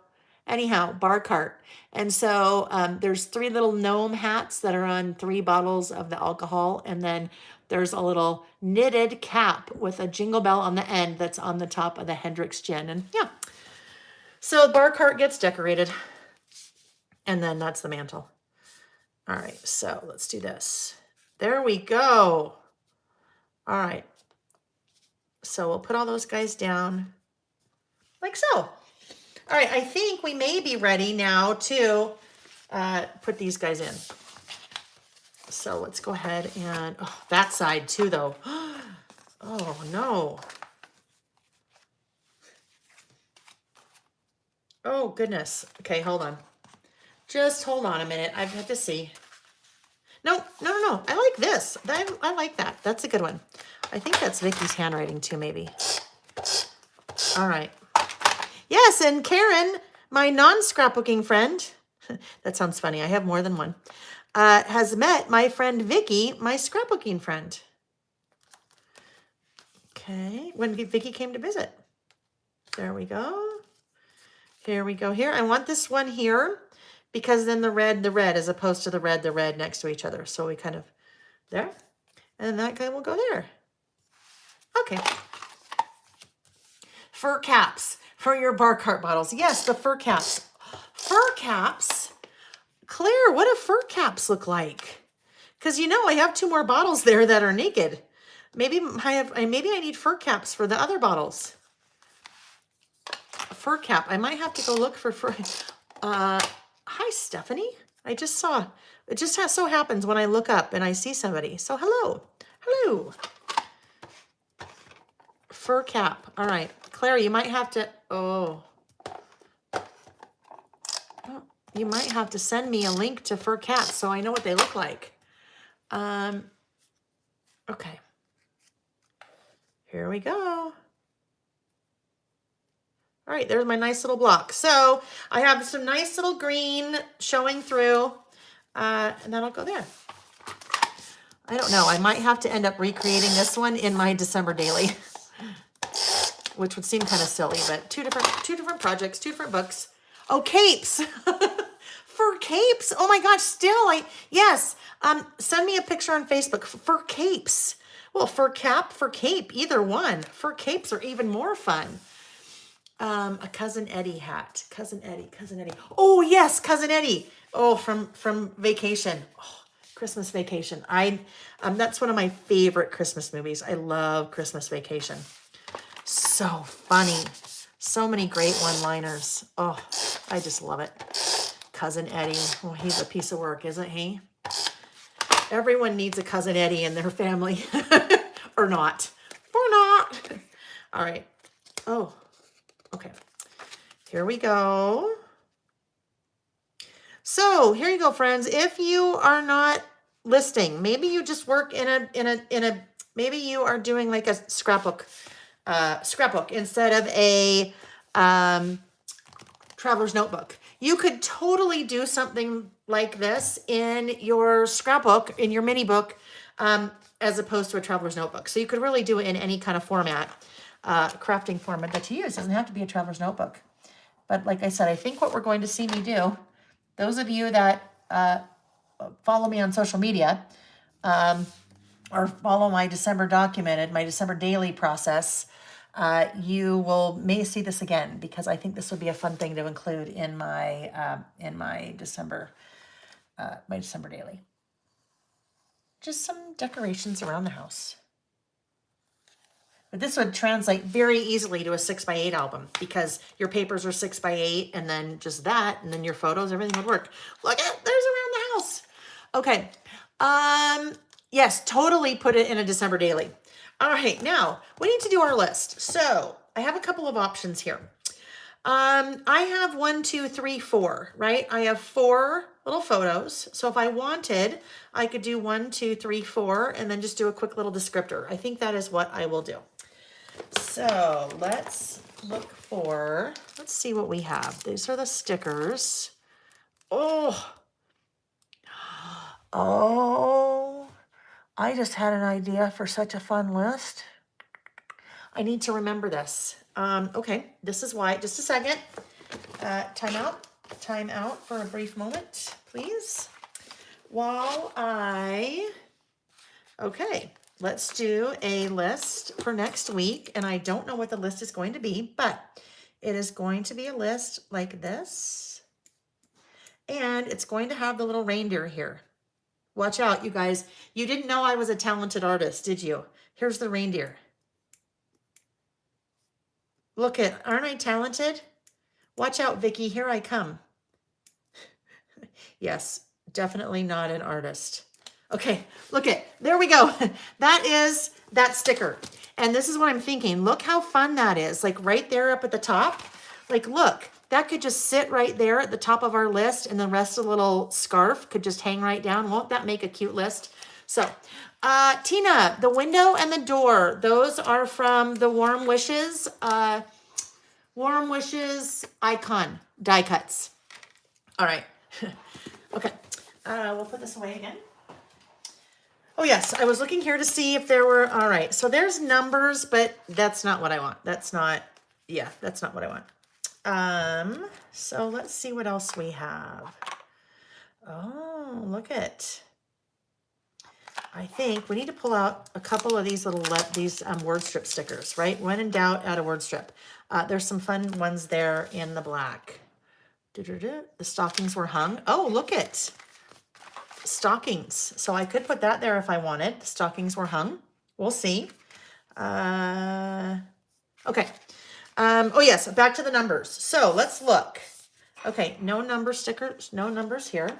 Anyhow, bar cart. And so there's 3 little gnome hats that are on 3 bottles of the alcohol. And then there's a little knitted cap with a jingle bell on the end that's on the top of the Hendrix gin. And yeah. So the bar cart gets decorated. And then that's the mantle. All right, so let's do this. There we go. All right. So we'll put all those guys down like so. All right, I think we may be ready now to put these guys in. So let's go ahead and, oh, that side too though. Oh no. Oh goodness. Okay, hold on. Just hold on a minute. I have to see. No. I like this. I like that. That's a good one. I think that's Vicky's handwriting too, maybe. All right. Yes, and Karen, my non-scrapbooking friend, that sounds funny. I have more than one, has met my friend Vicky, my scrapbooking friend. Okay, when Vicky came to visit. There we go. Here we go here. I want this one here because then the red as opposed to the red next to each other. So we kind of, there. And that guy will go there. Okay. Fur caps for your bar cart bottles. Yes, the fur caps. Fur caps. Claire, what do fur caps look like? Because you know I have 2 more bottles there that are naked. Maybe I need fur caps for the other bottles. A fur cap. I might have to go look for fur. Hi, Stephanie. I just saw. It just so happens when I look up and I see somebody. So hello. Hello. Fur cap. All right. Claire, you might have to, you might have to send me a link to fur caps so I know what they look like. Okay. Here we go. All right, there's my nice little block. So I have some nice little green showing through, and that'll go there. I don't know. I might have to end up recreating this one in my December daily, which would seem kind of silly, but two different projects, 2 different books. Oh, capes. Fur capes. Oh my gosh, still, yes. Send me a picture on Facebook. Fur capes. Well, fur cap, fur cape, either one. Fur capes are even more fun. A Cousin Eddie hat. Cousin Eddie, Cousin Eddie. Oh yes, Cousin Eddie. Oh, from Vacation. Oh, Christmas Vacation. That's one of my favorite Christmas movies. I love Christmas Vacation. So funny. So many great one-liners. Oh, I just love it. Cousin Eddie. Oh, he's a piece of work, isn't he? Everyone needs a Cousin Eddie in their family. Or not. Or not. All right. Oh, okay. Here we go. So here you go, friends. If you are not listing, maybe you just work in a maybe you are doing like a scrapbook instead of a traveler's notebook. You could totally do something like this in your scrapbook, in your mini book, as opposed to a traveler's notebook. So you could really do it in any kind of format, crafting format that you use. It doesn't have to be a traveler's notebook. But like I said, I think what we're going to see me do, those of you that follow me on social media, or follow my December documented, my December daily process, you may see this again, because I think this would be a fun thing to include in my December daily. Just some decorations around the house. But this would translate very easily to a 6x8 album, because your papers are 6x8, and then just that, and then your photos, everything would work. Look at, there's around the house. Okay. Yes, totally put it in a December daily. All right, now we need to do our list. So I have a couple of options here. I have 1, 2, 3, 4, right? I have 4 little photos. So if I wanted, I could do 1, 2, 3, 4, and then just do a quick little descriptor. I think that is what I will do. So let's look for, let's see what we have. These are the stickers. Oh, I just had an idea for such a fun list. I need to remember this. Okay, this is why, just a second. Time out for a brief moment, please. Okay, let's do a list for next week. And I don't know what the list is going to be, but it is going to be a list like this. And it's going to have the little reindeer here. Watch out, you guys. You didn't know I was a talented artist, did you? Here's the reindeer. Look at, aren't I talented? Watch out, Vicky, here I come. Yes, definitely not an artist. Okay, look at, there we go. That is that sticker. And this is what I'm thinking. Look how fun that is. Like right there up at the top. Like, look, that could just sit right there at the top of our list, and the rest of the little scarf could just hang right down. Won't that make a cute list? So, Tina, the window and the door, those are from the Warm Wishes icon die cuts. All right. Okay. We'll put this away again. Oh yes, I was looking here to see if there were, all right. So there's numbers, but that's not what I want. That's not what I want. So let's see what else we have. Oh, look at, I think we need to pull out a couple of these little, word strip stickers, right? When in doubt, add a word strip. There's some fun ones there in the black. The stockings were hung. Oh, look at stockings. So I could put that there if I wanted. The stockings were hung. We'll see. Okay. Oh yes, back to the numbers. So let's look. Okay, no number stickers, no numbers here.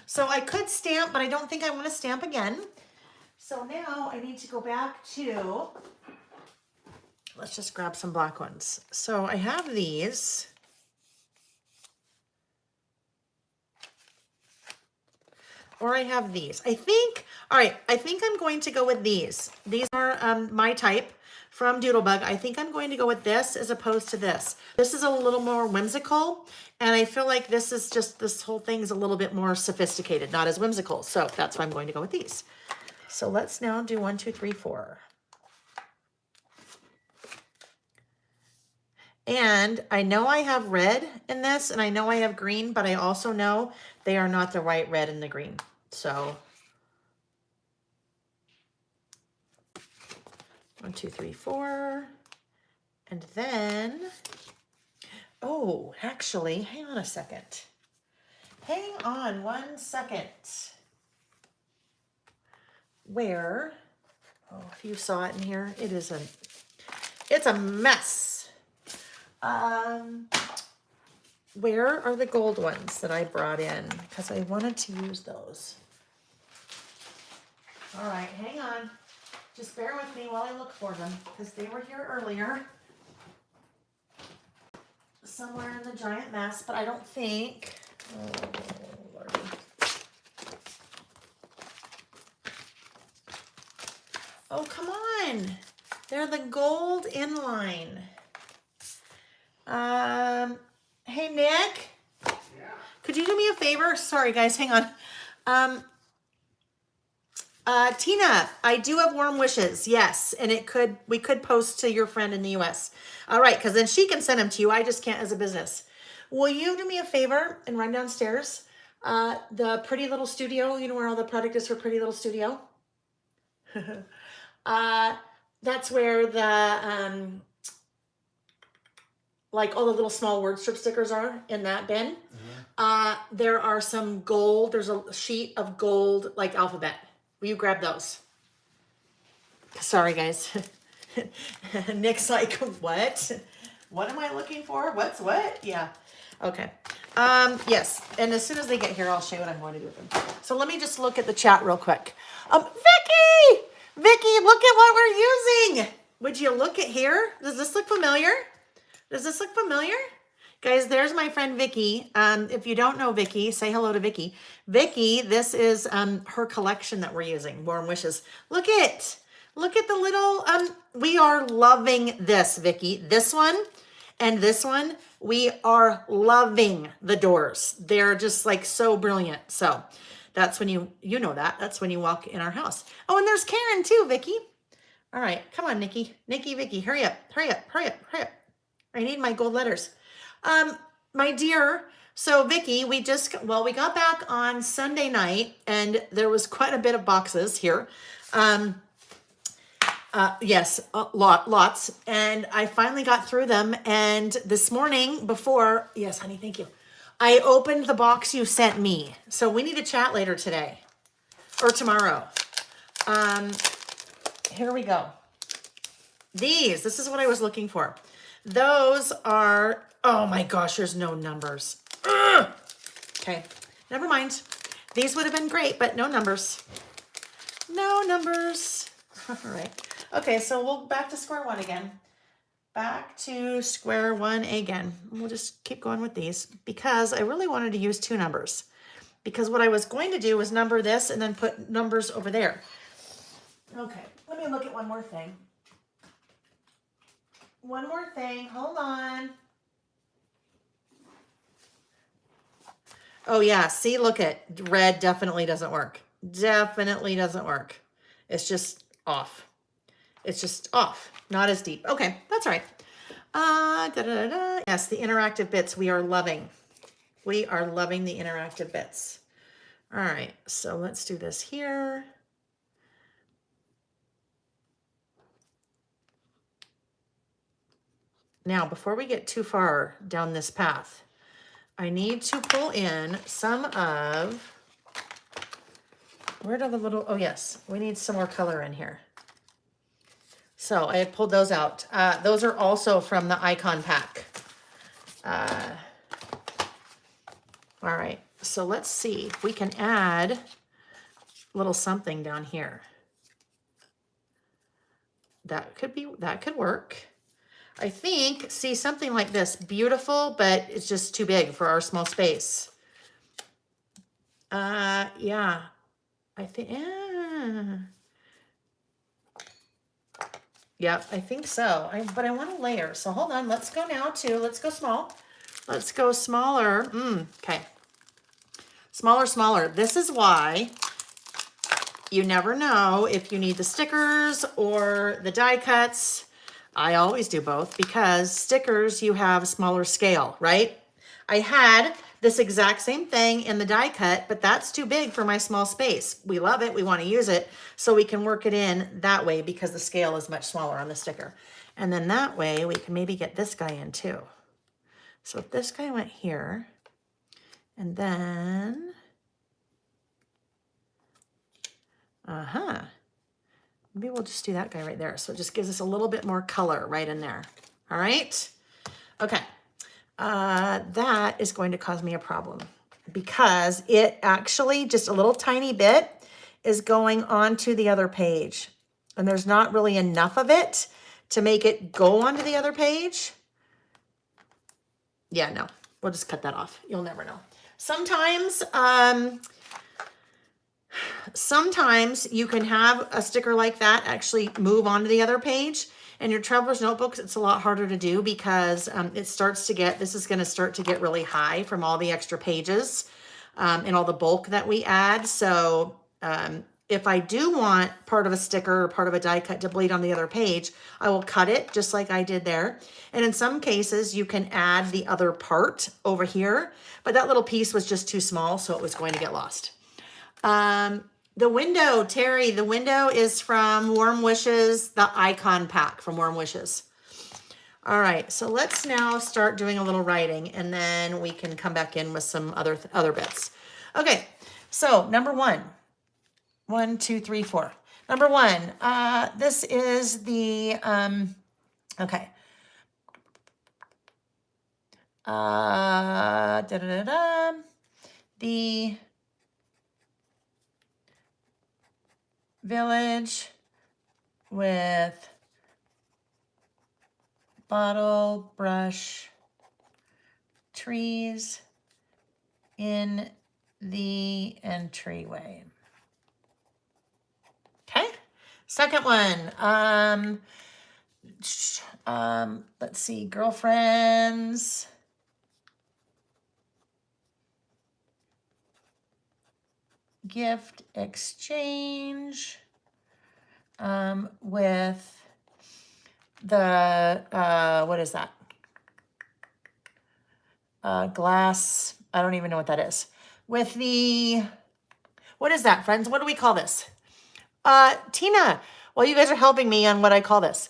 So I could stamp, but I don't think I want to stamp again. So now I need to go back to, let's just grab some black ones. So I have these. Or I have these. I think, all right, I think I'm going to go with these. These are my type from Doodlebug. I think I'm going to go with this as opposed to this. This is a little more whimsical, and I feel like this is just, this whole thing is a little bit more sophisticated, not as whimsical. So that's why I'm going to go with these. So let's now do 1, 2, 3, 4. And I know I have red in this, and I know I have green, but I also know they are not the right red and the green. So 1, 2, 3, 4. And then, oh, actually, hang on a second. Hang on 1 second. Where, oh, if you saw it in here, it's a mess. Where are the gold ones that I brought in? Because I wanted to use those. All right, hang on. Just bear with me while I look for them, because they were here earlier. Somewhere in the giant mess, but I don't think. Oh, Lordy. Oh, come on. They're the gold inline. Hey, Nick. Yeah. Could you do me a favor? Sorry, guys, hang on. Tina, I do have warm wishes, yes, and we could post to your friend in the US. All right, because then she can send them to you. I just can't as a business. Will you do me a favor and run downstairs? The Pretty Little Studio, you know where all the product is for Pretty Little Studio? That's where the like all the little small word strip stickers are in that bin. There are some gold, there's a sheet of gold like alphabet. Will you grab those? Sorry, guys. Nick's like, what? What am I looking for? What's what? Yeah. Okay. Yes. And as soon as they get here, I'll show you what I'm going to do with them. So let me just look at the chat real quick. Vicky! Vicky, look at what we're using. Would you look at here? Does this look familiar? Does this look familiar? Guys, there's my friend Vicky. If you don't know Vicky, say hello to Vicky. Vicky, this is her collection that we're using, Warm Wishes. Look at the little, we are loving this, Vicky. This one and this one, we are loving the doors. They're just like so brilliant. So that's when you know that's when you walk in our house. Oh, and there's Karen too, Vicky. All right, come on, Nikki, Vicky, hurry up. I need my gold letters. My dear, so Vicky, we got back on Sunday night and there was quite a bit of boxes here. Yes, lots. And I finally got through them. And this morning yes, honey, thank you. I opened the box you sent me. So we need to chat later today or tomorrow. Here we go. This is what I was looking for. Those are, oh my gosh, there's no numbers. Ugh. Okay, never mind. These would have been great, but no numbers. No numbers. All right. Okay, so we'll back to square one again. Back to square one again. We'll just keep going with these because I really wanted to use 2 numbers. Because what I was going to do was number this and then put numbers over there. Okay, let me look at one more thing. One more thing, hold on. Oh yeah, see, look at red definitely doesn't work. Definitely doesn't work. It's just off. It's just off, not as deep. Okay, that's all right. Yes, the interactive bits we are loving. We are loving the interactive bits. All right, so let's do this here. Now, before we get too far down this path, I need to pull in some of, where are the little, oh yes, we need some more color in here. So I had pulled those out. Those are also from the icon pack. All right, so let's see if we can add a little something down here. That could work. I think, see, something like this, beautiful, but it's just too big for our small space. Yeah, I think, yep, I think so. But I want to layer. So hold on, let's go small. Let's go smaller. Okay. Smaller. This is why you never know if you need the stickers or the die cuts. I always do both because stickers, you have smaller scale, right? I had this exact same thing in the die cut, but that's too big for my small space. We love it. We want to use it. So we can work it in that way because the scale is much smaller on the sticker. And then that way we can maybe get this guy in too. So if this guy went here, and then, maybe we'll just do that guy right there. So it just gives us a little bit more color right in there. All right. Okay. That is going to cause me a problem because it actually just a little tiny bit is going onto the other page. And there's not really enough of it to make it go onto the other page. Yeah, no, we'll just cut that off. You'll never know. Sometimes you can have a sticker like that actually move onto the other page. And your traveler's notebooks, it's a lot harder to do because this is gonna start to get really high from all the extra pages and all the bulk that we add. So if I do want part of a sticker or part of a die cut to bleed on the other page, I will cut it just like I did there. And in some cases, you can add the other part over here, but that little piece was just too small, so it was going to get lost. The window, Terry, the window is from Warm Wishes, the icon pack from Warm Wishes. All right, so let's now start doing a little writing and then we can come back in with some other bits. Okay, so number 1. 1, 2, 3, 4. Number 1, this is the, okay. The village with bottle brush trees in the entryway. Okay. Second one. Let's see. Girlfriends. Gift exchange. With the, what is that? Glass. I don't even know what that is. With the, what is that, friends? What do we call this? Tina, well, you guys are helping me on what I call this.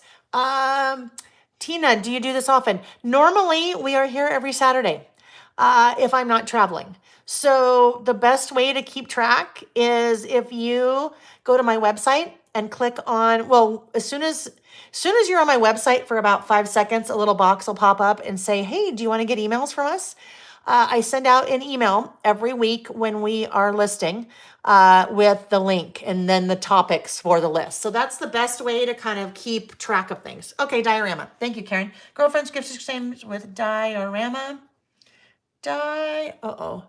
Tina, do you do this often? Normally, we are here every Saturday if I'm not traveling. So the best way to keep track is if you go to my website and click on, well, as soon as you're on my website for about 5 seconds, a little box will pop up and say, hey, do you want to get emails from us? I send out an email every week when we are listing with the link and then the topics for the list. So that's the best way to kind of keep track of things. Okay, diorama. Thank you, Karen. Girlfriend's gift exchange with diorama. Diorama.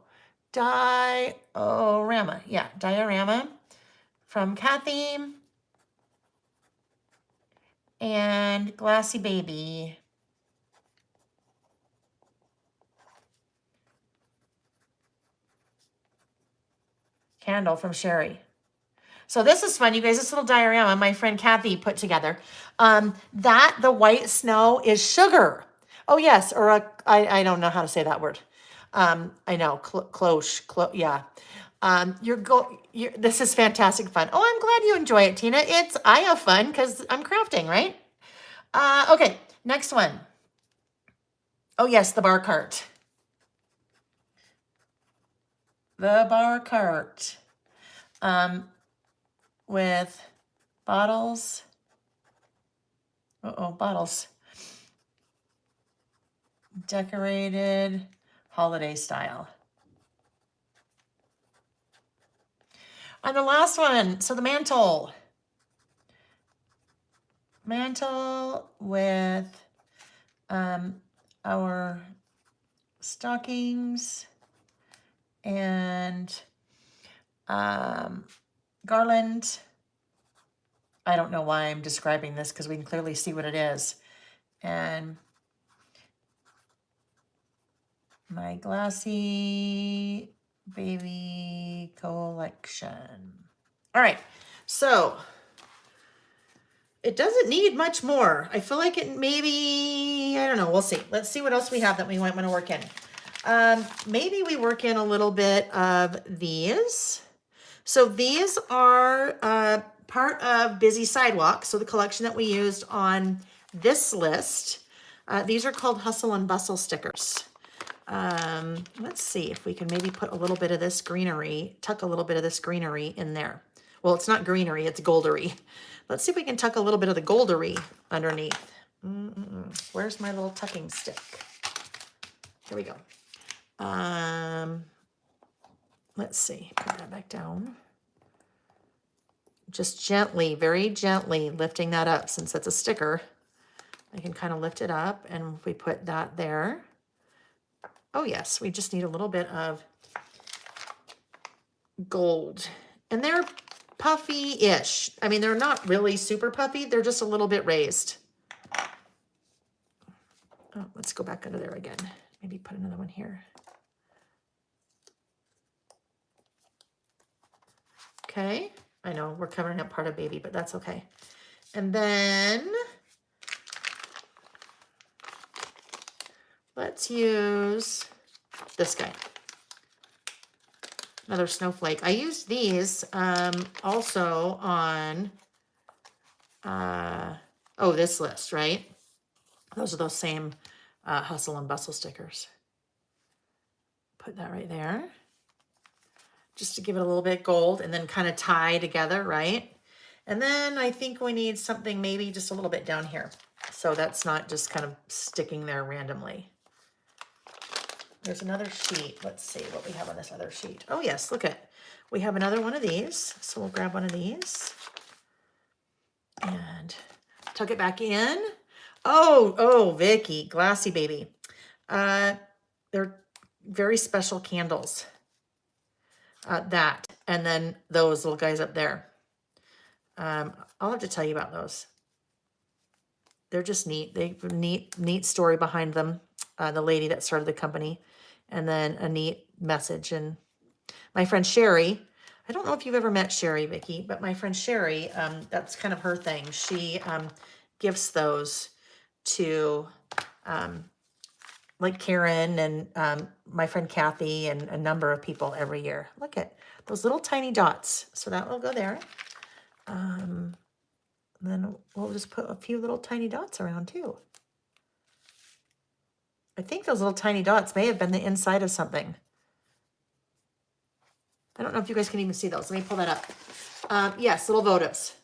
Yeah, diorama from Kathy and Glassy Baby. Candle from Sherry. So this is fun, you guys. This little diorama my friend Kathy put together. The white snow is sugar. Oh yes, or I don't know how to say that word. I know, cloche, yeah. This is fantastic fun. Oh, I'm glad you enjoy it, Tina. I have fun because I'm crafting, right? Okay, next one. Oh yes, the bar cart. The bar cart. With bottles. Bottles. Decorated holiday style. And the last one, so the mantle. Mantle with our stockings and garland. I don't know why I'm describing this because we can clearly see what it is. And my Glassy Baby collection. All right, so it doesn't need much more. I feel like it maybe, I don't know, we'll see. Let's see what else we have that we might want to work in. Maybe we work in a little bit of these. So these are part of Busy Sidewalk, so the collection that we used on this list. These are called Hustle and Bustle stickers. Let's see if we can maybe put a little bit of this greenery, tuck a little bit of this greenery in there. Well, it's not greenery, it's goldery. Let's see if we can tuck a little bit of the goldery underneath. Where's my little tucking stick? Here we go. Let's see, put that back down. Just gently, very gently lifting that up. Since it's a sticker, I can kind of lift it up, and we put that there. Oh yes, we just need a little bit of gold. And they're puffy-ish. I mean, they're not really super puffy. They're just a little bit raised. Oh, let's go back under there again. Maybe put another one here. Okay. I know we're covering up part of baby, but that's okay. And then let's use this guy. Another snowflake. I used these also on this list, right? Those are those same Hustle and Bustle stickers. Put that right there. Just to give it a little bit gold and then kind of tie together, right? And then I think we need something maybe just a little bit down here. So that's not just kind of sticking there randomly. There's another sheet. Let's see what we have on this other sheet. Oh yes, look at, we have another one of these. So we'll grab one of these and tuck it back in. Oh, Vicky, Glassy Baby. They're very special candles. That, and then those little guys up there. I'll have to tell you about those. They're just neat. They have a neat story behind them. The lady that started the company, and then a neat message. And my friend Sherry, I don't know if you've ever met Sherry, Vicky, but my friend Sherry, that's kind of her thing. She gifts those to like Karen and my friend Kathy and a number of people every year. Look at those little tiny dots. So that will go there. Then we'll just put a few little tiny dots around too. I think those little tiny dots may have been the inside of something. I don't know if you guys can even see those. Let me pull that up. Yes, little votives.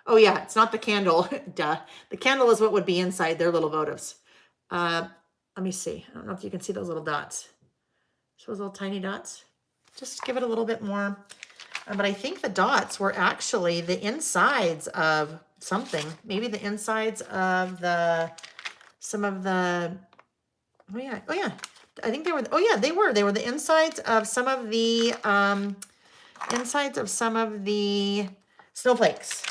Oh yeah, it's not the candle. Duh. The candle is what would be inside their little votives. Let me see. I don't know if you can see those little dots. So those little tiny dots. Just give it a little bit more. But I think the dots were actually the insides of something. Maybe the insides of some of the, oh yeah. I think they were, they were the insides of some of the, snowflakes.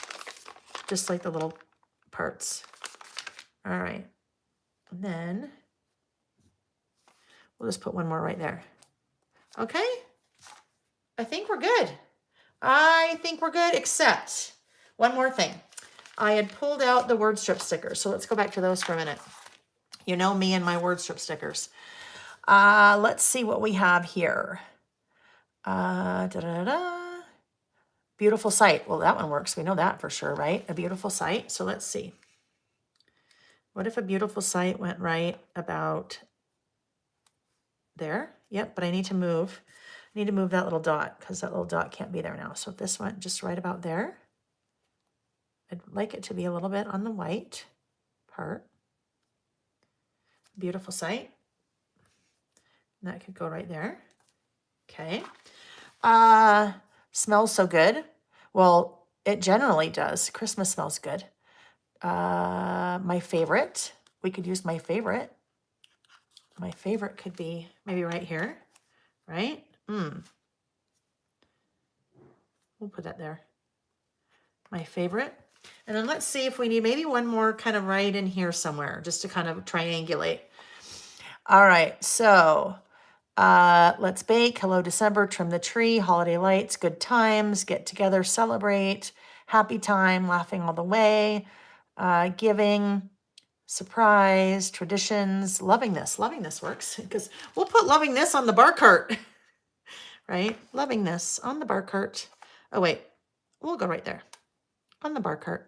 Just like the little parts. All right. And then we'll just put one more right there. Okay. I think we're good. Except one more thing. I had pulled out the word strip stickers. So let's go back to those for a minute. You know me and my word strip stickers. Let's see what we have here. Beautiful sight. Well, that one works. We know that for sure, right? A beautiful sight. So let's see. What if a beautiful sight went right about there? Yep, but I need to move. I need to move that little dot because that little dot can't be there now. So if this went just right about there, I'd like it to be a little bit on the white part. Beautiful sight. And that could go right there. Okay. Smells so good. Well, it generally does. Christmas smells good. My favorite. We could use my favorite. My favorite could be maybe right here, right? We'll put that there. My favorite. And then let's see if we need maybe one more kind of right in here somewhere, just to kind of triangulate. All right, so Let's bake. Hello, December. Trim the tree. Holiday lights. Good times. Get together. Celebrate. Happy time. Laughing all the way. Giving. Surprise. Traditions. Loving this. Loving this works because we'll put loving this on the bar cart, right? Loving this on the bar cart. Oh, wait. We'll go right there on the bar cart.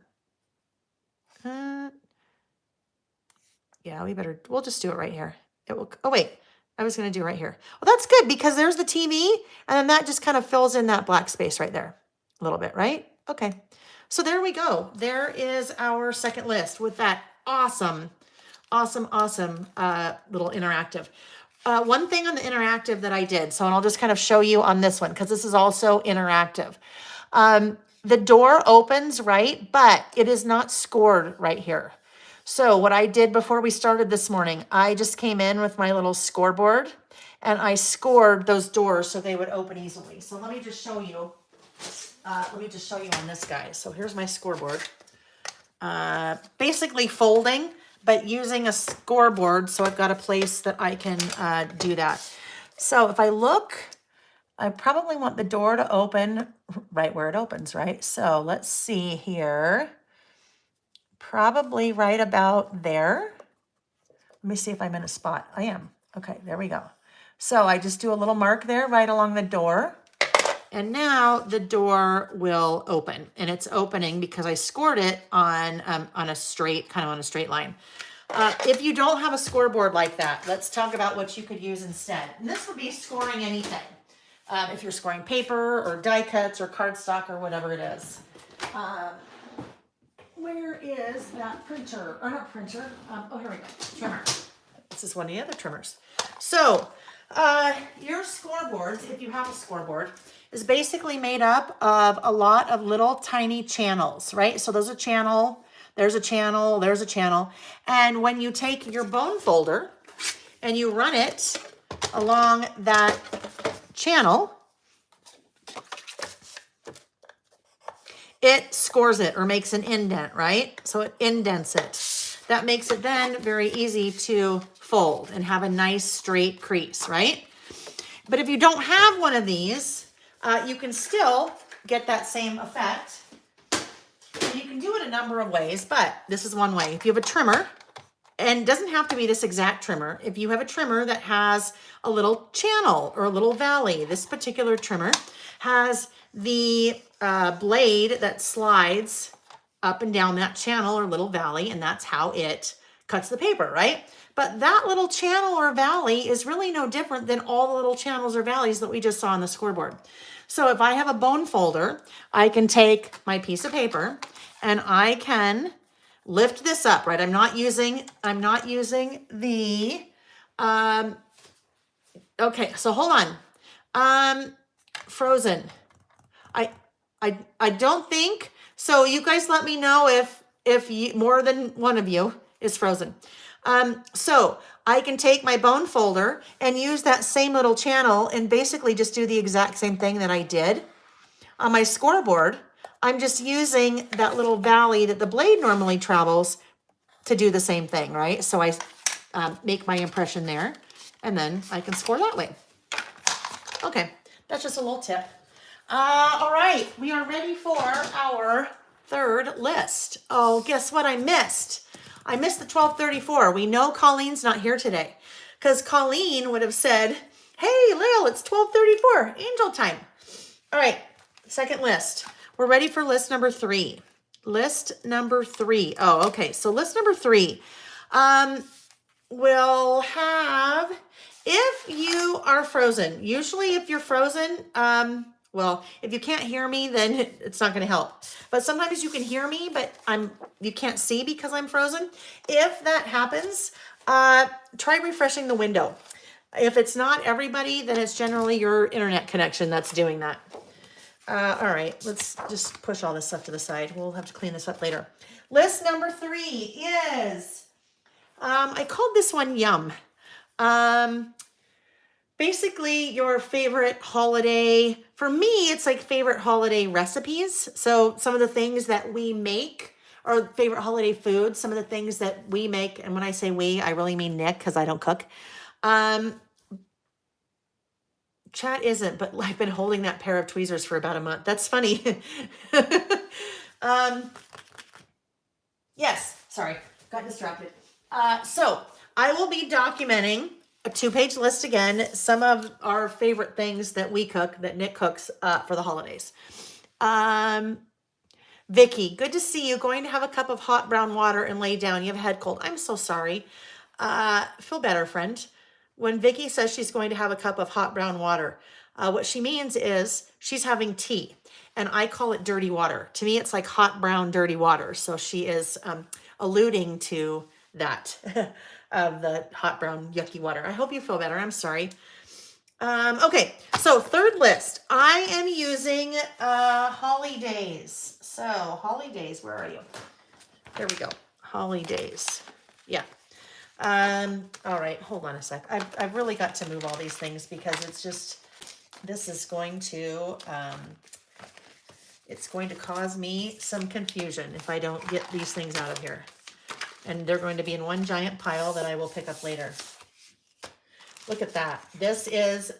Yeah, we'll just do it right here. It will, oh wait, I was gonna do right here. Well, that's good because there's the TV and then that just kind of fills in that black space right there a little bit, right? Okay, so there we go. There is our second list with that awesome little interactive. One thing on the interactive that I did, and I'll just kind of show you on this one because this is also interactive. The door opens, right? But it is not scored right here. So what I did before we started this morning, I just came in with my little scoreboard and I scored those doors so they would open easily. So let me just show you. On this guy. So here's my scoreboard. Basically folding, but using a scoreboard. So I've got a place that I can do that. So if I look, I probably want the door to open right where it opens, right? So let's see here. Probably right about there. Let me see if I'm in a spot. I am. Okay, there we go. So I just do a little mark there right along the door. And now the door will open. And it's opening because I scored it on a straight line. If you don't have a scoreboard like that, let's talk about what you could use instead. And this would be scoring anything. If you're scoring paper or die cuts or cardstock or whatever it is. Where is that printer? Or not printer. Oh, here we go. Trimmer. This is one of the other trimmers. So your scoreboards, if you have a scoreboard, is basically made up of a lot of little tiny channels, right? So there's a channel, there's a channel, there's a channel. And when you take your bone folder and you run it along that channel, it scores it or makes an indent, right? So it indents it. That makes it then very easy to fold and have a nice straight crease, right? But if you don't have one of these, you can still get that same effect. And you can do it a number of ways, but this is one way. If you have a trimmer, and it doesn't have to be this exact trimmer. If you have a trimmer that has a little channel or a little valley, this particular trimmer has the blade that slides up and down that channel or little valley, and that's how it cuts the paper, right? But that little channel or valley is really no different than all the little channels or valleys that we just saw on the scoreboard. So if I have a bone folder, I can take my piece of paper and I can lift this up, right? I'm not using the, okay, so hold on. Frozen. I don't think, so you guys let me know if more than one of you is frozen. So I can take my bone folder and use that same little channel and basically just do the exact same thing that I did on my scoreboard. I'm just using that little valley that the blade normally travels to do the same thing, right? So I make my impression there and then I can score that way. Okay, that's just a little tip. All right, we are ready for our third list. Oh, guess what I missed? I missed the 1234. We know Colleen's not here today because Colleen would have said, hey, Lael, it's 1234, angel time. All right, second list. We're ready for list number 3. List number 3. Oh, okay, so list number 3 will have, if you are frozen, usually if you're frozen, well, if you can't hear me, then it's not going to help. But sometimes you can hear me, but you can't see because I'm frozen. If that happens, try refreshing the window. If it's not everybody, then it's generally your internet connection that's doing that. All right, let's just push all this stuff to the side. We'll have to clean this up later. List number 3 is, I called this one Yum. Basically your favorite holiday, for me, it's like favorite holiday recipes. So some of the things that we make, or favorite holiday foods, some of the things that we make. And when I say we, I really mean Nick, because I don't cook. Chat isn't, but I've been holding that pair of tweezers for about a month. That's funny. um, yes, sorry, got distracted. So I will be documenting a 2-page list again, some of our favorite things that we cook, that Nick cooks for the holidays. Vicky, good to see you. Going to have a cup of hot brown water and lay down. You have a head cold. I'm so sorry. Feel better, friend. When Vicky says she's going to have a cup of hot brown water, what she means is she's having tea, and I call it dirty water. To me, it's like hot brown dirty water. So she is alluding to that of the hot brown yucky water. I hope you feel better. I'm sorry. Okay, so third list. I am using holidays. So holidays, where are you? There we go. Holidays. Yeah. All right, hold on a sec. I've really got to move all these things because it's just, this is going to, it's going to cause me some confusion if I don't get these things out of here. And they're going to be in one giant pile that I will pick up later. Look at that. This is,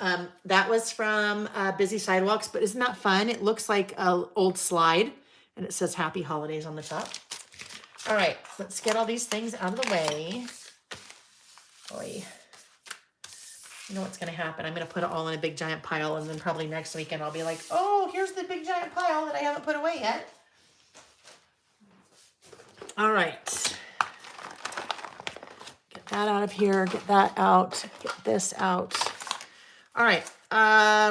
that was from Busy Sidewalks, but isn't that fun? It looks like an old slide, and it says Happy Holidays on the top. All right, let's get all these things out of the way. Boy, you know what's going to happen? I'm going to put it all in a big giant pile, and then probably next weekend I'll be like, oh, here's the big giant pile that I haven't put away yet. All right. Get that out of here. Get that out. Get this out. All right.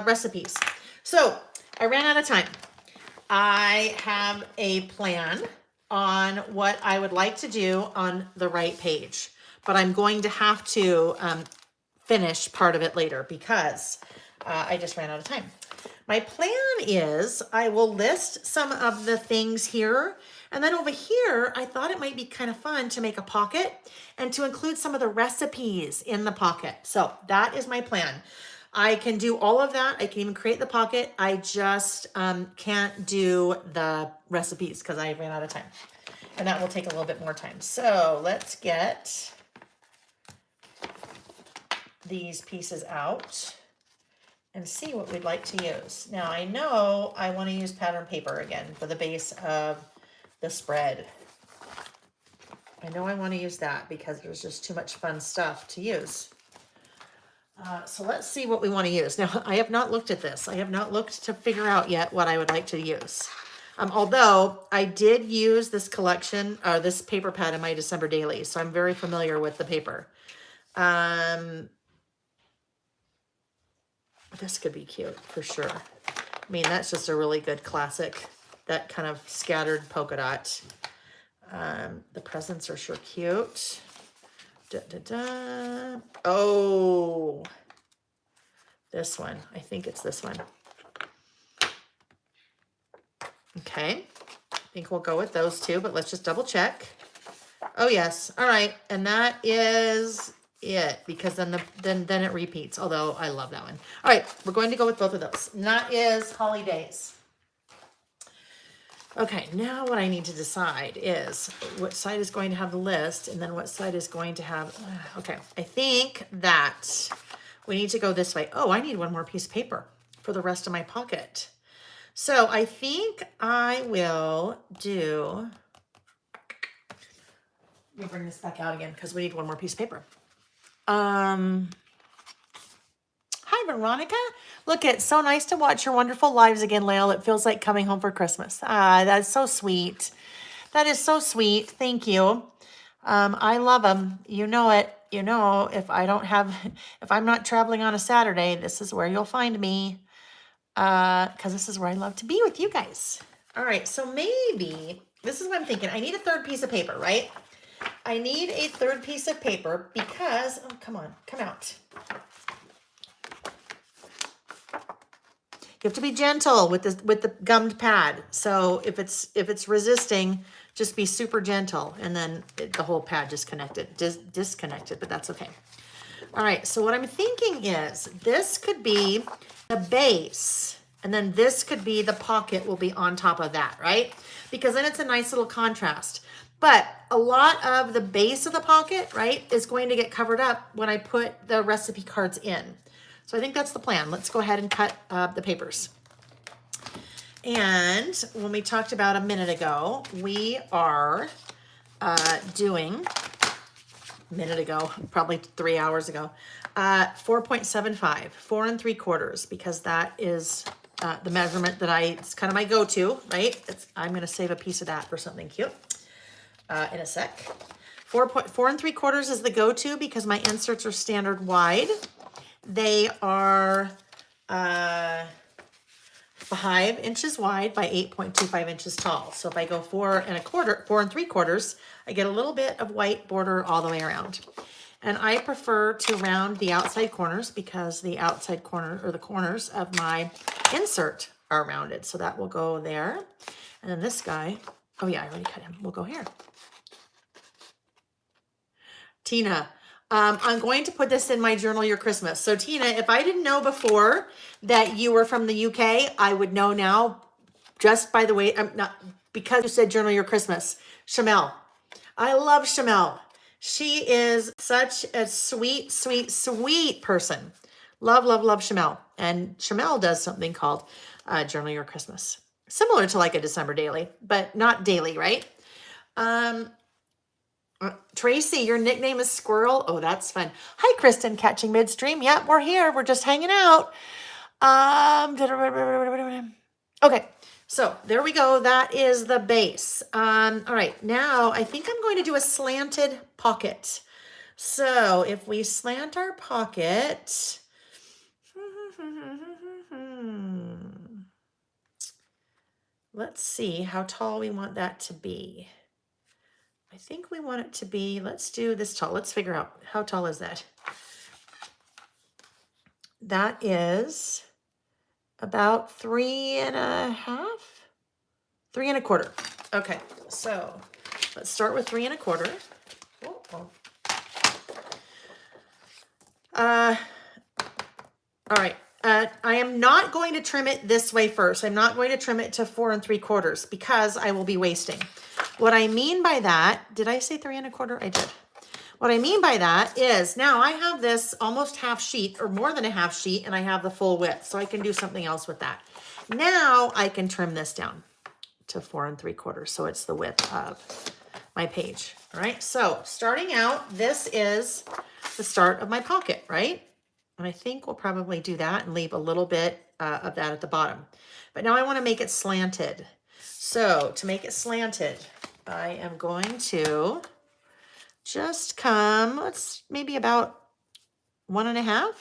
Recipes. So I ran out of time. I have a plan on what I would like to do on the right page, but I'm going to have to finish part of it later because I just ran out of time. My plan is I will list some of the things here, and then over here, I thought it might be kind of fun to make a pocket and to include some of the recipes in the pocket. So that is my plan. I can do all of that. I can even create the pocket. I just can't do the recipes because I ran out of time. And that will take a little bit more time. So let's get these pieces out and see what we'd like to use. Now I know I want to use pattern paper again for the base of the spread. I know I want to use that because there's just too much fun stuff to use. So let's see what we want to use. Now, I have not looked at this. I have not looked to figure out yet what I would like to use. Although I did use this collection, or this paper pad in my December daily, so I'm very familiar with the paper. This could be cute for sure. I mean, that's just a really good classic, that kind of scattered polka dot. The presents are sure cute. Da, da, da. Oh, this one. I think it's this one. Okay. I think we'll go with those two, but let's just double check. Oh, yes. All right. And that is it, because then it repeats, although I love that one. All right. We're going to go with both of those. And that is holidays. Okay, now what I need to decide is what side is going to have the list and then what side is going to have, okay, I think that we need to go this way. Oh, I need one more piece of paper for the rest of my pocket. So I think I will do, let me bring this back out again because we need one more piece of paper. Hi, Veronica. Look, it's so nice to watch your wonderful lives again, Lael. It feels like coming home for Christmas. Ah, that's so sweet. That is so sweet. Thank you. I love them. You know it. You know, if I'm not traveling on a Saturday, this is where you'll find me. Because this is where I love to be with you guys. All right, so maybe, this is what I'm thinking. I need a third piece of paper, right? I need a third piece of paper because, oh, come on, come out. You have to be gentle with the gummed pad. So if it's resisting, just be super gentle, and then the whole pad disconnected, but that's okay. All right, so what I'm thinking is this could be the base, and then this could be the pocket will be on top of that, right? Because then it's a nice little contrast. But a lot of the base of the pocket, right, is going to get covered up when I put the recipe cards in. So I think that's the plan. Let's go ahead and cut the papers. And when we talked about a minute ago, we are doing, a minute ago, probably 3 hours ago, 4.75, 4 3/4, because that is the measurement that it's kind of my go-to, right? I'm going to save a piece of that for something cute in a sec. 4 3/4 is the go-to because my inserts are standard wide. They are 5 inches wide by 8.25 inches tall. So if I go 4 3/4, I get a little bit of white border all the way around. And I prefer to round the outside corners because the outside corner or the corners of my insert are rounded. So that will go there. And then this guy, oh yeah, I already cut him. We'll go here. Tina, I'm going to put this in my journal your Christmas. So Tina, if I didn't know before that you were from the UK, I would know now just by the way, I'm not because you said journal your Christmas. Shamel. I love Shamel. She is such a sweet, sweet, sweet person. Love, love, love Shamel. And Shamel does something called Journal Your Christmas. Similar to like a December daily, but not daily, right? Tracy, your nickname is Squirrel. Oh, that's fun. Hi, Kristen, catching midstream. Yep, we're here. We're just hanging out. Okay, so there we go. That is the base. All right, now I think I'm going to do a slanted pocket. So if we slant our pocket, let's see how tall we want that to be. I think we want it to be, let's do this tall. Let's figure out how tall is that. That is about 3 1/2, 3 1/4. Okay, so let's start with 3 1/4. All right. I am not going to trim it this way first. I'm not going to trim it to 4 3/4 because I will be wasting. What I mean by that, did I say 3 1/4? I did. What I mean by that is now I have this almost half sheet or more than a half sheet and I have the full width. So I can do something else with that. Now I can trim this down to 4 3/4. So it's the width of my page. All right. So starting out, this is the start of my pocket, right? And I think we'll probably do that and leave a little bit of that at the bottom. But now I want to make it slanted. So to make it slanted, I am going to just come, let's maybe about 1 1/2.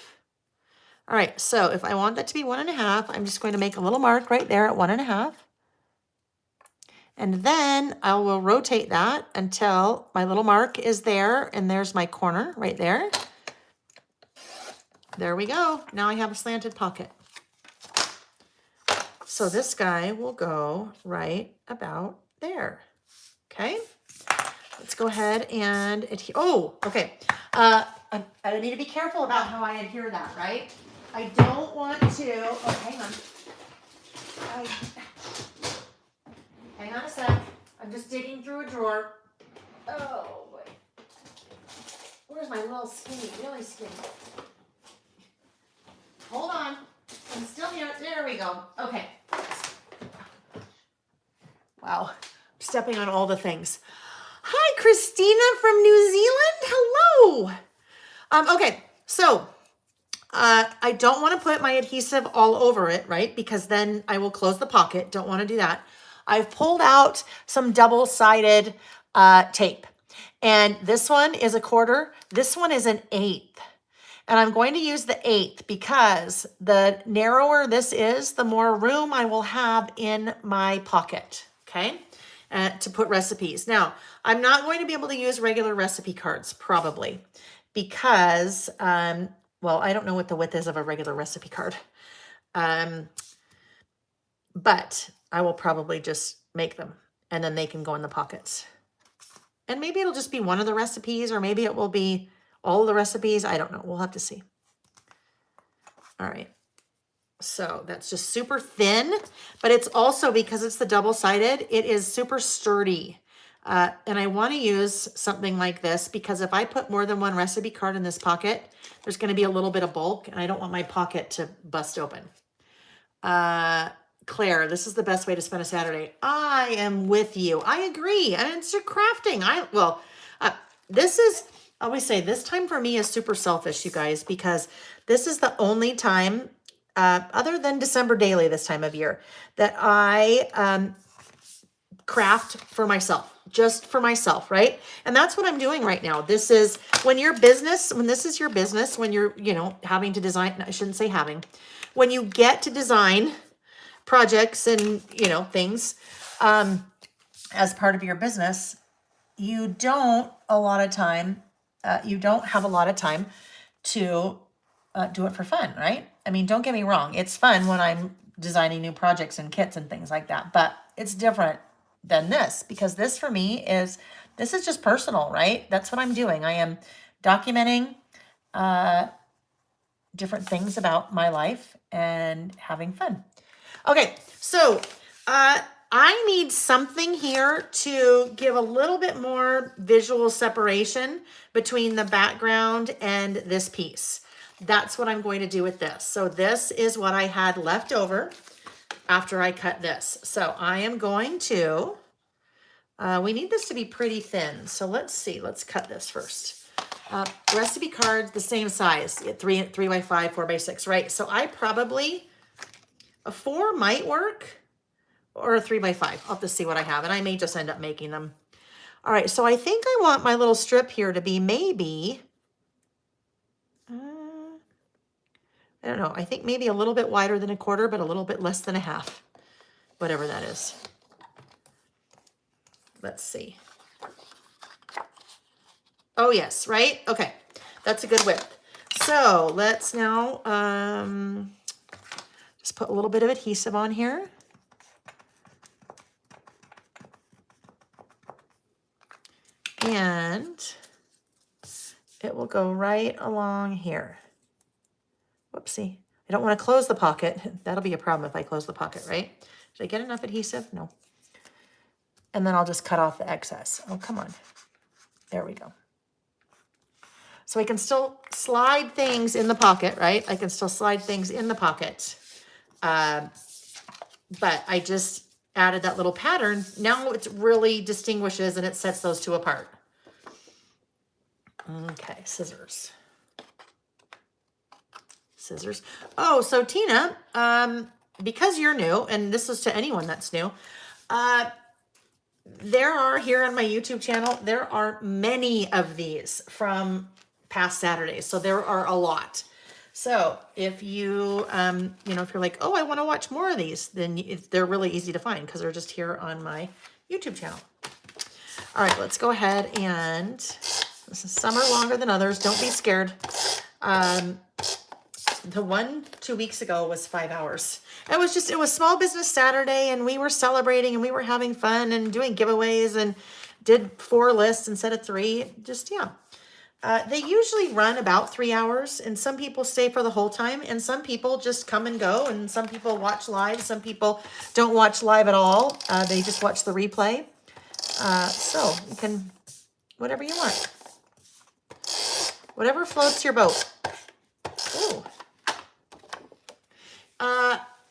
All right, so if I want that to be 1 1/2, I'm just going to make a little mark right there at 1 1/2. And then I will rotate that until my little mark is there and there's my corner right there. There we go. Now I have a slanted pocket. So this guy will go right about there. Okay. Let's go ahead and adhere. Oh, okay. I need to be careful about how I adhere that, right? I don't want to. Oh, hang on. Hang on a sec. I'm just digging through a drawer. Oh, boy. Where's my little skinny, really skinny? Hold on. I'm still here. There we go. Okay. Wow. I'm stepping on all the things. Hi, Christina from New Zealand. Hello. Okay. So I don't want to put my adhesive all over it, right? Because then I will close the pocket. Don't want to do that. I've pulled out some double-sided tape. And this one is 1/4. This one is 1/8. And I'm going to use the 1/8 because the narrower this is, the more room I will have in my pocket, okay, to put recipes. Now, I'm not going to be able to use regular recipe cards, probably, because, well, I don't know what the width is of a regular recipe card. But I will probably just make them, and then they can go in the pockets. And maybe it'll just be one of the recipes, or maybe it will be all the recipes. I don't know. We'll have to see. All right. So that's just super thin, but it's also, because it's the double-sided, it is super sturdy. And I want to use something like this because if I put more than one recipe card in this pocket, there's going to be a little bit of bulk and I don't want my pocket to bust open. Claire, this is the best way to spend a Saturday. I am with you. I agree. I mean, it's crafting. This is, I always say this time for me is super selfish, you guys, because this is the only time, other than December daily this time of year, that I craft for myself, just for myself, right? And that's what I'm doing right now. This is when this is your business, when you're, having to design, I shouldn't say having, when you get to design projects and, things, as part of your business, you don't have a lot of time to do it for fun, right? I mean, don't get me wrong. It's fun when I'm designing new projects and kits and things like that, but it's different than this because this for me this is just personal, right? That's what I'm doing. I am documenting different things about my life and having fun. Okay, so I need something here to give a little bit more visual separation between the background and this piece. That's what I'm going to do with this. So this is what I had left over after I cut this. So I am going to, we need this to be pretty thin. So let's see, let's cut this first. Recipe cards, the same size, 3 by 5, 4 by 6, right? So I probably, a 4 might work or a 3 by 5. I'll have to see what I have. And I may just end up making them. All right. So I think I want my little strip here to be maybe, I don't know. I think maybe a little bit wider than 1/4, but a little bit less than 1/2, whatever that is. Let's see. Oh yes, right? Okay. That's a good width. So let's now just put a little bit of adhesive on here. And it will go right along here. Whoopsie. I don't want to close the pocket. That'll be a problem if I close the pocket, right? Did I get enough adhesive? No. And then I'll just cut off the excess. Oh, come on. There we go. So I can still slide things in the pocket, right? I can still slide things in the pocket. But I just added that little pattern. Now it really distinguishes and it sets those two apart. Okay, scissors. Scissors. Oh, so Tina, because you're new, and this is to anyone that's new, there are here on my YouTube channel, there are many of these from past Saturdays. So there are a lot. So if you, if you're like, oh, I want to watch more of these, then they're really easy to find because they're just here on my YouTube channel. All right, let's go ahead and some are longer than others. Don't be scared. The one 2 weeks ago was 5 hours. It was Small Business Saturday and we were celebrating and we were having fun and doing giveaways and did 4 lists instead of 3. Just, yeah. They usually run about 3 hours and some people stay for the whole time and some people just come and go and some people watch live. Some people don't watch live at all. They just watch the replay. So you can, whatever you want. Whatever floats your boat. Ooh.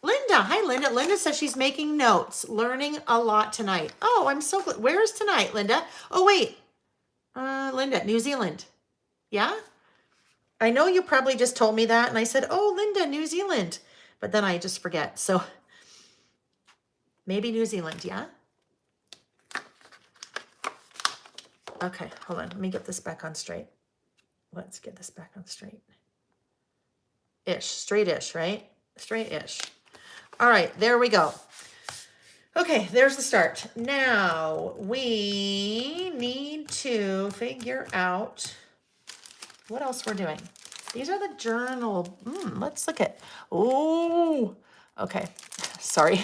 Linda. Hi, Linda. Linda says she's making notes, learning a lot tonight. Oh, I'm so glad. Where is tonight, Linda? Oh, wait. Linda, New Zealand. Yeah? I know you probably just told me that, and I said, oh, Linda, New Zealand. But then I just forget. So maybe New Zealand, yeah? Okay, hold on. Let me get this back on straight. Let's get this back on straight. Straight-ish, right? Straight-ish. All right, there we go. Okay, there's the start. Now we need to figure out what else we're doing. These are the journal. Let's look at, oh, okay. Sorry.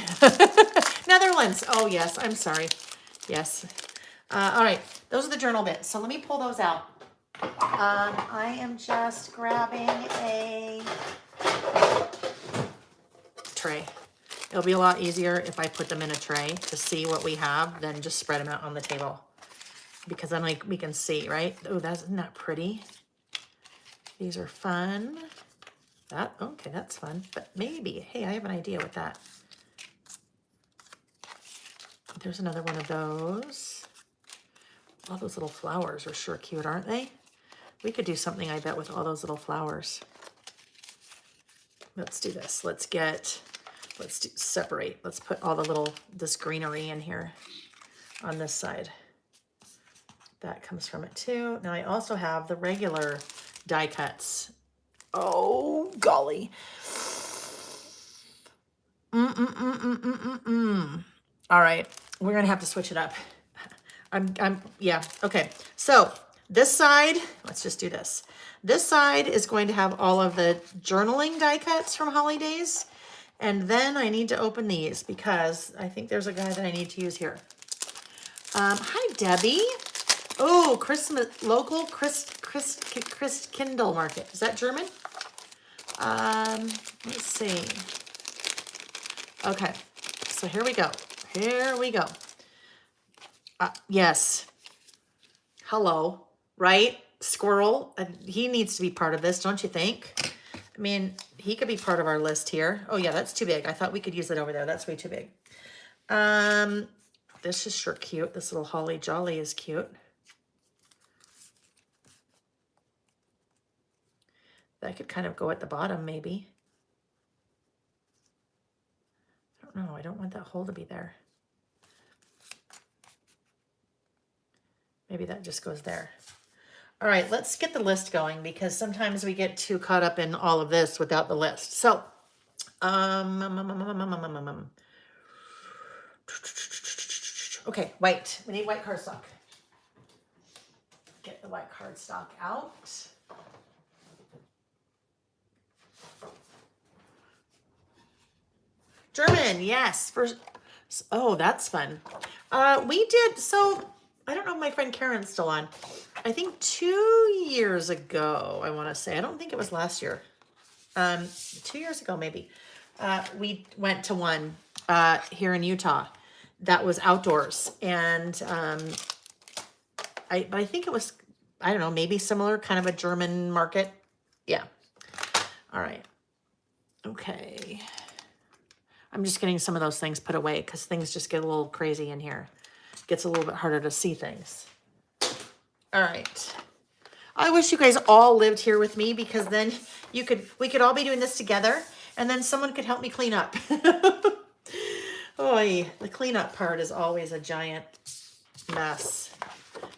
Netherlands. Oh, yes, I'm sorry. Yes. All right, those are the journal bits. So let me pull those out. I am just grabbing a tray. It'll be a lot easier if I put them in a tray to see what we have than just spread them out on the table. because then like we can see, right? Oh, isn't that pretty? These are fun. Okay, that's fun. But maybe, hey, I have an idea with that. There's another one of those. All those little flowers are sure cute, aren't they? We could do something, I bet, with all those little flowers. Let's do this. Separate. Let's put all this greenery in here on this side. That comes from it too. Now I also have the regular die cuts. Oh, golly. All right, we're gonna have to switch it up. Yeah, okay. So this side, let's just do this. This side is going to have all of the journaling die cuts from Holidays. And then I need to open these because I think there's a guy that I need to use here. Hi, Debbie. Oh, local Kindle market. Is that German? Let's see. Okay, so here we go. Yes. Hello, right? Squirrel. He needs to be part of this, don't you think? I mean, he could be part of our list here. Oh yeah, that's too big. I thought we could use it over there. That's way too big. This is sure cute. This little holly jolly is cute. That could kind of go at the bottom, maybe. I don't know. I don't want that hole to be there. Maybe that just goes there. All right, let's get the list going because sometimes we get too caught up in all of this without the list. So, okay, white. We need white cardstock. Get the white cardstock out. German, yes. Oh, that's fun. We did, so I don't know if my friend Karen's still on. I think 2 years ago, I want to say. I don't think it was last year. 2 years ago, maybe. We went to one here in Utah that was outdoors. And I think it was, I don't know, maybe similar, kind of a German market. Yeah. All right. Okay. I'm just getting some of those things put away because things just get a little crazy in here. It gets a little bit harder to see things. All right. I wish you guys all lived here with me because then we could all be doing this together and then someone could help me clean up. Oy, the cleanup part is always a giant mess.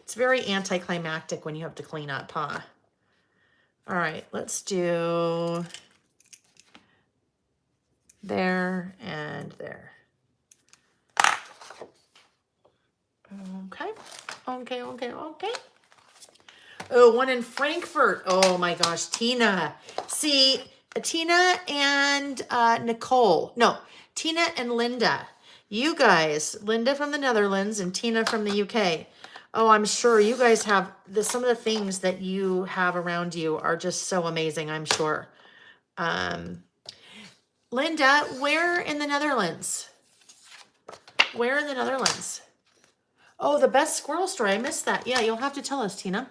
It's very anticlimactic when you have to clean up, huh? All right, let's do there and there. Okay. Oh, one in Frankfurt. Oh my gosh, Tina. See, Tina and Nicole. No, Tina and Linda. You guys, Linda from the Netherlands and Tina from the UK. Oh, I'm sure you guys have some of the things that you have around you are just so amazing, I'm sure. Linda, where in the Netherlands? Where in the Netherlands? Oh, the best squirrel story. I missed that. Yeah, you'll have to tell us, Tina.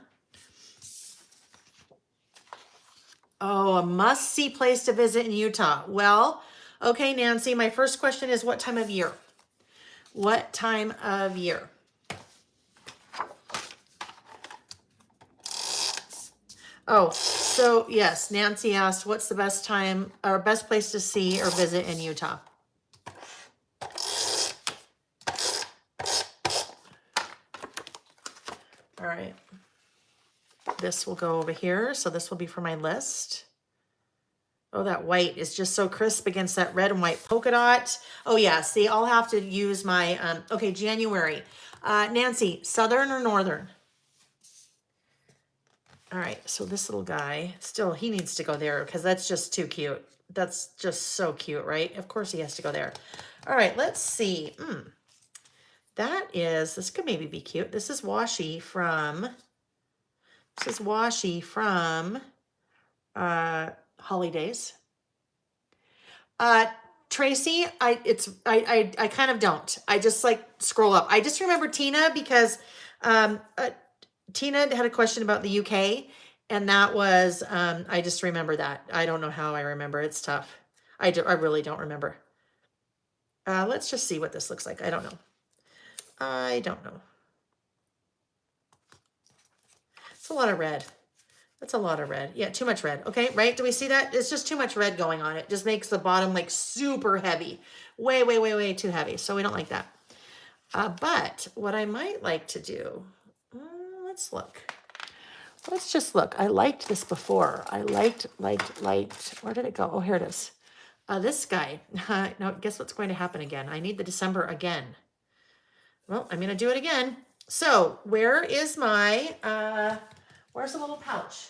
Oh, a must-see place to visit in Utah. Well, okay, Nancy, my first question is what time of year? What time of year? Oh, so yes, Nancy asked, what's the best time or best place to see or visit in Utah? All right. This will go over here. So this will be for my list. Oh, that white is just so crisp against that red and white polka dot. Oh yeah, see, I'll have to use my, okay, January. Nancy, southern or northern? All right, so this little guy, still, he needs to go there because that's just too cute. That's just so cute, right? Of course he has to go there. All right, let's see. This could maybe be cute. This is washi from Holidays. Tracy, I kind of don't. I just like scroll up. I just remember Tina because Tina had a question about the UK, and that was, I just remember that. I don't know how I remember. It's tough. I really don't remember. Let's just see what this looks like. I don't know. I don't know. It's a lot of red. That's a lot of red. Yeah, too much red. Okay, right? Do we see that? It's just too much red going on. It just makes the bottom like super heavy. Way, way, way, way too heavy. So we don't like that. But what I might like to do, let's look. Let's just look. I liked this before. I liked. Where did it go? Oh, here it is. This guy. Now, guess what's going to happen again? I need the December again. Well, I'm going to do it again. So where is my, where's the little pouch?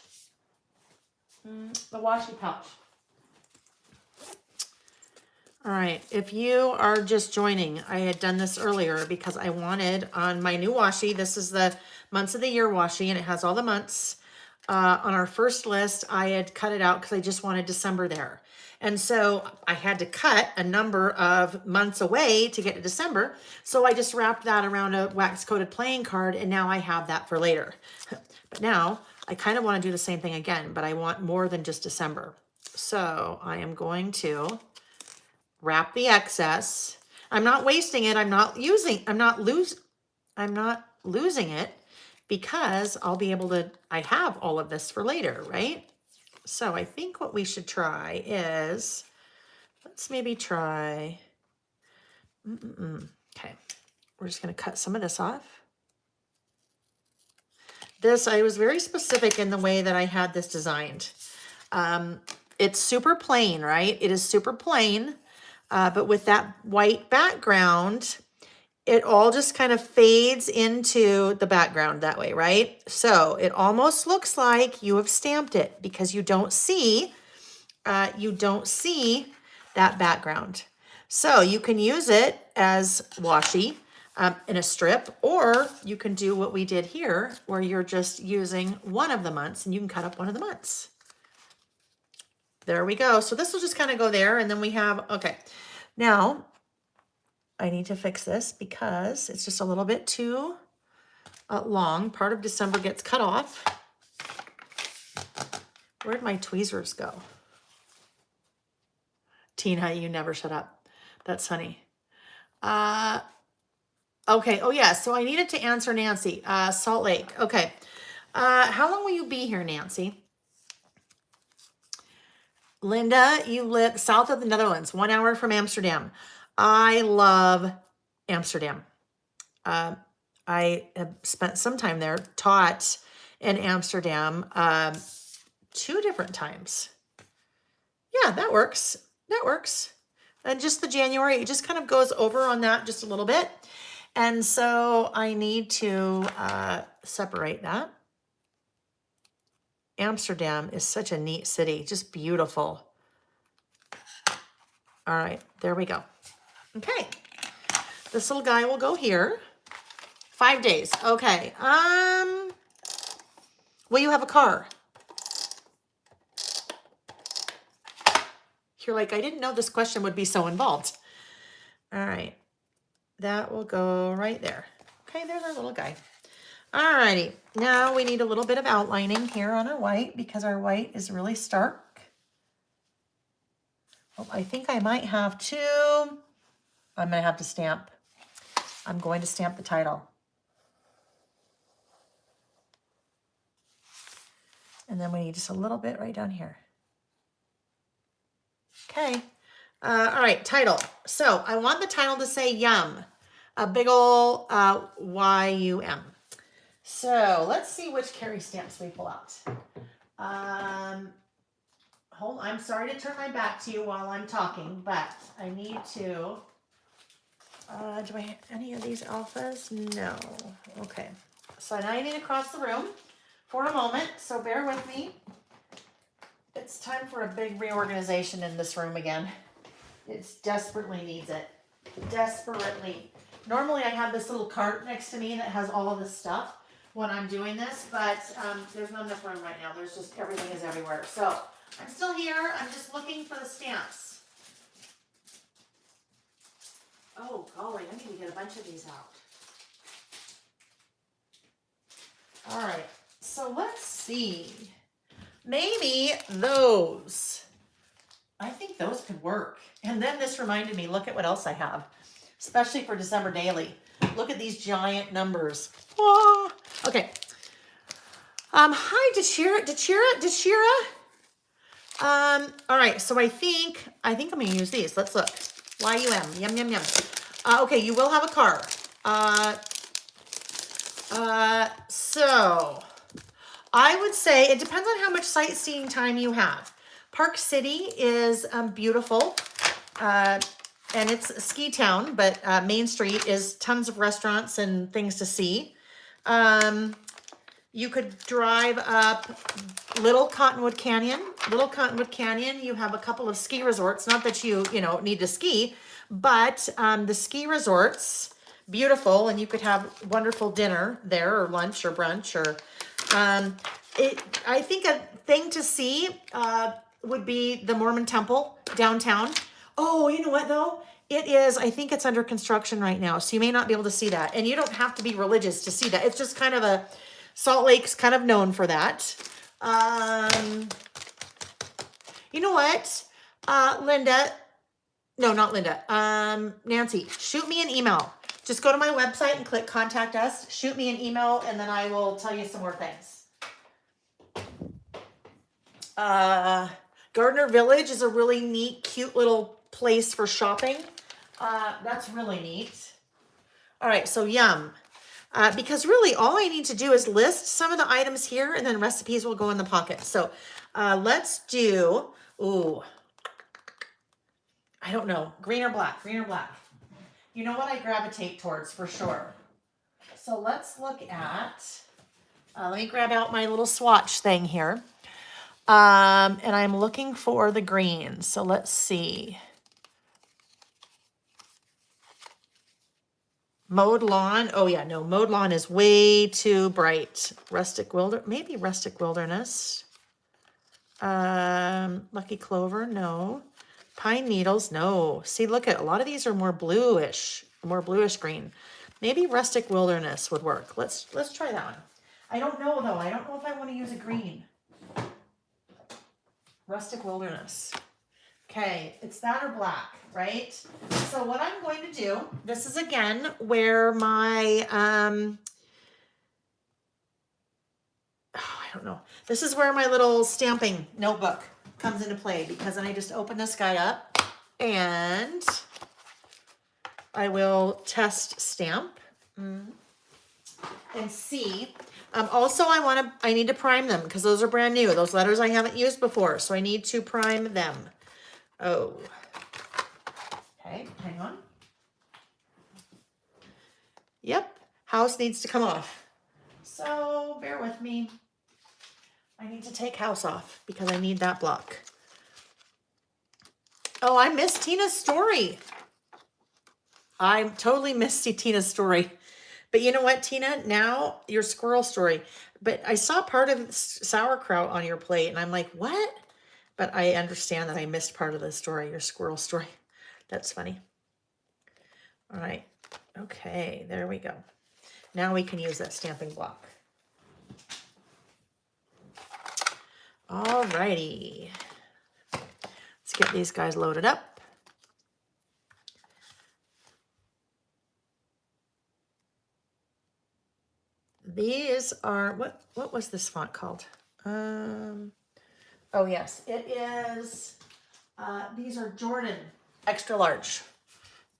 The washi pouch. All right, if you are just joining, I had done this earlier because I wanted on my new washi, this is the months of the year washi, and it has all the months. On our first list, I had cut it out because I just wanted December there. And so I had to cut a number of months away to get to December. So I just wrapped that around a wax coated playing card, and now I have that for later. But now I kind of want to do the same thing again, but I want more than just December. So I am going to wrap the excess. I'm not wasting it. I'm not losing it because I'll be able to, I have all of this for later, right? So I think what we should try is, let's maybe try, okay. We're just going to cut some of this off. This, I was very specific in the way that I had this designed. It's super plain, right? It is super plain. But with that white background, it all just kind of fades into the background that way, right? So it almost looks like you have stamped it because you don't see that background. So you can use it as washi in a strip, or you can do what we did here, where you're just using one of the months and you can cut up one of the months. There we go. So this will just kind of go there, and then we have, okay. Now, I need to fix this because it's just a little bit too long. Part of December gets cut off. Where'd my tweezers go? Tina, you never shut up. That's funny. Okay. Oh, yeah. So I needed to answer Nancy. Salt Lake. Okay. How long will you be here, Nancy? Linda, you live south of the Netherlands, 1 hour from Amsterdam. I love Amsterdam. I have spent some time there, taught in Amsterdam 2 different times. Yeah, that works. That works. And just the January, it just kind of goes over on that just a little bit. And so I need to separate that. Amsterdam is such a neat city, just beautiful. All right, there we go. Okay, this little guy will go here. 5 days. Okay. Will you have a car? You're like, I didn't know this question would be so involved. All right. That will go right there. Okay, there's our little guy. All righty. Now we need a little bit of outlining here on our white because our white is really stark. Oh, I think I might have to. I'm going to have to stamp. I'm going to stamp the title. And then we need just a little bit right down here. Okay. All right, title. So I want the title to say yum. A big ol' Y-U-M. So let's see which carry stamps we pull out. Hold on, I'm sorry to turn my back to you while I'm talking, but I need to, do I have any of these alphas? No. Okay. So now I need to cross the room for a moment, so bear with me. It's time for a big reorganization in this room again. It desperately needs it. Desperately. Normally I have this little cart next to me that has all of this stuff when I'm doing this, but there's not enough room right now. There's just, everything is everywhere. So I'm still here. I'm just looking for the stamps. Oh, golly, I need to get a bunch of these out. All right, so let's see. Maybe those. I think those could work. And then this reminded me, look at what else I have, especially for December daily. Look at these giant numbers. Oh, okay. Hi, Deshira. All right, so I think I'm gonna use these. Let's look. YUM, yum, yum, yum. Okay, you will have a car. So I would say it depends on how much sightseeing time you have. Park City is beautiful, and it's a ski town, but Main Street is tons of restaurants and things to see. You could drive up Little Cottonwood Canyon. Little Cottonwood Canyon, you have a couple of ski resorts. Not that you need to ski, but the ski resorts, beautiful, and you could have wonderful dinner there, or lunch, or brunch, or I think a thing to see would be the Mormon Temple downtown. Oh, you know what though? It is, I think it's under construction right now, so you may not be able to see that. And you don't have to be religious to see that. It's just kind of a, Salt Lake's kind of known for that. You know what? Linda, no, not Linda. Nancy, shoot me an email. Just go to my website and click contact us. Shoot me an email and then I will tell you some more things. Gardner Village is a really neat, cute little place for shopping. That's really neat. All right, so yum. Because really all I need to do is list some of the items here and then recipes will go in the pocket. So let's do, ooh, I don't know, green or black. You know what I gravitate towards for sure. So let's look at, let me grab out my little swatch thing here. And I'm looking for the green. So let's see. Mowed lawn. Oh yeah, no, mowed lawn is way too bright. Maybe rustic wilderness. Lucky clover, no. Pine needles, no. See, look at a lot of these are more bluish green. Maybe rustic wilderness would work. Let's try that one. I don't know though. I don't know if I want to use a green. Rustic wilderness. Okay, it's that or black, right? So what I'm going to do, this is again where my, I don't know. This is where my little stamping notebook comes into play, because then I just open this guy up and I will test stamp and see. Also, I need to prime them because those are brand new. Those letters I haven't used before, so I need to prime them. Oh, okay, hang on. Yep, house needs to come off. So bear with me. I need to take house off because I need that block. Oh, I missed Tina's story. I totally missed Tina's story. But you know what, Tina? Now your squirrel story. But I saw part of sauerkraut on your plate and I'm like, what? But I understand that I missed part of the story, your squirrel story. That's funny. All right. Okay, there we go. Now we can use that stamping block. All righty. Let's get these guys loaded up. These are, what was this font called? Oh yes, it is, these are Jordan extra large.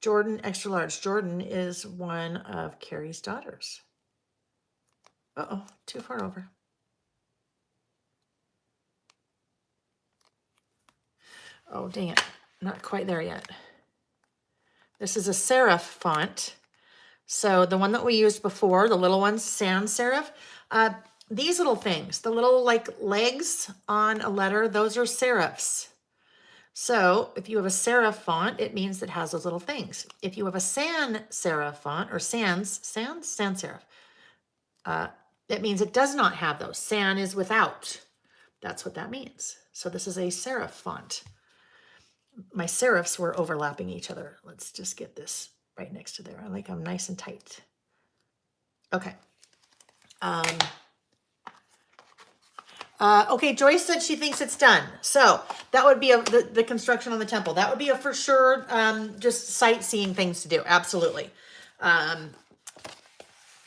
Jordan extra large. Jordan is one of Carrie's daughters. Uh-oh, too far over. Oh, dang it. Not quite there yet. This is a serif font. So the one that we used before, the little one, sans serif, these little things, the little like legs on a letter, those are serifs. So if you have a serif font, it means it has those little things. If you have a sans serif font or sans serif, it means it does not have those. Sans is without. That's what that means. So this is a serif font. My serifs were overlapping each other. Let's just get this right next to there. I like them nice and tight. Okay. Okay, Joyce said she thinks it's done. So that would be the construction on the temple. That would be a for sure, just sightseeing things to do. Absolutely.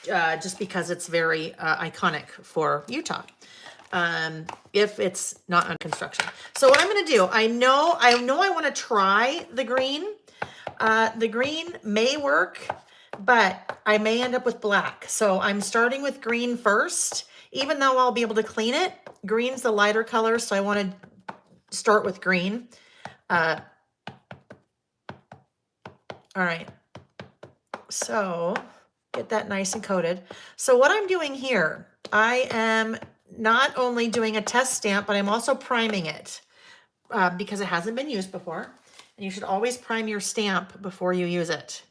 Just because it's very iconic for Utah. If it's not under construction. So what I'm going to do, I know I want to try the green. The green may work, but I may end up with black. So I'm starting with green first, even though I'll be able to clean it. Green's the lighter color, so I want to start with green. All right. So get that nice and coated. So what I'm doing here, I am not only doing a test stamp, but I'm also priming it because it hasn't been used before. And you should always prime your stamp before you use it.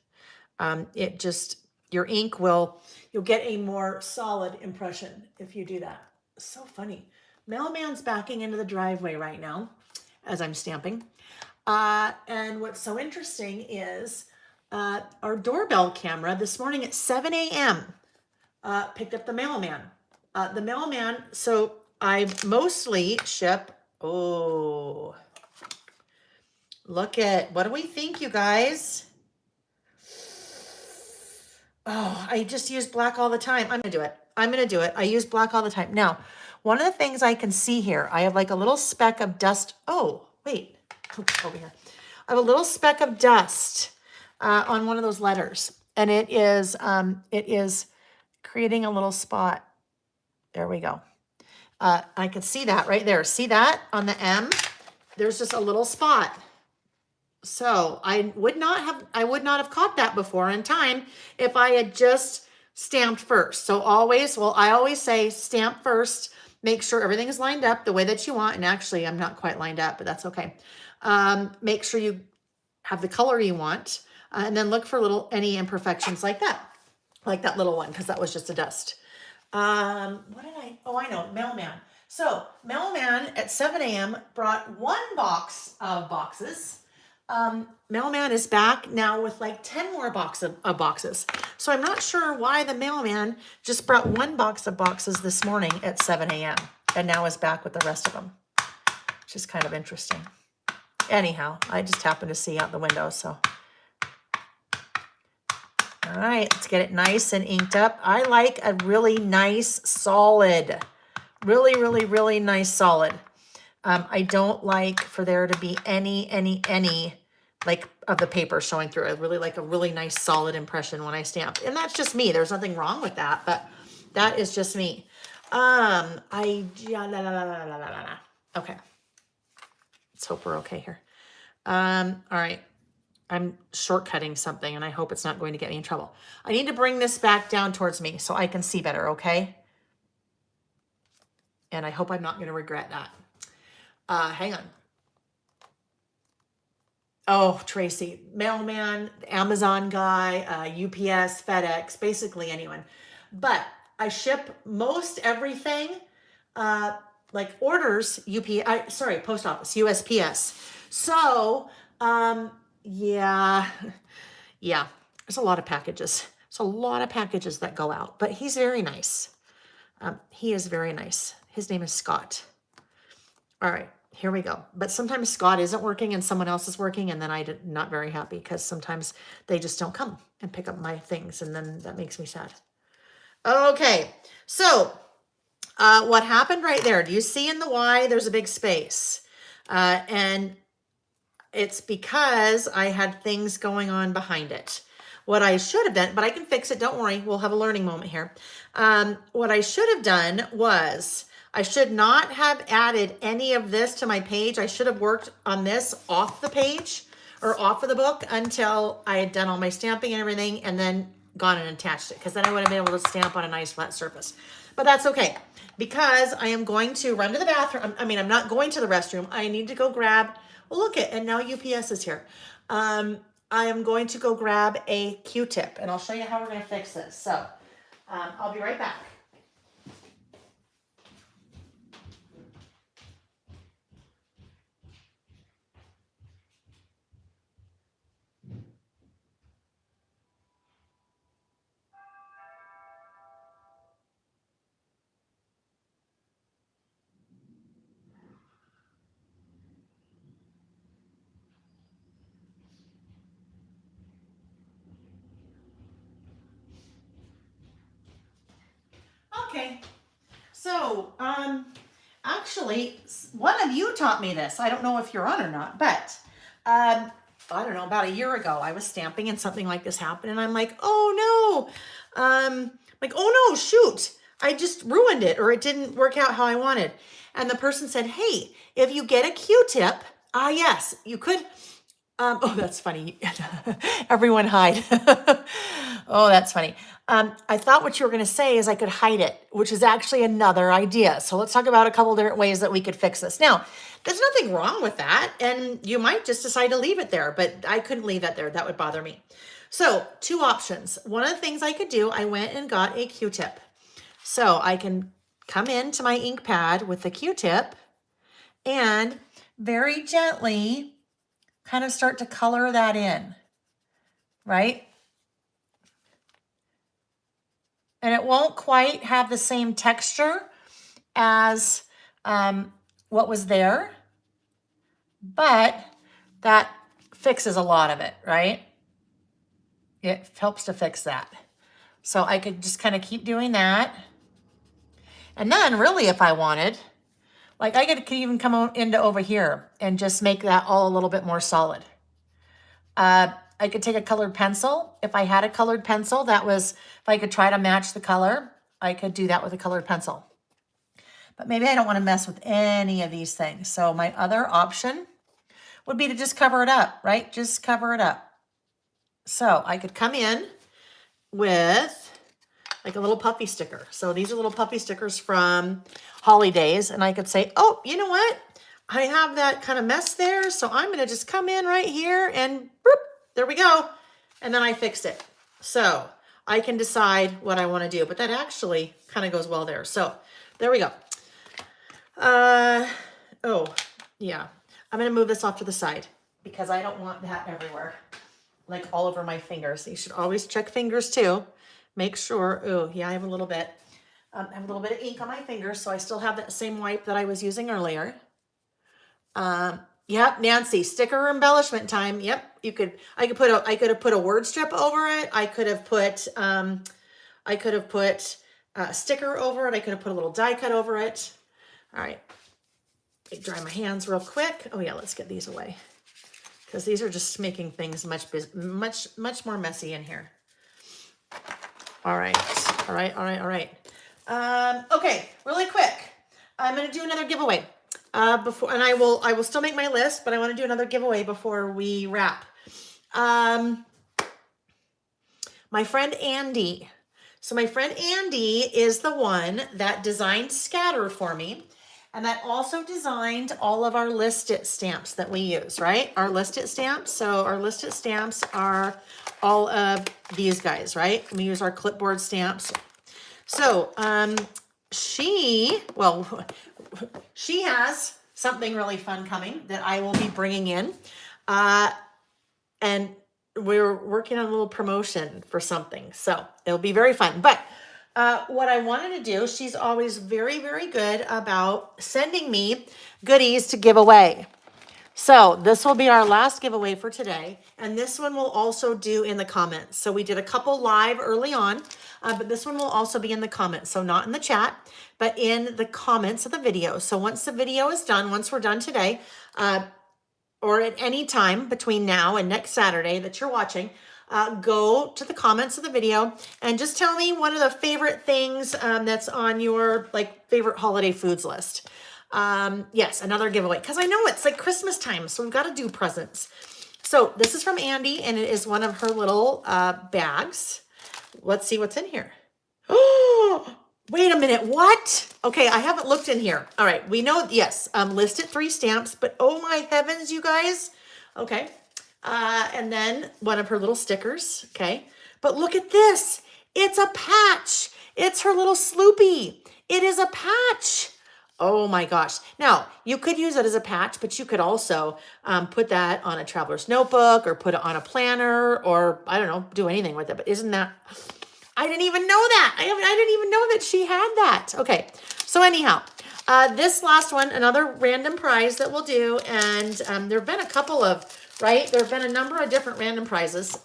Your ink you'll get a more solid impression if you do that. So funny. Mailman's backing into the driveway right now as I'm stamping. And what's so interesting is our doorbell camera this morning at 7 a.m. Picked up the mailman. So I mostly ship, oh, look at, what do we think, you guys? Oh, I just use black all the time. I'm gonna do it. I use black all the time. Now, one of the things I can see here, I have like a little speck of dust. Oh, wait, over here. I have a little speck of dust on one of those letters, and it is creating a little spot. There we go. I could see that right there. See that on the M? There's just a little spot. So I would not have caught that before in time if I had just stamped first. So I always say stamp first, make sure everything is lined up the way that you want. And actually I'm not quite lined up, but that's okay. Make sure you have the color you want, and then look for any imperfections like that little one, because that was just a dust. I know, mailman. So mailman at 7 a.m. brought one box of boxes. Mailman is back now with like 10 more boxes. So I'm not sure why the mailman just brought one box of boxes this morning at 7 a.m. and now is back with the rest of them, which is kind of interesting. Anyhow, I just happened to see out the window, so. All right, let's get it nice and inked up. I like a really nice solid, really, really, really nice solid. I don't like for there to be any like of the paper showing through. I really like a really nice solid impression when I stamp. And that's just me. There's nothing wrong with that, but that is just me. Okay. Let's hope we're okay here. All right. I'm shortcutting something and I hope it's not going to get me in trouble. I need to bring this back down towards me so I can see better, okay? And I hope I'm not going to regret that. Hang on. Oh, Tracy, mailman, Amazon guy, UPS, FedEx, basically anyone. But I ship most everything, like orders, post office, USPS. So, yeah, there's a lot of packages. There's a lot of packages that go out, but he's very nice. He is very nice. His name is Scott. All right, here we go. But sometimes Scott isn't working and someone else is working, and then I'm not very happy because sometimes they just don't come and pick up my things, and then that makes me sad. Okay, so what happened right there? Do you see in the Y there's a big space? And it's because I had things going on behind it. What I should have done, but I can fix it, don't worry, we'll have a learning moment here. What I should have done was, I should not have added any of this to my page. I should have worked on this off the page or off of the book until I had done all my stamping and everything and then gone and attached it, because then I would have been able to stamp on a nice flat surface. But that's okay, because I am going to run to the bathroom. I'm not going to the restroom. I need to go grab, well, look it, and now UPS is here. I am going to go grab a Q-tip, and I'll show you how we're going to fix this. So I'll be right back. Okay. So, actually, one of you taught me this. I don't know if you're on or not, but I don't know, about a year ago, I was stamping and something like this happened, and I'm like, oh no, like, oh no, shoot, I just ruined it, or it didn't work out how I wanted. And the person said, hey, if you get a Q-tip, yes, you could. Oh, that's funny. Everyone hide. Oh, that's funny. I thought what you were going to say is I could hide it, which is actually another idea. So let's talk about a couple different ways that we could fix this. Now, there's nothing wrong with that, and you might just decide to leave it there, but I couldn't leave that there. That would bother me. So, two options. One of the things I could do, I went and got a Q-tip. So I can come into my ink pad with the Q-tip and very gently kind of start to color that in, right? And it won't quite have the same texture as what was there, but that fixes a lot of it, right? It helps to fix that. So I could just kind of keep doing that. And then really, if I wanted, like I could even come into over here and just make that all a little bit more solid. I could take a colored pencil. If I had a colored pencil, if I could try to match the color, I could do that with a colored pencil. But maybe I don't want to mess with any of these things. So my other option would be to just cover it up, right? Just cover it up. So I could come in with like a little puffy sticker. So these are little puffy stickers from Holidays. And I could say, oh, you know what? I have that kind of mess there. So I'm going to just come in right here and boop, there we go. And then I fixed it. So I can decide what I want to do, but that actually kind of goes well there. So there we go. Oh yeah. I'm going to move this off to the side because I don't want that everywhere, like all over my fingers. You should always check fingers too. Make sure. Oh yeah, I have a little bit. I have a little bit of ink on my fingers, so I still have that same wipe that I was using earlier. Yep, Nancy, sticker embellishment time. Yep, I could have put a word strip over it. I could have put a sticker over it. I could have put a little die cut over it. All right, let me dry my hands real quick. Oh yeah, let's get these away because these are just making things much more messy in here. All right. Okay, really quick. I'm going to do another giveaway before, and I will still make my list, but I want to do another giveaway before we wrap. My friend Andy. So my friend Andy is the one that designed Scatter for me, and that also designed all of our listed stamps that we use, right? Our listed stamps. So our listed stamps are all of these guys, right? We use our clipboard stamps. So she has something really fun coming that I will be bringing in. And we're working on a little promotion for something. So it'll be very fun. But what I wanted to do, she's always very, very good about sending me goodies to give away. So this will be our last giveaway for today. And this one will also do in the comments. So we did a couple live early on, but this one will also be in the comments. So not in the chat, but in the comments of the video. So once the video is done, once we're done today, or at any time between now and next Saturday that you're watching, go to the comments of the video and just tell me one of the favorite things that's on your favorite holiday foods list. Yes, another giveaway, because I know it's like Christmas time, so we've got to do presents. So this is from Andy, and it is one of her little bags. Let's see what's in here. Oh, wait a minute, what? Okay, I haven't looked in here. All right, we know, yes, listed 3 stamps, but oh my heavens, you guys. Okay, and then one of her little stickers, okay. But look at this, it's a patch. It's her little Sloopy. It is a patch. Oh my gosh. Now, you could use it as a patch, but you could also put that on a traveler's notebook or put it on a planner or, I don't know, do anything with it. But isn't that, I didn't even know that. I didn't even know that she had that. Okay. So anyhow, this last one, another random prize that we'll do. And there have been a couple of, right? There have been a number of different random prizes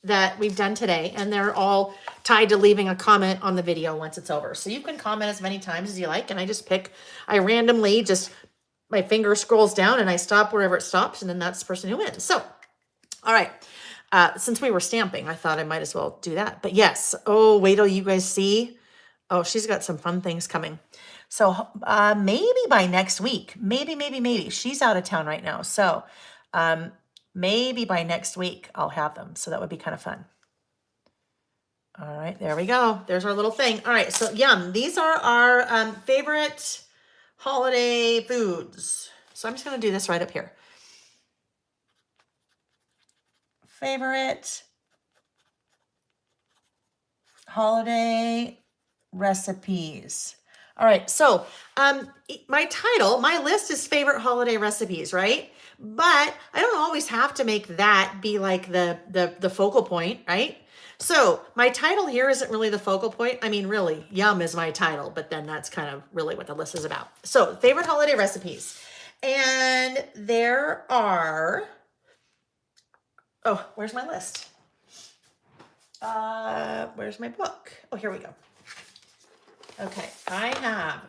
that we've done today, and they're all tied to leaving a comment on the video once it's over. So you can comment as many times as you like, and I randomly just, my finger scrolls down and I stop wherever it stops, and then that's the person who wins. So, all right. Since we were stamping, I thought I might as well do that. But yes, oh, wait till you guys see. Oh, she's got some fun things coming. So maybe by next week, maybe. She's out of town right now. So maybe by next week I'll have them. So that would be kind of fun. All right, there we go. There's our little thing. All right, so yum. These are our favorite holiday foods. So I'm just going to do this right up here. Favorite holiday recipes. All right, so my list is favorite holiday recipes, right? But I don't always have to make that be like the focal point, right? So my title here isn't really the focal point. I mean, really, yum is my title, but then that's kind of really what the list is about. So favorite holiday recipes. And there are, oh, where's my list? Where's my book? Oh, here we go. Okay, I have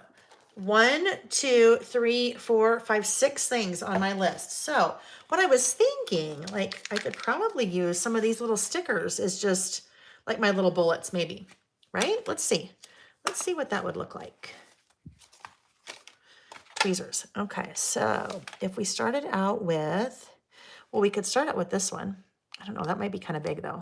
1, 2, 3, 4, 5, 6 things on my list. So what I was thinking, like I could probably use some of these little stickers as just like my little bullets maybe, right? Let's see. Let's see what that would look like. Tweezers. Okay, so if we started out with, well, we could start out with this one. I don't know, that might be kind of big though.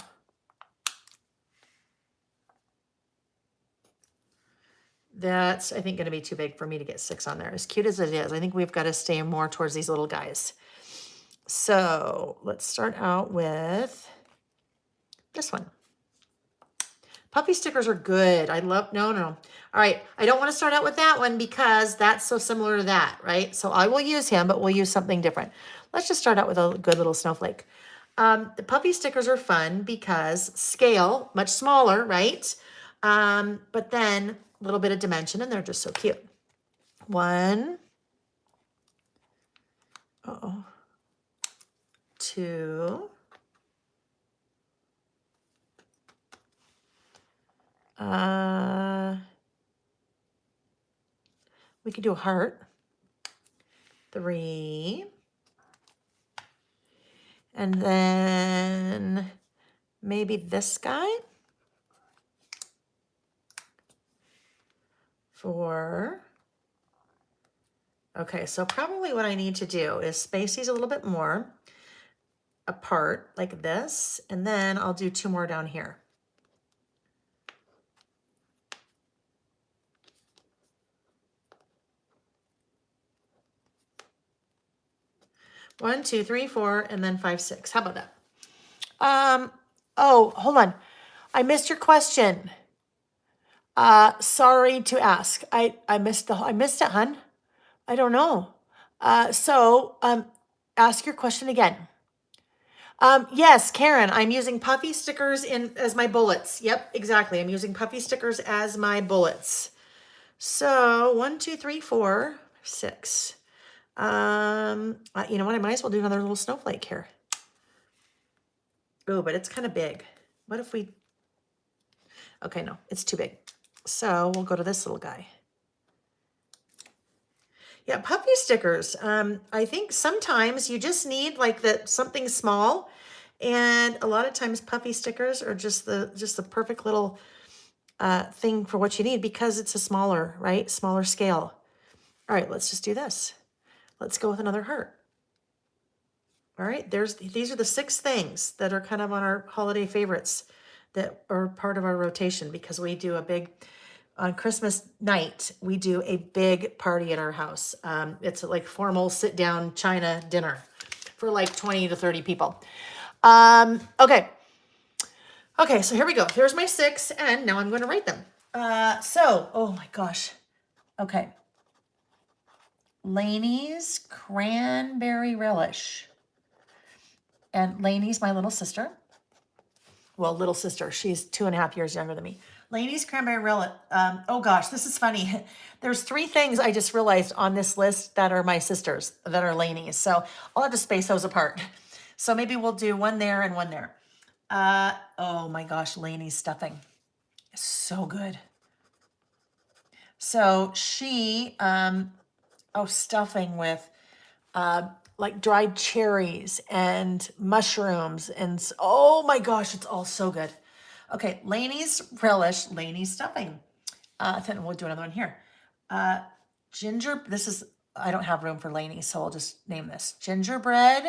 That's, I think, going to be too big for me to get 6 on there. As cute as it is, I think we've got to stay more towards these little guys. So let's start out with this one. Puffy stickers are good. I love, no. All right, I don't want to start out with that one because that's so similar to that, right? So I will use him, but we'll use something different. Let's just start out with a good little snowflake. The puffy stickers are fun because scale, much smaller, right? But then a little bit of dimension, and they're just so cute. 1, 2, we could do a heart. 3, and then maybe this guy. 4. Okay, so probably what I need to do is space these a little bit more apart like this, and then I'll do 2 more down here. One, 2, 3, 4, and then 5, 6. How about that? Oh, hold on. I missed your question. Sorry to ask. I missed it, hun. I don't know. Ask your question again. Yes, Karen, I'm using puffy stickers as my bullets. Yep, exactly. I'm using puffy stickers as my bullets. So 1, 2, 3, 4, 6. You know what? I might as well do another little snowflake here. Oh, but it's kind of big. What if we, okay, no, it's too big. So we'll go to this little guy. Yeah, puffy stickers. I think sometimes you just need like something small, and a lot of times puffy stickers are just the perfect little thing for what you need because it's a smaller, right? Smaller scale. All right, let's just do this. Let's go with another heart. All right, these are the 6 things that are kind of on our holiday favorites that are part of our rotation because we do a big, on Christmas night, we do a big party at our house. It's like formal sit-down China dinner for like 20 to 30 people. Okay, so here we go. Here's my 6, and now I'm going to rate them. Oh my gosh. Okay. Lainey's Cranberry Relish. And Lainey's my little sister. Well, little sister. She's 2.5 years younger than me. Lainey's Cranberry Relish. Oh gosh, this is funny. There's 3 things I just realized on this list that are my sisters, that are Lainey's. So I'll have to space those apart. So maybe we'll do one there and one there. Oh my gosh, Lainey's stuffing. So good. So she, stuffing with like dried cherries and mushrooms and oh my gosh, it's all so good. Okay, Lainey's relish, Lainey's stuffing. Then we'll do another one here. Ginger, this is, I don't have room for Lainey, so I'll just name this. Gingerbread,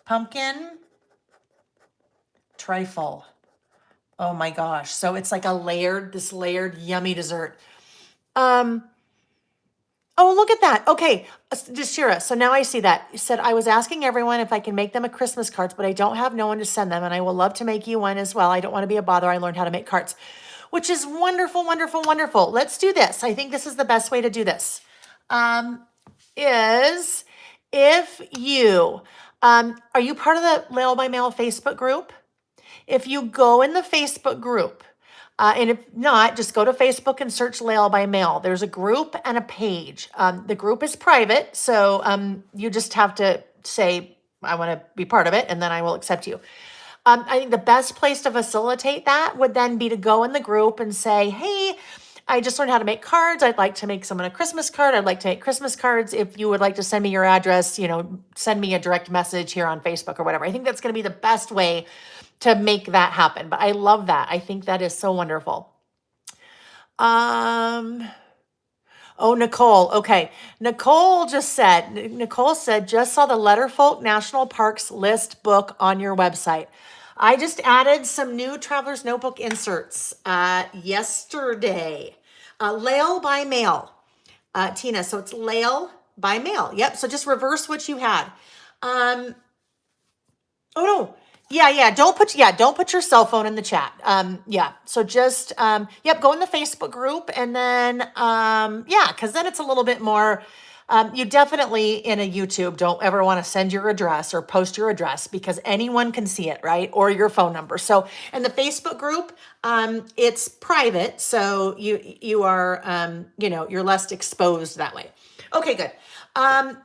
pumpkin, trifle. Oh my gosh. So it's like this layered yummy dessert. Um, Oh, look at that. Okay, Deshira. So now I see that. You said I was asking everyone if I can make them a Christmas cards, but I don't have no one to send them, and I will love to make you one as well. I don't want to be a bother. I learned how to make cards, which is wonderful, wonderful, wonderful. Let's do this. I think this is the best way to do this. Is if you are you part of the Mail by Mail Facebook group? If you go in the Facebook group, and if not, just go to Facebook and search Lail by Mail. There's a group and a page. The group is private, so you just have to say, I want to be part of it, and then I will accept you. I think the best place to facilitate that would then be to go in the group and say, hey, I just learned how to make cards. I'd like to make someone a Christmas card. I'd like to make Christmas cards. If you would like to send me your address, send me a direct message here on Facebook or whatever. I think that's going to be the best way to make that happen. But I love that. I think that is so wonderful. Oh, Nicole. Okay. Nicole said, just saw the Letterfolk National Parks list book on your website. I just added some new Traveler's Notebook inserts yesterday. Lail by Mail, Tina. So it's Lail by Mail. Yep. So just reverse what you had. Oh no. Yeah. Don't put your cell phone in the chat. Yeah. So just, go in the Facebook group and then, cause then it's a little bit more, you definitely in a YouTube don't ever want to send your address or post your address because anyone can see it, right? Or your phone number. So in the Facebook group, it's private. So you are, you're less exposed that way. Okay, good.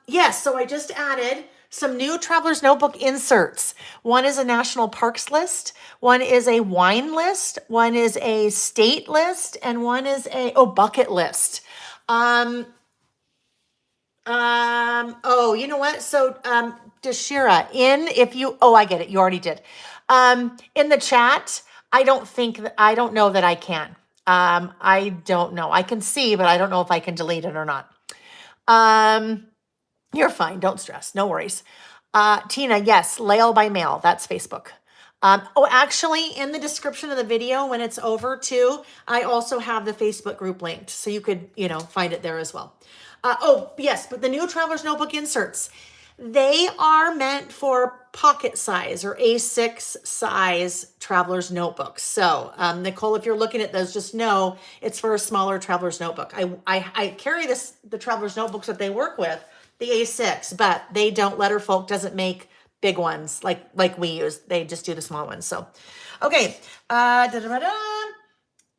Yes. So I just added some new Traveler's Notebook inserts. One is a national parks list, one is a wine list, one is a state list, and one is a bucket list. You know what? So Deshira, I get it, you already did. In the chat, I don't know that I can. I don't know. I can see, but I don't know if I can delete it or not. You're fine. Don't stress. No worries. Tina, yes, Lail by Mail. That's Facebook. Actually, in the description of the video, when it's over too, I also have the Facebook group linked. So you could, find it there as well. Yes, but the new Traveler's Notebook inserts, they are meant for pocket size or A6 size Traveler's Notebooks. So, Nicole, if you're looking at those, just know it's for a smaller Traveler's Notebook. I carry the Traveler's Notebooks that they work with, the A6, but they don't, Letterfolk doesn't make big ones like we use. They just do the small ones. So, okay.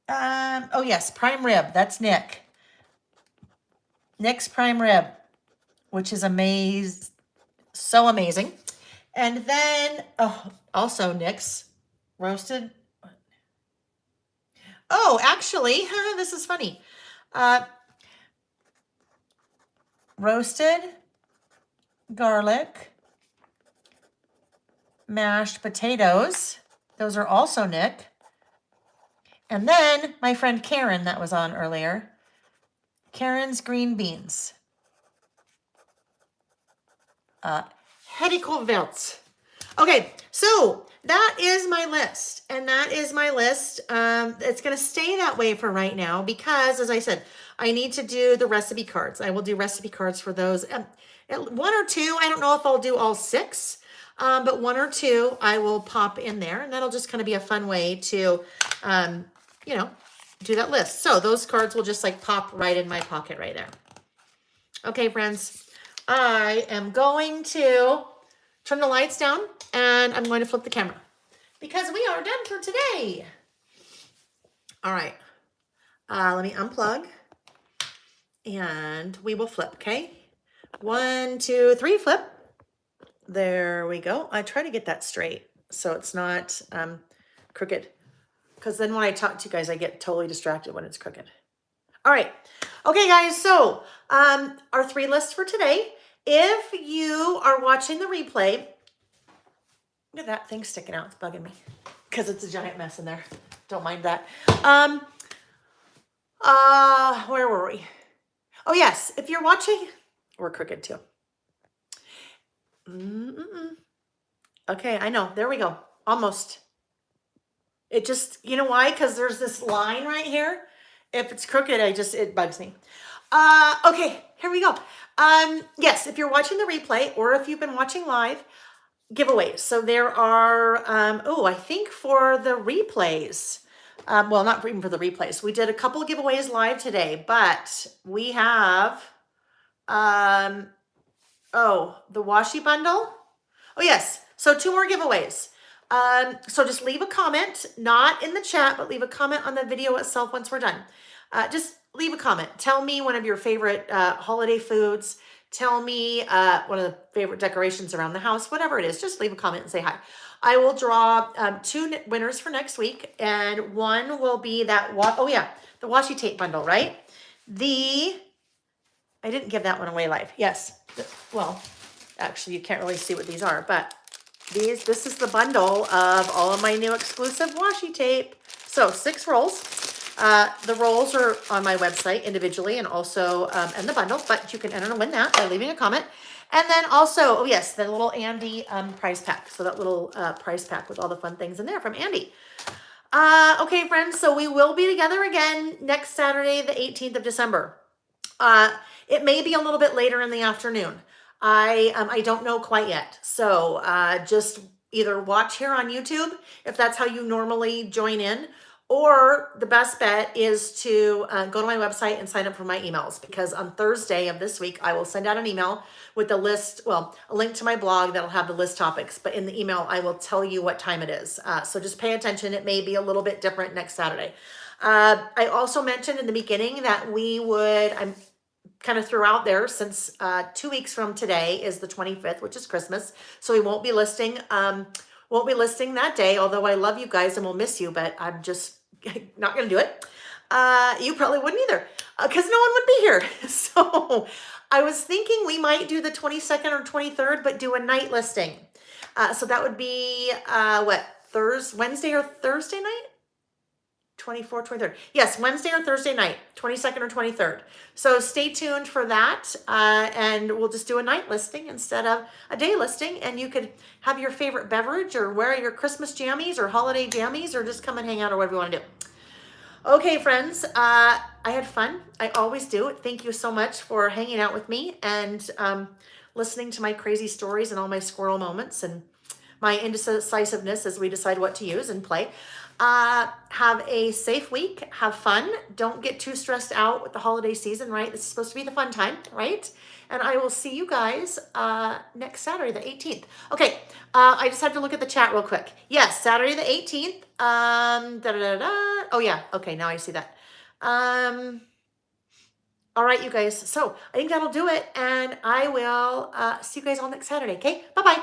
Yes, prime rib. That's Nick. Nick's prime rib, which is so amazing. And then, also Nick's roasted. Oh, actually, this is funny. Roasted garlic, mashed potatoes. Those are also Nick. And then my friend Karen that was on earlier. Karen's green beans. Hedikelwelt. Okay, so that is my list. And that is my list. It's going to stay that way for right now because, as I said, I need to do the recipe cards. I will do recipe cards for those. One or two, I don't know if I'll do all 6, but 1 or 2 I will pop in there. And that'll just kind of be a fun way to, do that list. So those cards will just pop right in my pocket right there. Okay, friends, I am going to turn the lights down and I'm going to flip the camera because we are done for today. All right. Let me unplug and we will flip. Okay. 1, 2, 3, flip. There we go. I try to get that straight so it's not crooked. Because then when I talk to you guys, I get totally distracted when it's crooked. All right. Okay, guys. So our 3 lists for today. If you are watching the replay, look at that thing sticking out. It's bugging me because it's a giant mess in there. Don't mind that. Where were we? Oh, yes. If you're watching, we're crooked too. Okay, I know. There we go. Almost. It just, you know why? Because there's this line right here. If it's crooked, it bugs me. Okay, here we go. Yes, if you're watching the replay or if you've been watching live, giveaways. So there are, I think for the replays, well, not even for the replays. We did a couple of giveaways live today, but we have, the washi bundle. Oh, yes. So 2 more giveaways. So just leave a comment, not in the chat, but leave a comment on the video itself once we're done. Just leave a comment. Tell me one of your favorite holiday foods. Tell me one of the favorite decorations around the house, whatever it is. Just leave a comment and say hi. I will draw 2 winners for next week, and one will be that, the washi tape bundle, right? I didn't give that one away live. Yes. Well, actually, you can't really see what these are, but this is the bundle of all of my new exclusive washi tape. So 6 rolls. The rolls are on my website individually and also in the bundle, but you can enter to win that by leaving a comment. And then also, the little Andy prize pack. So that little prize pack with all the fun things in there from Andy. Okay, friends, so we will be together again next Saturday, the 18th of December. It may be a little bit later in the afternoon. I don't know quite yet. So just either watch here on YouTube if that's how you normally join in, or the best bet is to go to my website and sign up for my emails, because on Thursday of this week, I will send out an email with a list, a link to my blog that'll have the list topics, but in the email, I will tell you what time it is. So just pay attention. It may be a little bit different next Saturday. I also mentioned in the beginning that I'm kind of threw out there, since 2 weeks from today is the 25th, which is Christmas. So we won't be listing that day, although I love you guys and will miss you, but I'm just not going to do it. You probably wouldn't either, because no one would be here. So I was thinking we might do the 22nd or 23rd, but do a night listing. So that would be Wednesday or Thursday night? 24th, 23rd. Yes, Wednesday or Thursday night, 22nd or 23rd. So stay tuned for that. And we'll just do a night listing instead of a day listing. And you could have your favorite beverage or wear your Christmas jammies or holiday jammies, or just come and hang out or whatever you want to do. Okay, friends, I had fun. I always do. Thank you so much for hanging out with me and listening to my crazy stories and all my squirrel moments and my indecisiveness as we decide what to use and play. Have a safe week. Have fun. Don't get too stressed out with the holiday season, right? This is supposed to be the fun time, right? And I will see you guys next Saturday, the 18th. Okay, I just have to look at the chat real quick. Yes, Saturday the 18th. Oh yeah, okay, now I see that. All right, you guys. So I think that'll do it, and I will see you guys all next Saturday, okay? Bye-bye.